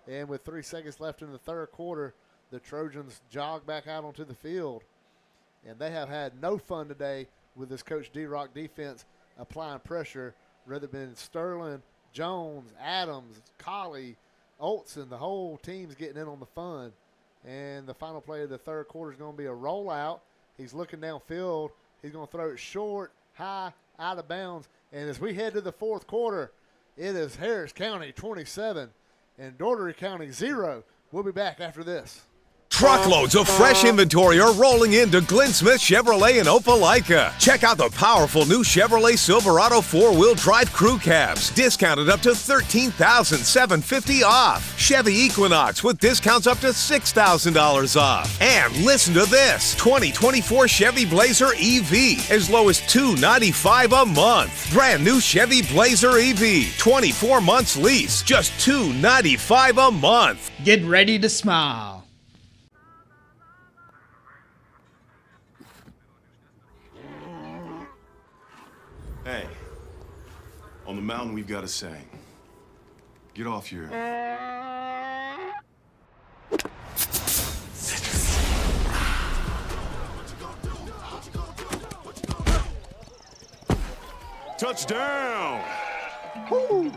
[SPEAKER 1] And with 3 seconds left in the third quarter, the Trojans jog back out onto the field. And they have had no fun today with this Coach D-Rock defense applying pressure, rather than Sterling, Jones, Adams, Colley, Olson. The whole team's getting in on the fun. And the final play of the third quarter is going to be a rollout. He's looking downfield. He's going to throw it short, high, out of bounds. And as we head to the fourth quarter, it is Harris County 27 and Dougherty County 0. We'll be back after this.
[SPEAKER 3] Truckloads of fresh inventory are rolling into Glenn Smith Chevrolet in Opelika. Check out the powerful new Chevrolet Silverado 4-wheel drive crew cabs, discounted up to $13,750 off. Chevy Equinox with discounts up to $6,000 off. And listen to this, 2024 Chevy Blazer EV, as low as $295 a month. Brand new Chevy Blazer EV, 24 months lease, just $295 a month.
[SPEAKER 4] Get ready to smile.
[SPEAKER 5] Hey, on the mountain we've got a saying. Get off your... Touchdown!
[SPEAKER 6] Woo!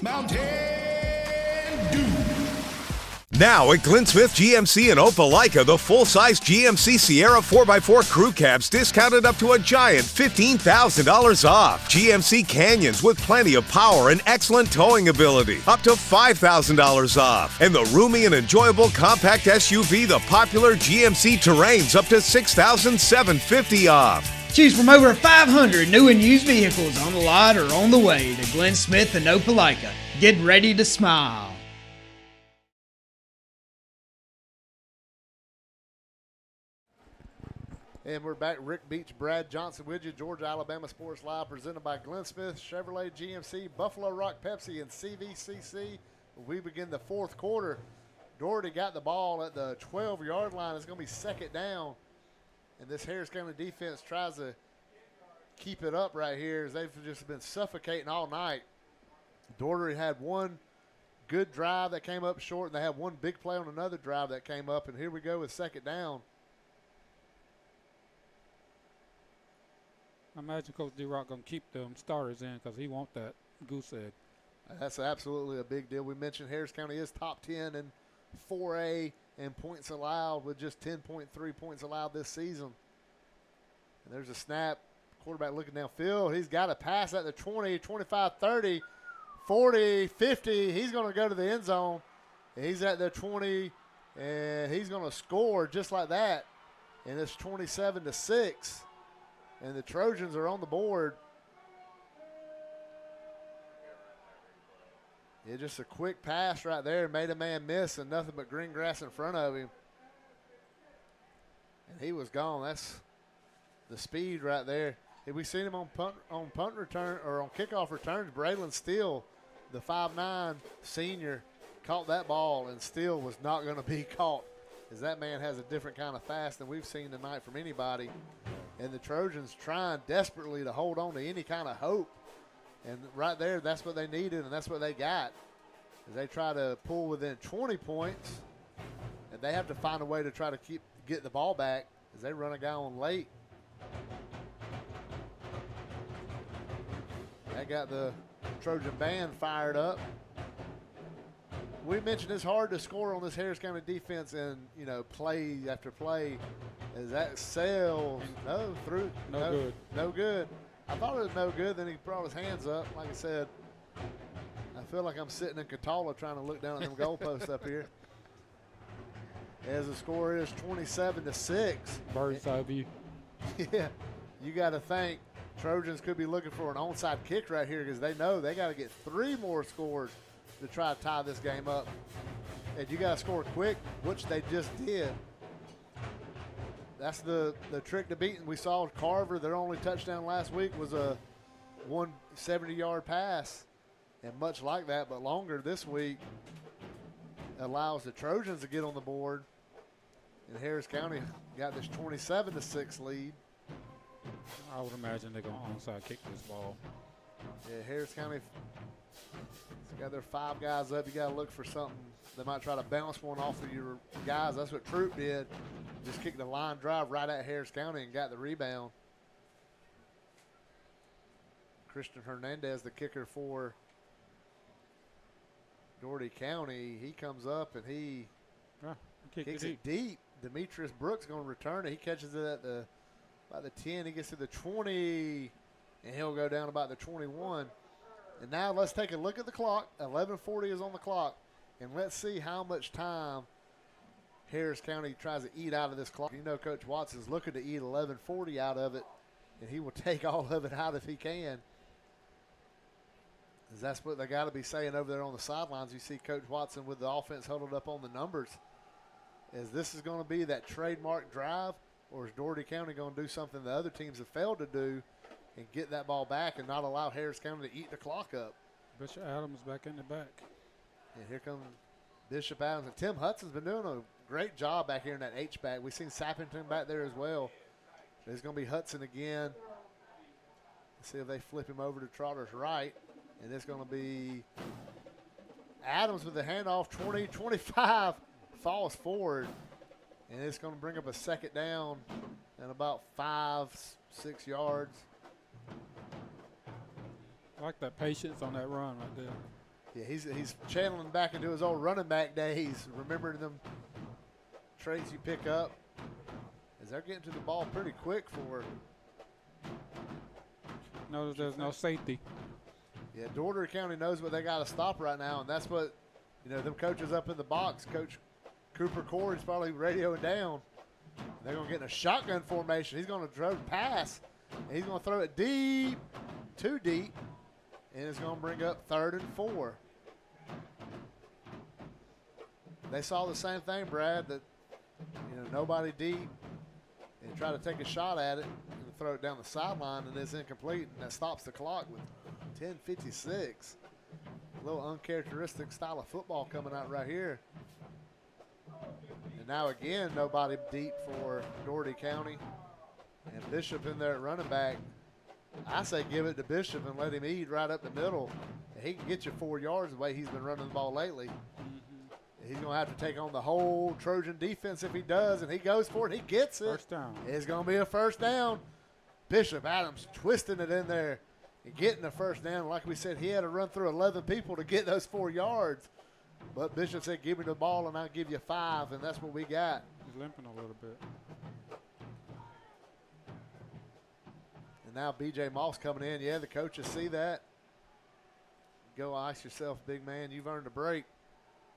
[SPEAKER 6] Mountain Dew.
[SPEAKER 3] Now at Glenn Smith GMC in Opelika, the full-size GMC Sierra 4x4 crew cabs discounted up to a giant $15,000 off. GMC Canyons with plenty of power and excellent towing ability, up to $5,000 off. And the roomy and enjoyable compact SUV, the popular GMC Terrains, up to $6,750 off.
[SPEAKER 4] Choose from over 500 new and used vehicles on the lot or on the way to Glenn Smith and Opelika. Get ready to smile.
[SPEAKER 1] And we're back. Rick Beach, Brad Johnson with you. Georgia, Alabama Sports Live, presented by Glenn Smith, Chevrolet, GMC, Buffalo Rock Pepsi, and CVCC. We begin the fourth quarter. Dougherty got the ball at the 12-yard line. It's going to be second down. And this Harris County defense tries to keep it up right here as they've just been suffocating all night. Dougherty had one good drive that came up short, and they had one big play on another drive that came up. And here we go with second down.
[SPEAKER 2] I imagine Coach D-Rock going to keep them starters in because he wants that goose egg.
[SPEAKER 1] That's absolutely a big deal. We mentioned Harris County is top 10 in 4A and points allowed with just 10.3 points allowed this season. And there's a snap. Quarterback looking downfield. He's got a pass at the 20, 25, 30, 40, 50. He's going to go to the end zone. He's at the 20, and he's going to score just like that. And it's 27-6. And the Trojans are on the board. Yeah, just a quick pass right there. Made a man miss and nothing but green grass in front of him. And he was gone. That's the speed right there. Have we seen him on punt return or on kickoff returns? Braylon Steele, the 5'9" senior, caught that ball and still was not going to be caught, as that man has a different kind of fast than we've seen tonight from anybody. And the Trojans trying desperately to hold on to any kind of hope. And right there, that's what they needed, and that's what they got. As they try to pull within 20 points, and they have to find a way to try to get the ball back as they run a guy on late. That got the Trojan band fired up. We mentioned it's hard to score on this Harris County defense, and play after play. As that sails, no good. No good. I thought it was no good. Then he brought his hands up. Like I said, I feel like I'm sitting in Catala trying to look down at them goalposts up here. As the score is 27-6.
[SPEAKER 2] Bird's eye view.
[SPEAKER 1] Yeah, you got to think Trojans could be looking for an onside kick right here because they know they got to get 3 more scores to try to tie this game up. And you got to score quick, which they just did. That's the trick to beating. We saw Carver, their only touchdown last week was a 170-yard pass. And much like that, but longer this week, allows the Trojans to get on the board. And Harris County got this 27-6 lead.
[SPEAKER 2] I would imagine they're going to onside kick this ball.
[SPEAKER 1] Yeah, Harris County got their 5 guys up. You got to look for something. They might try to bounce one off of your guys. That's what Troop did. Just kicked the line drive right at Harris County and got the rebound. Christian Hernandez, the kicker for Dougherty County, he comes up and he kicks it deep Demetrius Brooks going to return it. He catches it at about the 10. He gets to the 20, and he'll go down about the 21. And now let's take a look at the clock. 11:40 is on the clock, and let's see how much time Harris County tries to eat out of this clock. You know Coach Watson's looking to eat 11:40 out of it, and he will take all of it out if he can. Because that's what they got to be saying over there on the sidelines. You see Coach Watson with the offense huddled up on the numbers. Is this is going to be that trademark drive, or is Dougherty County going to do something the other teams have failed to do and get that ball back and not allow Harris County to eat the clock up?
[SPEAKER 2] Bishop Adams back in the back.
[SPEAKER 1] And here comes Bishop Adams. And Tim Hudson's been doing a great job back here in that H-back. We've seen Sappington back there as well. There's going to be Hudson again. Let's see if they flip him over to Trotter's right. And it's going to be Adams with the handoff, 20-25, falls forward. And it's going to bring up a second down and about 5-6 yards.
[SPEAKER 2] I like that patience on that run right there.
[SPEAKER 1] Yeah, he's channeling back into his old running back days, remembering them traits you pick up. As they're getting to the ball pretty quick for.
[SPEAKER 2] Notice there's no safety.
[SPEAKER 1] Yeah, Dougherty County knows what they got to stop right now, and that's what, them coaches up in the box. Coach Cooper Corey's probably radioing down. They're going to get in a shotgun formation. He's going to throw the pass, and he's going to throw it deep, too deep, and it's going to bring up 3rd and 4. They saw the same thing, Brad, that, nobody deep, and try to take a shot at it and throw it down the sideline, and it's incomplete, and that stops the clock with 10:56. A little uncharacteristic style of football coming out right here. And now again, nobody deep for Dougherty County. And Bishop in there at running back. I say give it to Bishop and let him eat right up the middle. And he can get you 4 yards the way he's been running the ball lately. He's going to have to take on the whole Trojan defense if he does, and he goes for it. He gets it.
[SPEAKER 2] First down.
[SPEAKER 1] It's going to be a first down. Bishop Adams twisting it in there and getting the first down. Like we said, he had to run through 11 people to get those 4 yards. But Bishop said, give me the ball, and I'll give you 5, and that's what we got.
[SPEAKER 2] He's limping a little bit.
[SPEAKER 1] And now B.J. Moss coming in. Yeah, the coaches see that. Go ice yourself, big man. You've earned a break.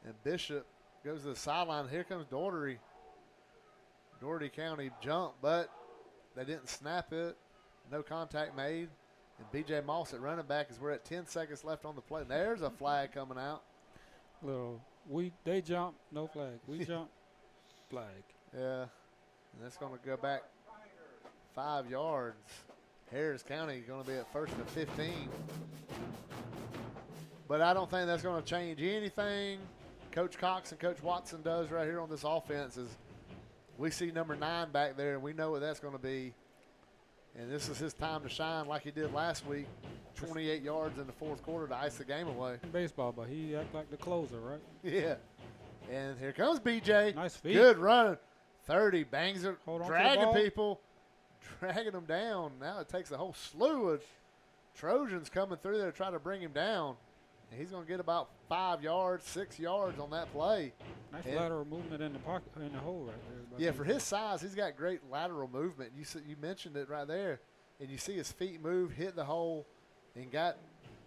[SPEAKER 1] And Bishop goes to the sideline. Here comes Dougherty. Dougherty County jumped, but they didn't snap it. No contact made. And B.J. Moss at running back as we're at 10 seconds left on the play. There's a flag coming out.
[SPEAKER 2] They jump, no flag. We jump, flag.
[SPEAKER 1] Yeah, and that's going to go back 5 yards. Harris County going to be at 1st and 15. But I don't think that's going to change anything Coach Cox and Coach Watson does right here on this offense is we see number 9 back there, and we know what that's going to be. And this is his time to shine like he did last week, 28 yards in the 4th quarter to ice the game away.
[SPEAKER 2] Baseball, but he act like the closer, right?
[SPEAKER 1] Yeah. And here comes B.J.
[SPEAKER 2] Nice feet.
[SPEAKER 1] Good run. 30, bangs it,
[SPEAKER 2] Hold on
[SPEAKER 1] dragging
[SPEAKER 2] to the
[SPEAKER 1] people, dragging them down. Now it takes a whole slew of Trojans coming through there to try to bring him down. And he's going to get about 5 yards, 6 yards on that play.
[SPEAKER 2] Nice lateral movement in the pocket, in the hole right there.
[SPEAKER 1] Yeah, for his size, he's got great lateral movement. You mentioned it right there. And you see his feet move, hit the hole, and got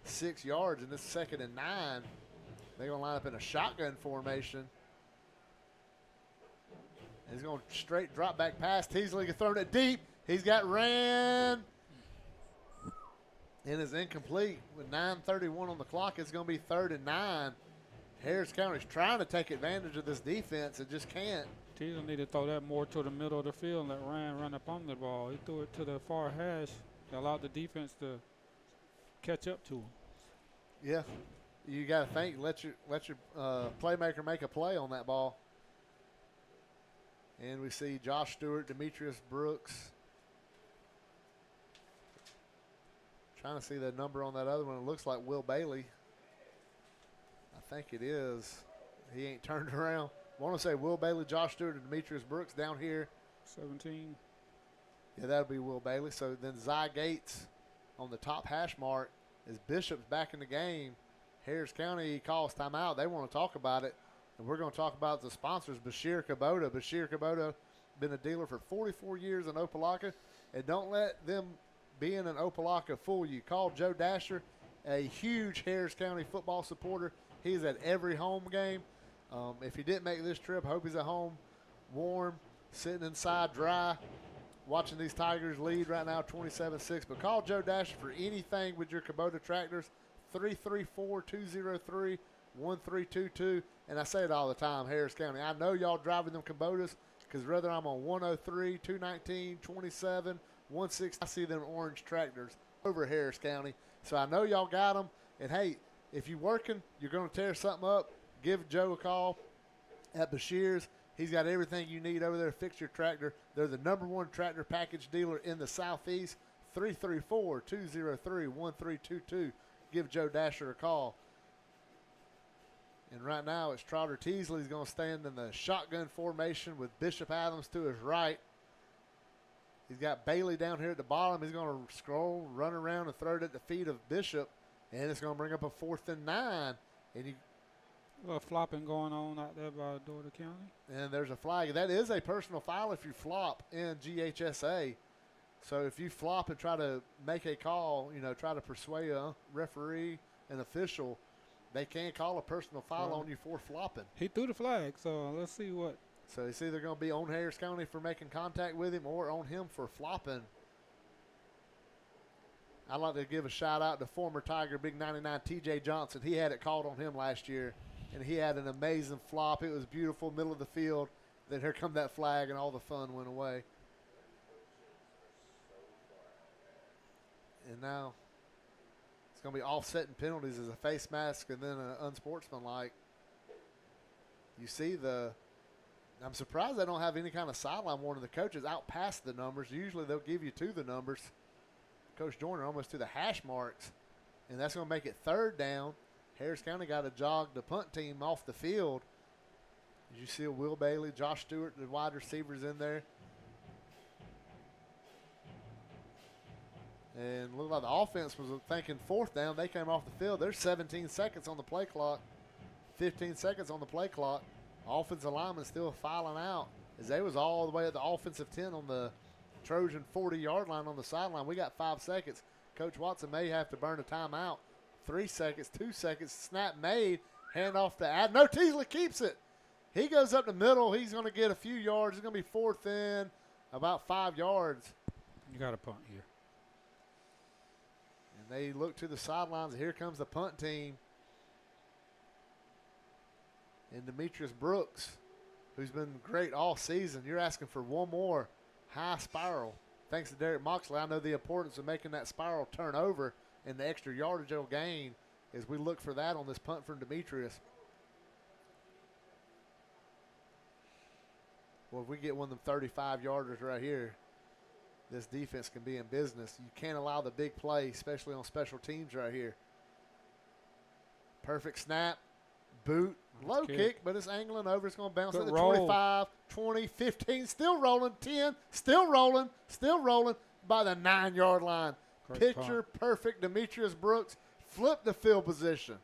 [SPEAKER 1] 6 yards. And this is 2nd and 9. They're going to line up in a shotgun formation. And he's going to straight drop back pass. Teasley throwing it deep. He's got ran. And is incomplete with 9:31 on the clock. It's going to be 3rd and 9. Harris County's trying to take advantage of this defense and just can't.
[SPEAKER 2] Teasley need to throw that more to the middle of the field and let Ryan run up on the ball. He threw it to the far hash, allowed the defense to catch up to him.
[SPEAKER 1] Yeah, you got to think. Let your playmaker make a play on that ball. And we see Josh Stewart, Demetrius Brooks. Trying to see the number on that other one. It looks like Will Bailey. I think it is. He ain't turned around. I want to say Will Bailey, Josh Stewart, and Demetrius Brooks down here.
[SPEAKER 2] 17.
[SPEAKER 1] Yeah, that'll be Will Bailey. So then Zy Gates on the top hash mark is Bishop's back in the game. Harris County calls timeout. They want to talk about it. And we're going to talk about the sponsors, Bashir Kubota. Bashir Kubota, been a dealer for 44 years in Opelika. And don't let them being in Opelika fool you. Call Joe Dasher, a huge Harris County football supporter. He's at every home game. If he didn't make this trip, I hope he's at home, warm, sitting inside, dry, watching these Tigers lead right now 27-6. But call Joe Dasher for anything with your Kubota tractors, 334-203-1322. And I say it all the time, Harris County. I know y'all driving them Kubotas because whether I'm on 103, 219, 27, 16, I see them orange tractors over Harris County. So I know y'all got them. And, hey, if you're working, you're going to tear something up, give Joe a call at Bashir's. He's got everything you need over there to fix your tractor. They're the #1 tractor package dealer in the Southeast. 334-203-1322. Give Joe Dasher a call. And right now it's Trotter Teasley's going to stand in the shotgun formation with Bishop Adams to his right. He's got Bailey down here at the bottom. He's going to scroll, run around, and throw it at the feet of Bishop. And it's going to bring up a 4th and 9. And
[SPEAKER 2] A little flopping going on out there by Dougherty County.
[SPEAKER 1] And there's a flag. That is a personal foul if you flop in GHSA. So if you flop and try to make a call, try to persuade a referee, an official, they can call a personal foul on you for flopping.
[SPEAKER 2] He threw the flag, so let's see what.
[SPEAKER 1] So it's either going to be on Harris County for making contact with him or on him for flopping. I'd like to give a shout-out to former Tiger Big 99 T.J. Johnson. He had it called on him last year, and he had an amazing flop. It was beautiful, middle of the field. Then here come that flag, and all the fun went away. And now it's going to be offsetting penalties as a face mask and then an unsportsmanlike. You see I'm surprised they don't have any kind of sideline warning. The coaches out past the numbers. Usually they'll give you to the numbers. Coach Joyner almost to the hash marks, and that's going to make it 3rd down. Harris County got to jog the punt team off the field. As you see Will Bailey, Josh Stewart, the wide receivers in there. And looked like the offense was thinking 4th down. They came off the field. There's 17 seconds on the play clock, 15 seconds on the play clock. Offensive lineman still filing out as they was all the way at the offensive 10 on the Trojan 40-yard line on the sideline. We got 5 seconds. Coach Watson may have to burn a timeout. 3 seconds, 2 seconds, snap made, hand off to Ad. No, Teasley keeps it. He goes up the middle. He's going to get a few yards. It's going to be 4th in, about 5 yards.
[SPEAKER 2] You got a punt here.
[SPEAKER 1] And they look to the sidelines. Here comes the punt team. And Demetrius Brooks, who's been great all season. You're asking for one more high spiral. Thanks to Derek Moxley, I know the importance of making that spiral turn over and the extra yardage they'll gain as we look for that on this punt from Demetrius. Well, if we get one of them 35-yarders right here, this defense can be in business. You can't allow the big play, especially on special teams right here. Perfect snap, boot, low kick, but it's angling over. It's going to bounce at the 25, 20, 15, still rolling, 10, still rolling by the 9-yard line. Picture perfect Demetrius Brooks flipped the field position.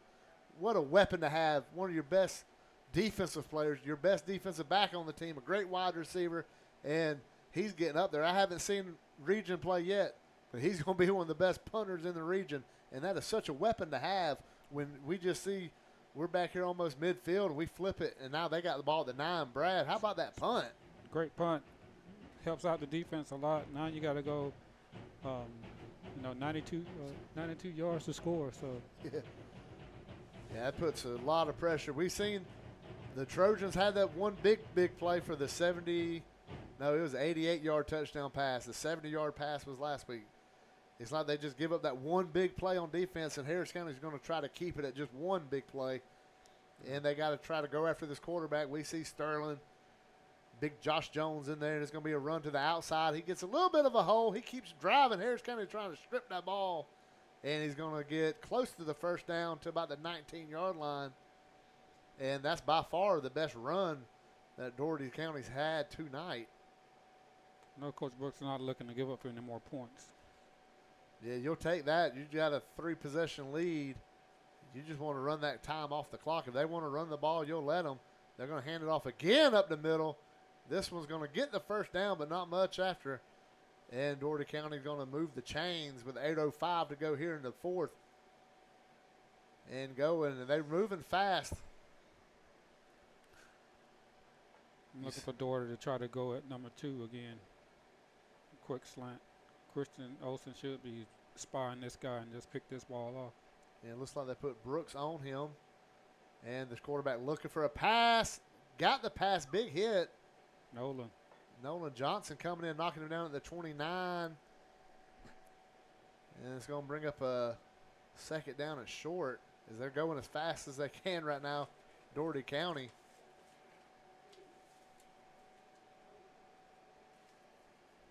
[SPEAKER 1] What a weapon to have. One of your best defensive players, your best defensive back on the team, a great wide receiver, and he's getting up there. I haven't seen region play yet, but he's going to be one of the best punters in the region, and that is such a weapon to have when we just see we're back here almost midfield and we flip it, and now they got the ball at the 9. Brad, how about that punt?
[SPEAKER 2] Great punt. Helps out the defense a lot. Now you got to go, 92 yards to score. So
[SPEAKER 1] yeah, that puts a lot of pressure. We've seen the Trojans had that one big play for the 88-yard touchdown pass. The 70-yard pass was last week. It's like they just give up that one big play on defense, and Harris County is going to try to keep it at just one big play. And they got to try to go after this quarterback. We see Sterling, big Josh Jones in there, and it's going to be a run to the outside. He gets a little bit of a hole. He keeps driving. Harris County trying to strip that ball, and he's going to get close to the 1st down to about the 19-yard line. And that's by far the best run that Dougherty County's had tonight.
[SPEAKER 2] No, Coach Brooks is not looking to give up any more points.
[SPEAKER 1] Yeah, you'll take that. You got a 3-possession lead. You just want to run that time off the clock. If they want to run the ball, you'll let them. They're going to hand it off again up the middle. This one's going to get the first down, but not much after. And Dougherty County is going to move the chains with 8:05 to go here in the fourth. And going, and they're moving fast.
[SPEAKER 2] I'm looking for Dougherty to try to go at number 2 again. Quick slant. Christian Olsen should be spying this guy and just pick this ball off.
[SPEAKER 1] And it looks like they put Brooks on him. And the quarterback looking for a pass. Got the pass, big hit. Nolan Johnson coming in, knocking him down at the 29. And it's going to bring up a second down and short as they're going as fast as they can right now, Dougherty County.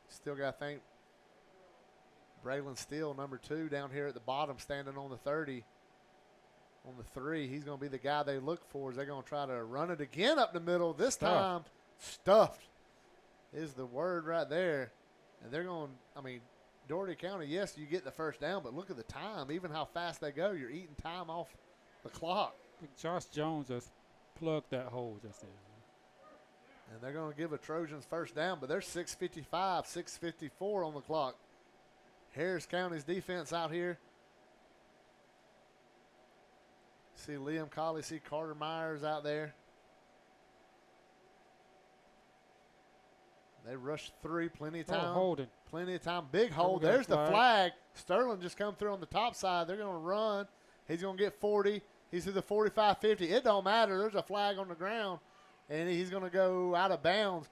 [SPEAKER 1] Still got to think Braylon Steele, number 2, down here at the bottom, standing on the 30. On the 3, he's going to be the guy they look for as they're going to try to run it again up the middle. This time, stuffed is the word right there. And they're going, I mean, Dougherty County, yes, you get the first down, but look at the time. Even how fast they go, you're eating time off the clock.
[SPEAKER 2] Josh Jones just plugged that hole just there.
[SPEAKER 1] And they're going to give a Trojans first down, but there's 6:55, 6:54 on the clock. Harris County's defense out here. See Liam Colley, see Carter Myers out there. They rushed 3, plenty of time.
[SPEAKER 2] Holding.
[SPEAKER 1] Plenty of time. Big hold. There's the flag. Sterling just come through on the top side. They're going to run. He's going to get 40. He's to the 45, 50. It don't matter. There's a flag on the ground, and he's going to go out of bounds.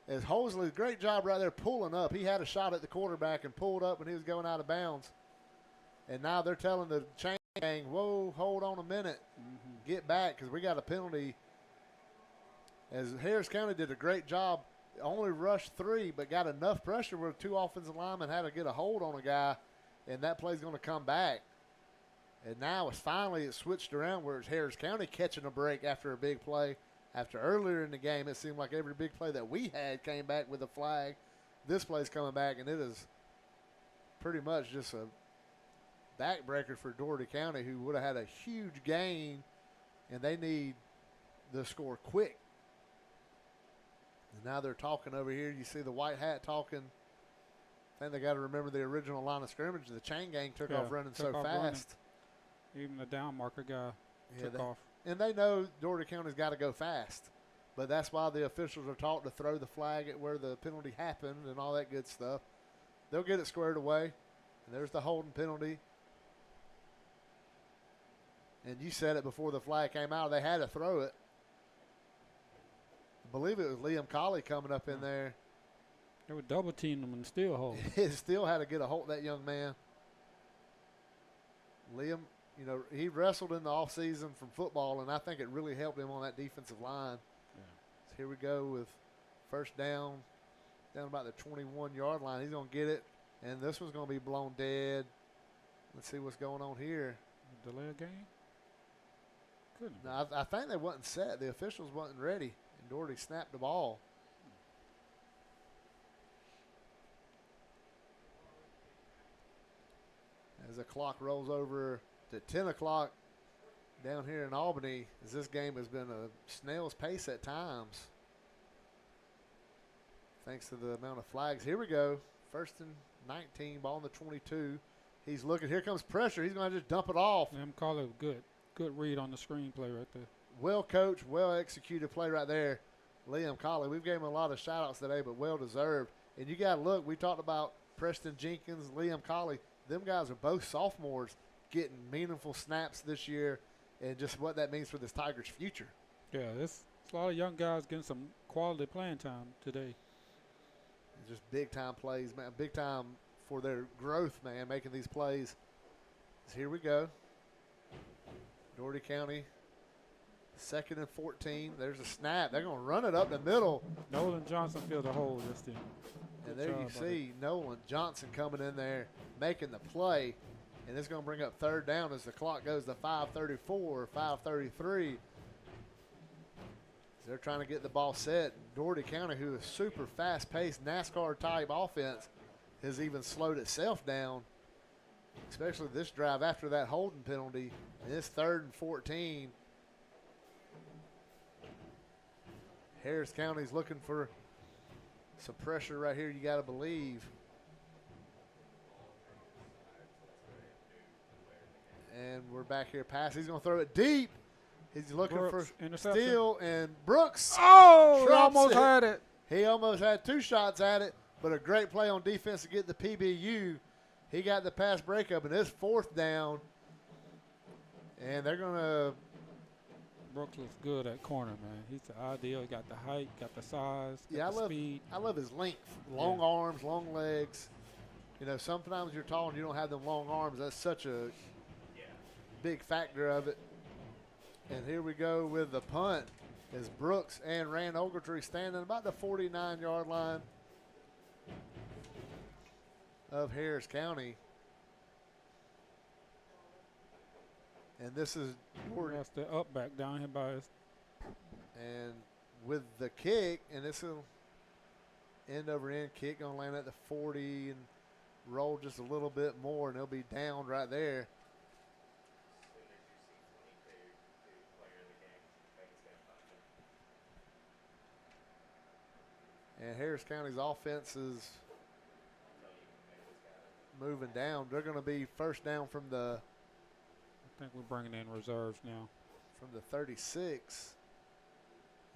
[SPEAKER 1] As Hosley, great job right there pulling up. He had a shot at the quarterback and pulled up when he was going out of bounds. And now they're telling the chain gang, whoa, hold on a minute. Get back because we got a penalty. As Harris County did a great job, only rushed 3, but got enough pressure where 2 offensive linemen had to get a hold on a guy, and that play's going to come back. And now it's finally switched around where it's Harris County catching a break after a big play. After earlier in the game, it seemed like every big play that we had came back with a flag. This play's coming back, and it is pretty much just a backbreaker for Dougherty County, who would have had a huge gain, and they need the score quick. And now they're talking over here. You see the white hat talking. I think they got to remember the original line of scrimmage. The chain gang took off running so fast.
[SPEAKER 2] Even the down marker guy took off.
[SPEAKER 1] And they know Dougherty County's got to go fast. But that's why the officials are taught to throw the flag at where the penalty happened and all that good stuff. They'll get it squared away. And there's the holding penalty. And you said it before the flag came out. They had to throw it. I believe it was Liam Colley coming up in there.
[SPEAKER 2] They were double teaming him and still hold.
[SPEAKER 1] He still had to get a hold of that young man. Liam, you know, he wrestled in the offseason from football, and I think it really helped him on that defensive line. Yeah. So here we go with first down about the 21-yard line. He's going to get it, and this one's going to be blown dead. Let's see what's going on here.
[SPEAKER 2] Delay a game? Couldn't.
[SPEAKER 1] No, I think they wasn't set. The officials wasn't ready, and Dougherty snapped the ball. As the clock rolls over to 10 o'clock down here in Albany, as this game has been a snail's pace at times. Thanks to the amount of flags. Here we go. First and 19, ball on the 22. He's looking. Here comes pressure. He's going to just dump it off.
[SPEAKER 2] Liam Colley, good read on the screenplay right there.
[SPEAKER 1] Well coached, well executed play right there. Liam Colley. We've gave him a lot of shout outs today, but well deserved. And you got to look. We talked about Preston Jenkins, Liam Colley. Them guys are both sophomores getting meaningful snaps this year, and just what that means for this Tigers' future.
[SPEAKER 2] Yeah, it's a lot of young guys getting some quality playing time today.
[SPEAKER 1] Just big-time plays, man. Big time for their growth, man, making these plays. So here we go. Dougherty County, 2nd and 14. There's a snap. They're going to run it up the middle.
[SPEAKER 2] Nolan Johnson filled the hole just then.
[SPEAKER 1] And there you see Nolan Johnson coming in there, making the play. And it's going to bring up third down as the clock goes to 5:34, 5:33. They're trying to get the ball set. Dougherty County, who is super fast-paced, NASCAR-type offense, has even slowed itself down, especially this drive after that holding penalty. And it's 3rd and 14. Harris County's looking for some pressure right here, you got to believe. And we're back here. Pass. He's going to throw it deep. He's looking
[SPEAKER 2] Brooks,
[SPEAKER 1] for
[SPEAKER 2] interception.
[SPEAKER 1] steal, and Brooks.
[SPEAKER 2] Oh, he
[SPEAKER 1] drops
[SPEAKER 2] almost
[SPEAKER 1] it.
[SPEAKER 2] had it.
[SPEAKER 1] He almost had 2 shots at it, but a great play on defense to get the PBU. He got the pass breakup, and it's 4th down. And they're going to.
[SPEAKER 2] Brooks looks good at corner, man. He's the ideal. He got the height, got the size, got
[SPEAKER 1] Yeah,
[SPEAKER 2] the speed.
[SPEAKER 1] I love his length. Long arms, long legs. You know, sometimes you're tall and you don't have them long arms. That's such a big factor of it. And here we go with the punt as Brooks and Rand Ogletree standing about the 49-yard line of Harris County. And this is Dougherty.
[SPEAKER 2] That's the up back down here by us.
[SPEAKER 1] And with the kick, and this will end over end kick, going to land at the 40 and roll just a little bit more, and they'll be down right there. And Harris County's offense is moving down. They're going to be first down from the.
[SPEAKER 2] I think we're bringing in reserves now.
[SPEAKER 1] From the 36,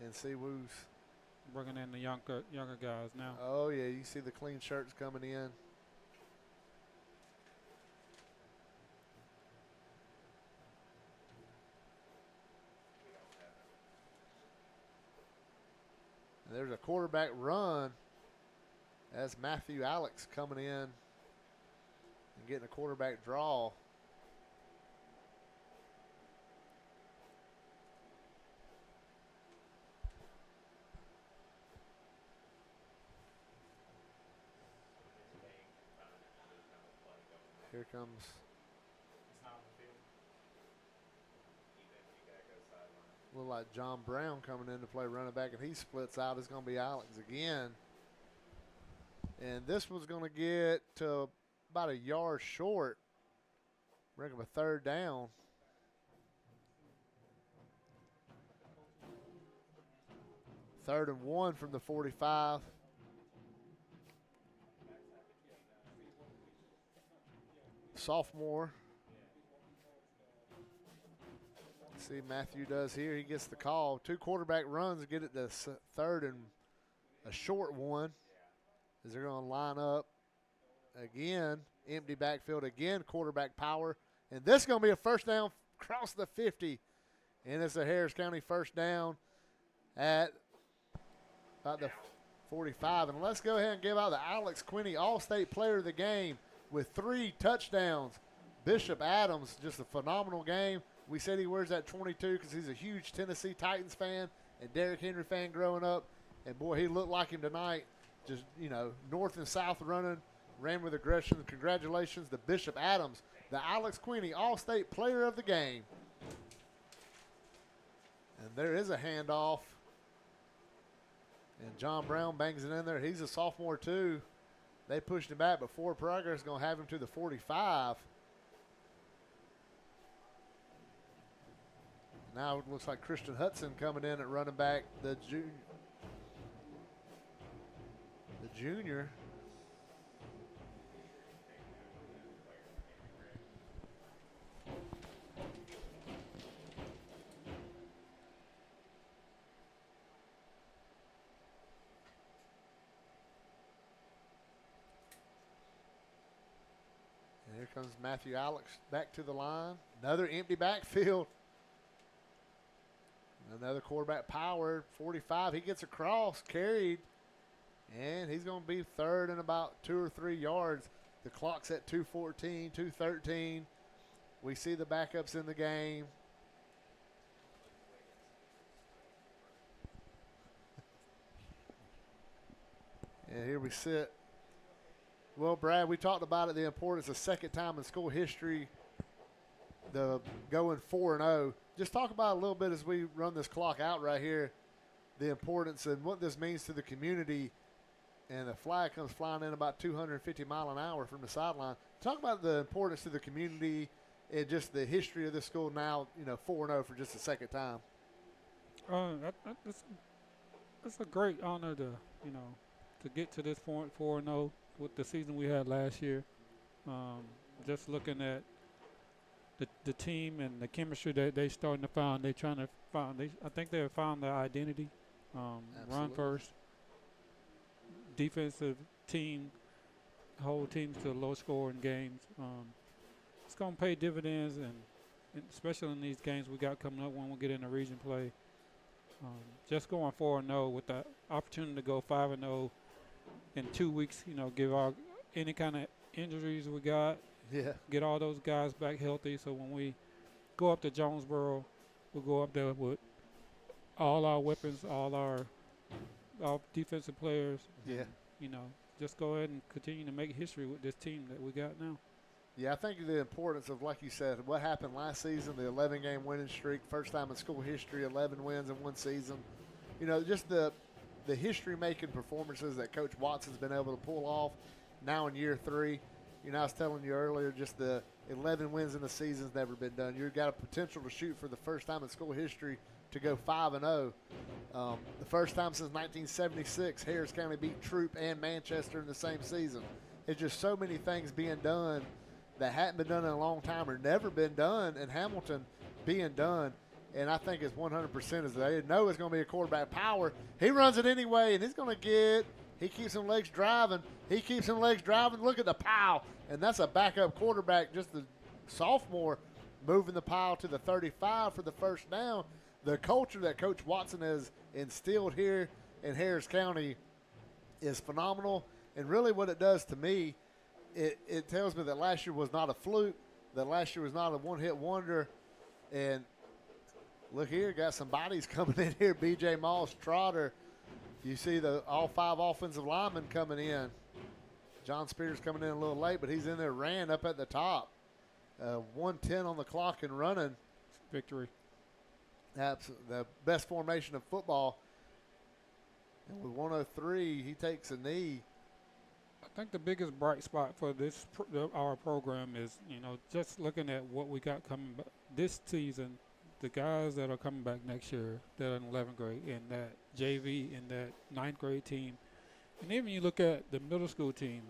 [SPEAKER 1] and see who's
[SPEAKER 2] bringing in the younger guys now.
[SPEAKER 1] Oh yeah, you see the clean shirts coming in. There's a quarterback run. That's Matthew Alex coming in and getting a quarterback draw. Here comes. Look like John Brown coming in to play running back, and he splits out. It's going to be Alex again. And this one's going to get to about a yard short. Bring him a 3rd down. Third and 1 from the 45. Sophomore. See Matthew does here. He gets the call. 2 quarterback runs get it to 3rd and a short one as they're going to line up again. Empty backfield again. Quarterback power. And this is going to be a first down across the 50. And it's a Harris County first down at about the 45. And let's go ahead and give out the Alex Quinney All-State Player of the Game with 3 touchdowns. Bishop Adams, just a phenomenal game. We said he wears that 22 because he's a huge Tennessee Titans fan and Derrick Henry fan growing up. And, boy, he looked like him tonight. Just, you know, north and south running, ran with aggression. Congratulations to Bishop Adams, the Alex Quinney All-State Player of the Game. And there is a handoff. And John Brown bangs it in there. He's a sophomore, too. They pushed him back, but forward progress is going to have him to the 45. Now it looks like Christian Hudson coming in at running back, the junior. And here comes Matthew Alex back to the line. Another empty backfield. Another quarterback power, 45. He gets across, carried, and he's going to be 3rd and about 2 or 3 yards. The clock's at 2:14, 2:13. We see the backups in the game. And here we sit. Well, Brad, we talked about it, the importance of second time in school history, the going 4-0. Just talk about a little bit as we run this clock out right here, the importance and what this means to the community. And the flag comes flying in about 250 mile an hour from the sideline. Talk about the importance to the community and just the history of this school now, 4-0 for just the second time.
[SPEAKER 2] It's a great honor to get to this point 4-0 with the season we had last year. Just looking at the team and the chemistry that they starting to find, I think they have found their identity. Run first, defensive team, hold teams to low scoring games. It's going to pay dividends, and especially in these games we got coming up when we get into region play. Just going 4-0 with the opportunity to go 5-0 in 2 weeks, give any kind of injuries we got, get all those guys back healthy. So when we go up to Jonesboro, we'll go up there with all our weapons, all our defensive players. Just go ahead and continue to make history with this team that we got now.
[SPEAKER 1] Yeah, I think the importance of, like you said, what happened last season, the 11-game winning streak, first time in school history, 11 wins in one season. Just the history-making performances that Coach Watson's been able to pull off now in year 3. I was telling you earlier, just the 11 wins in the season's never been done. You've got a potential to shoot for the first time in school history to go 5-0. The first time since 1976, Harris County beat Troop and Manchester in the same season. It's just so many things being done that hadn't been done in a long time or never been done, and Hamilton being done. And I think it's 100% as they know it's going to be a quarterback power. He runs it anyway, and he's going to he keeps them legs driving. Look at the pow. And that's a backup quarterback, just the sophomore, moving the pile to the 35 for the first down. The culture that Coach Watson has instilled here in Harris County is phenomenal. And really what it does to me, it tells me that last year was not a fluke, that last year was not a one-hit wonder. And look here, got some bodies coming in here. B.J. Moss, Trotter. You see all 5 offensive linemen coming in. John Spears coming in a little late, but he's in there, ran up at the top. 1:10 on the clock and running.
[SPEAKER 2] Victory.
[SPEAKER 1] That's the best formation of football. And with 103, he takes a knee.
[SPEAKER 2] I think the biggest bright spot for our program is, just looking at what we got coming back this season, the guys that are coming back next year that are in 11th grade, and that JV and that 9th grade team. And even you look at the middle school team,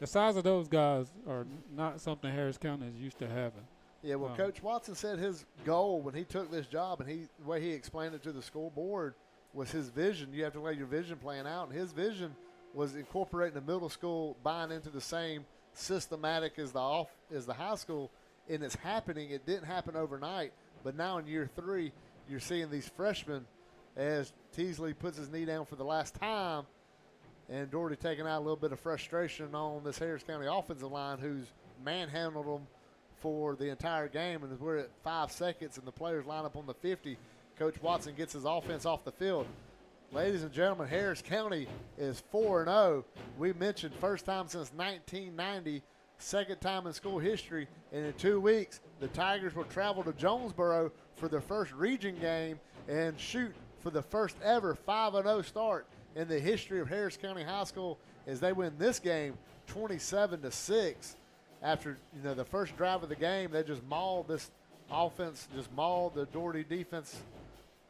[SPEAKER 2] the size of those guys are not something Harris County is used to having.
[SPEAKER 1] Yeah, well, Coach Watson said his goal when he took this job, and the way he explained it to the school board, was his vision. You have to lay your vision plan out, and his vision was incorporating the middle school, buying into the same systematic as the high school, and it's happening. It didn't happen overnight, but now in year 3, you're seeing these freshmen as Teasley puts his knee down for the last time, and Dougherty taking out a little bit of frustration on this Harris County offensive line, who's manhandled them for the entire game, and we're at 5 seconds and the players line up on the 50. Coach Watson gets his offense off the field. Ladies and gentlemen, Harris County is 4-0. We mentioned first time since 1990, second time in school history, and in 2 weeks, the Tigers will travel to Jonesboro for their first region game and shoot for the first ever 5-0 start in the history of Harris County High School as they win this game 27-6. After the first drive of the game, they just mauled this offense, just mauled the Dougherty defense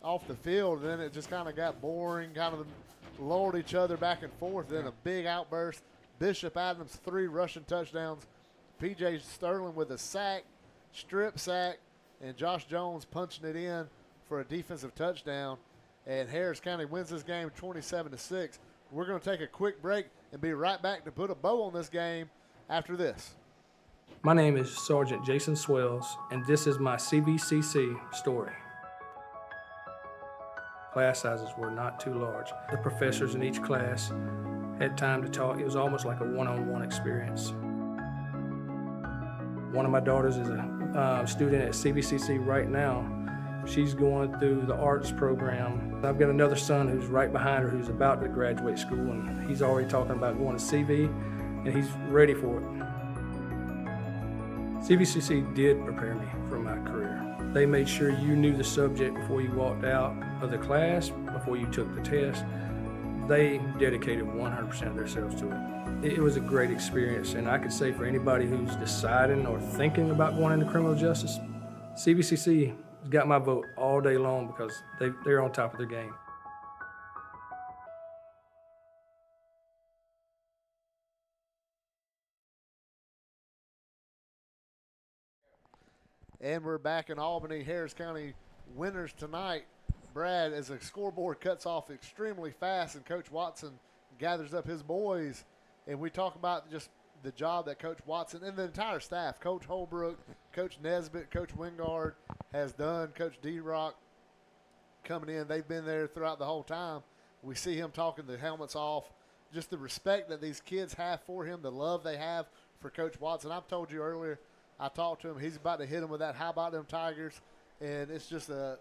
[SPEAKER 1] off the field. And then it just kind of got boring, kind of lulled each other back and forth. Then a big outburst. Bishop Adams, 3 rushing touchdowns. P.J. Sterling with a sack, strip sack, and Josh Jones punching it in for a defensive touchdown. And Harris County wins this game 27-6. We're going to take a quick break and be right back to put a bow on this game after this.
[SPEAKER 8] My name is Sergeant Jason Swells, and this is my CVCC story. Class sizes were not too large. The professors in each class had time to talk. It was almost like a one-on-one experience. One of my daughters is a student at CVCC right now. She's going through the arts program. I've got another son who's right behind her who's about to graduate school, and he's already talking about going to CV, and he's ready for it. CVCC did prepare me for my career. They made sure you knew the subject before you walked out of the class, before you took the test. They dedicated 100% of themselves to it. It was a great experience, and I could say for anybody who's deciding or thinking about going into criminal justice, CVCC has got my vote all day long because they're on top of their game.
[SPEAKER 1] And we're back in Albany, Harris County winners tonight. Brad, as the scoreboard cuts off extremely fast and Coach Watson gathers up his boys, and we talk about just the job that Coach Watson and the entire staff, Coach Holbrook, Coach Nesbitt, Coach Wingard has done, Coach D-Rock coming in. They've been there throughout the whole time. We see him talking the helmets off, just the respect that these kids have for him, the love they have for Coach Watson. I've told you earlier, I talked to him. He's about to hit him with that, how about them Tigers? And it's just the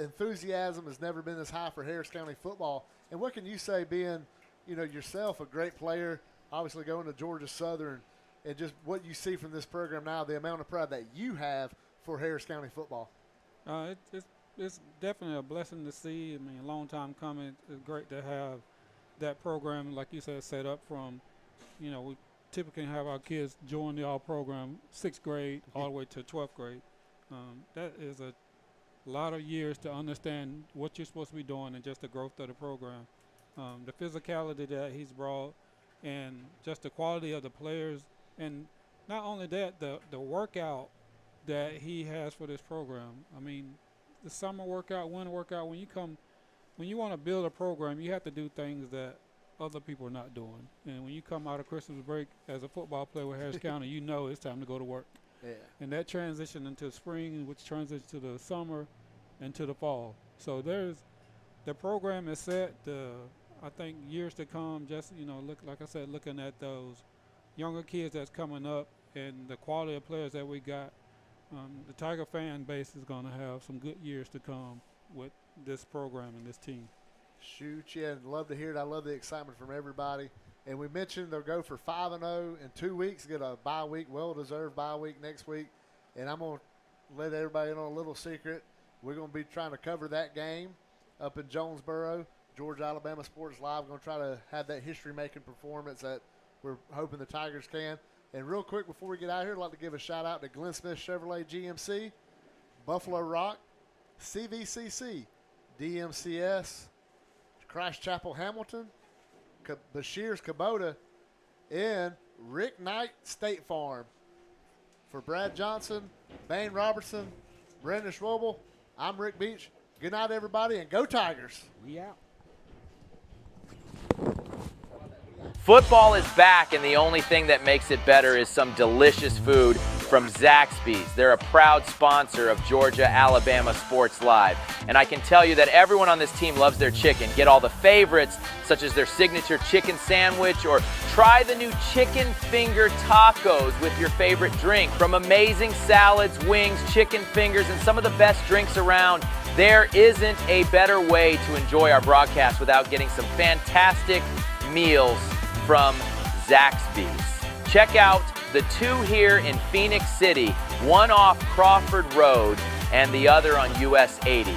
[SPEAKER 1] enthusiasm has never been this high for Harris County football. And what can you say being, yourself a great player, obviously going to Georgia Southern, and just what you see from this program now, the amount of pride that you have for Harris County football?
[SPEAKER 2] It's definitely a blessing to see. I mean, a long time coming. It's great to have that program, like you said, set up from, we typically have our kids join the all program 6th grade all the way to 12th grade. That is a lot of years to understand what you're supposed to be doing and just the growth of the program. The physicality that he's brought and just the quality of the players, and not only that, the workout that he has for this program. I mean, the summer workout, winter workout, when you want to build a program, you have to do things that other people are not doing. And when you come out of Christmas break as a football player with Harris County, you know it's time to go to work.
[SPEAKER 1] Yeah.
[SPEAKER 2] And that transition into spring, which transitions to the summer and to the fall. So the program is set. I think years to come, just, like I said, looking at those younger kids that's coming up and the quality of players that we got, the Tiger fan base is going to have some good years to come with this program and this team.
[SPEAKER 1] Shoot, yeah, and love to hear it. I love the excitement from everybody. And we mentioned they'll go for 5-0 in 2 weeks, get a bye week, well-deserved bye week next week. And I'm going to let everybody in on a little secret. We're going to be trying to cover that game up in Jonesboro. Georgia Alabama Sports Live. We're going to try to have that history-making performance that we're hoping the Tigers can. And real quick, before we get out here, I'd like to give a shout-out to Glenn Smith Chevrolet GMC, Buffalo Rock, CVCC, DMCS, Christ Chapel Hamilton, Bashir's Kubota, and Rick Knight State Farm. For Brad Johnson, Bane Robertson, Brendan Schwobel, I'm Rick Beach. Good night, everybody, and go Tigers.
[SPEAKER 2] We out.
[SPEAKER 9] Football is back, and the only thing that makes it better is some delicious food from Zaxby's. They're a proud sponsor of Georgia Alabama Sports Live. And I can tell you that everyone on this team loves their chicken. Get all the favorites, such as their signature chicken sandwich, or try the new chicken finger tacos with your favorite drink. From amazing salads, wings, chicken fingers, and some of the best drinks around, there isn't a better way to enjoy our broadcast without getting some fantastic meals from Zaxby's. Check out the two here in Phoenix City, one off Crawford Road and the other on US 80.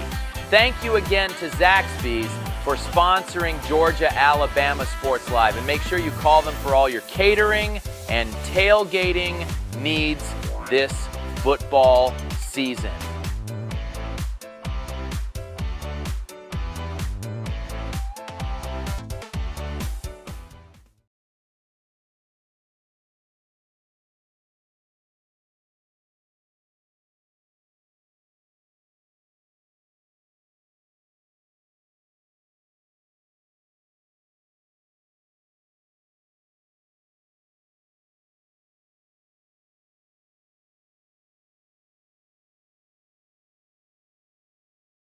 [SPEAKER 9] Thank you again to Zaxby's for sponsoring Georgia Alabama Sports Live, and make sure you call them for all your catering and tailgating needs this football season.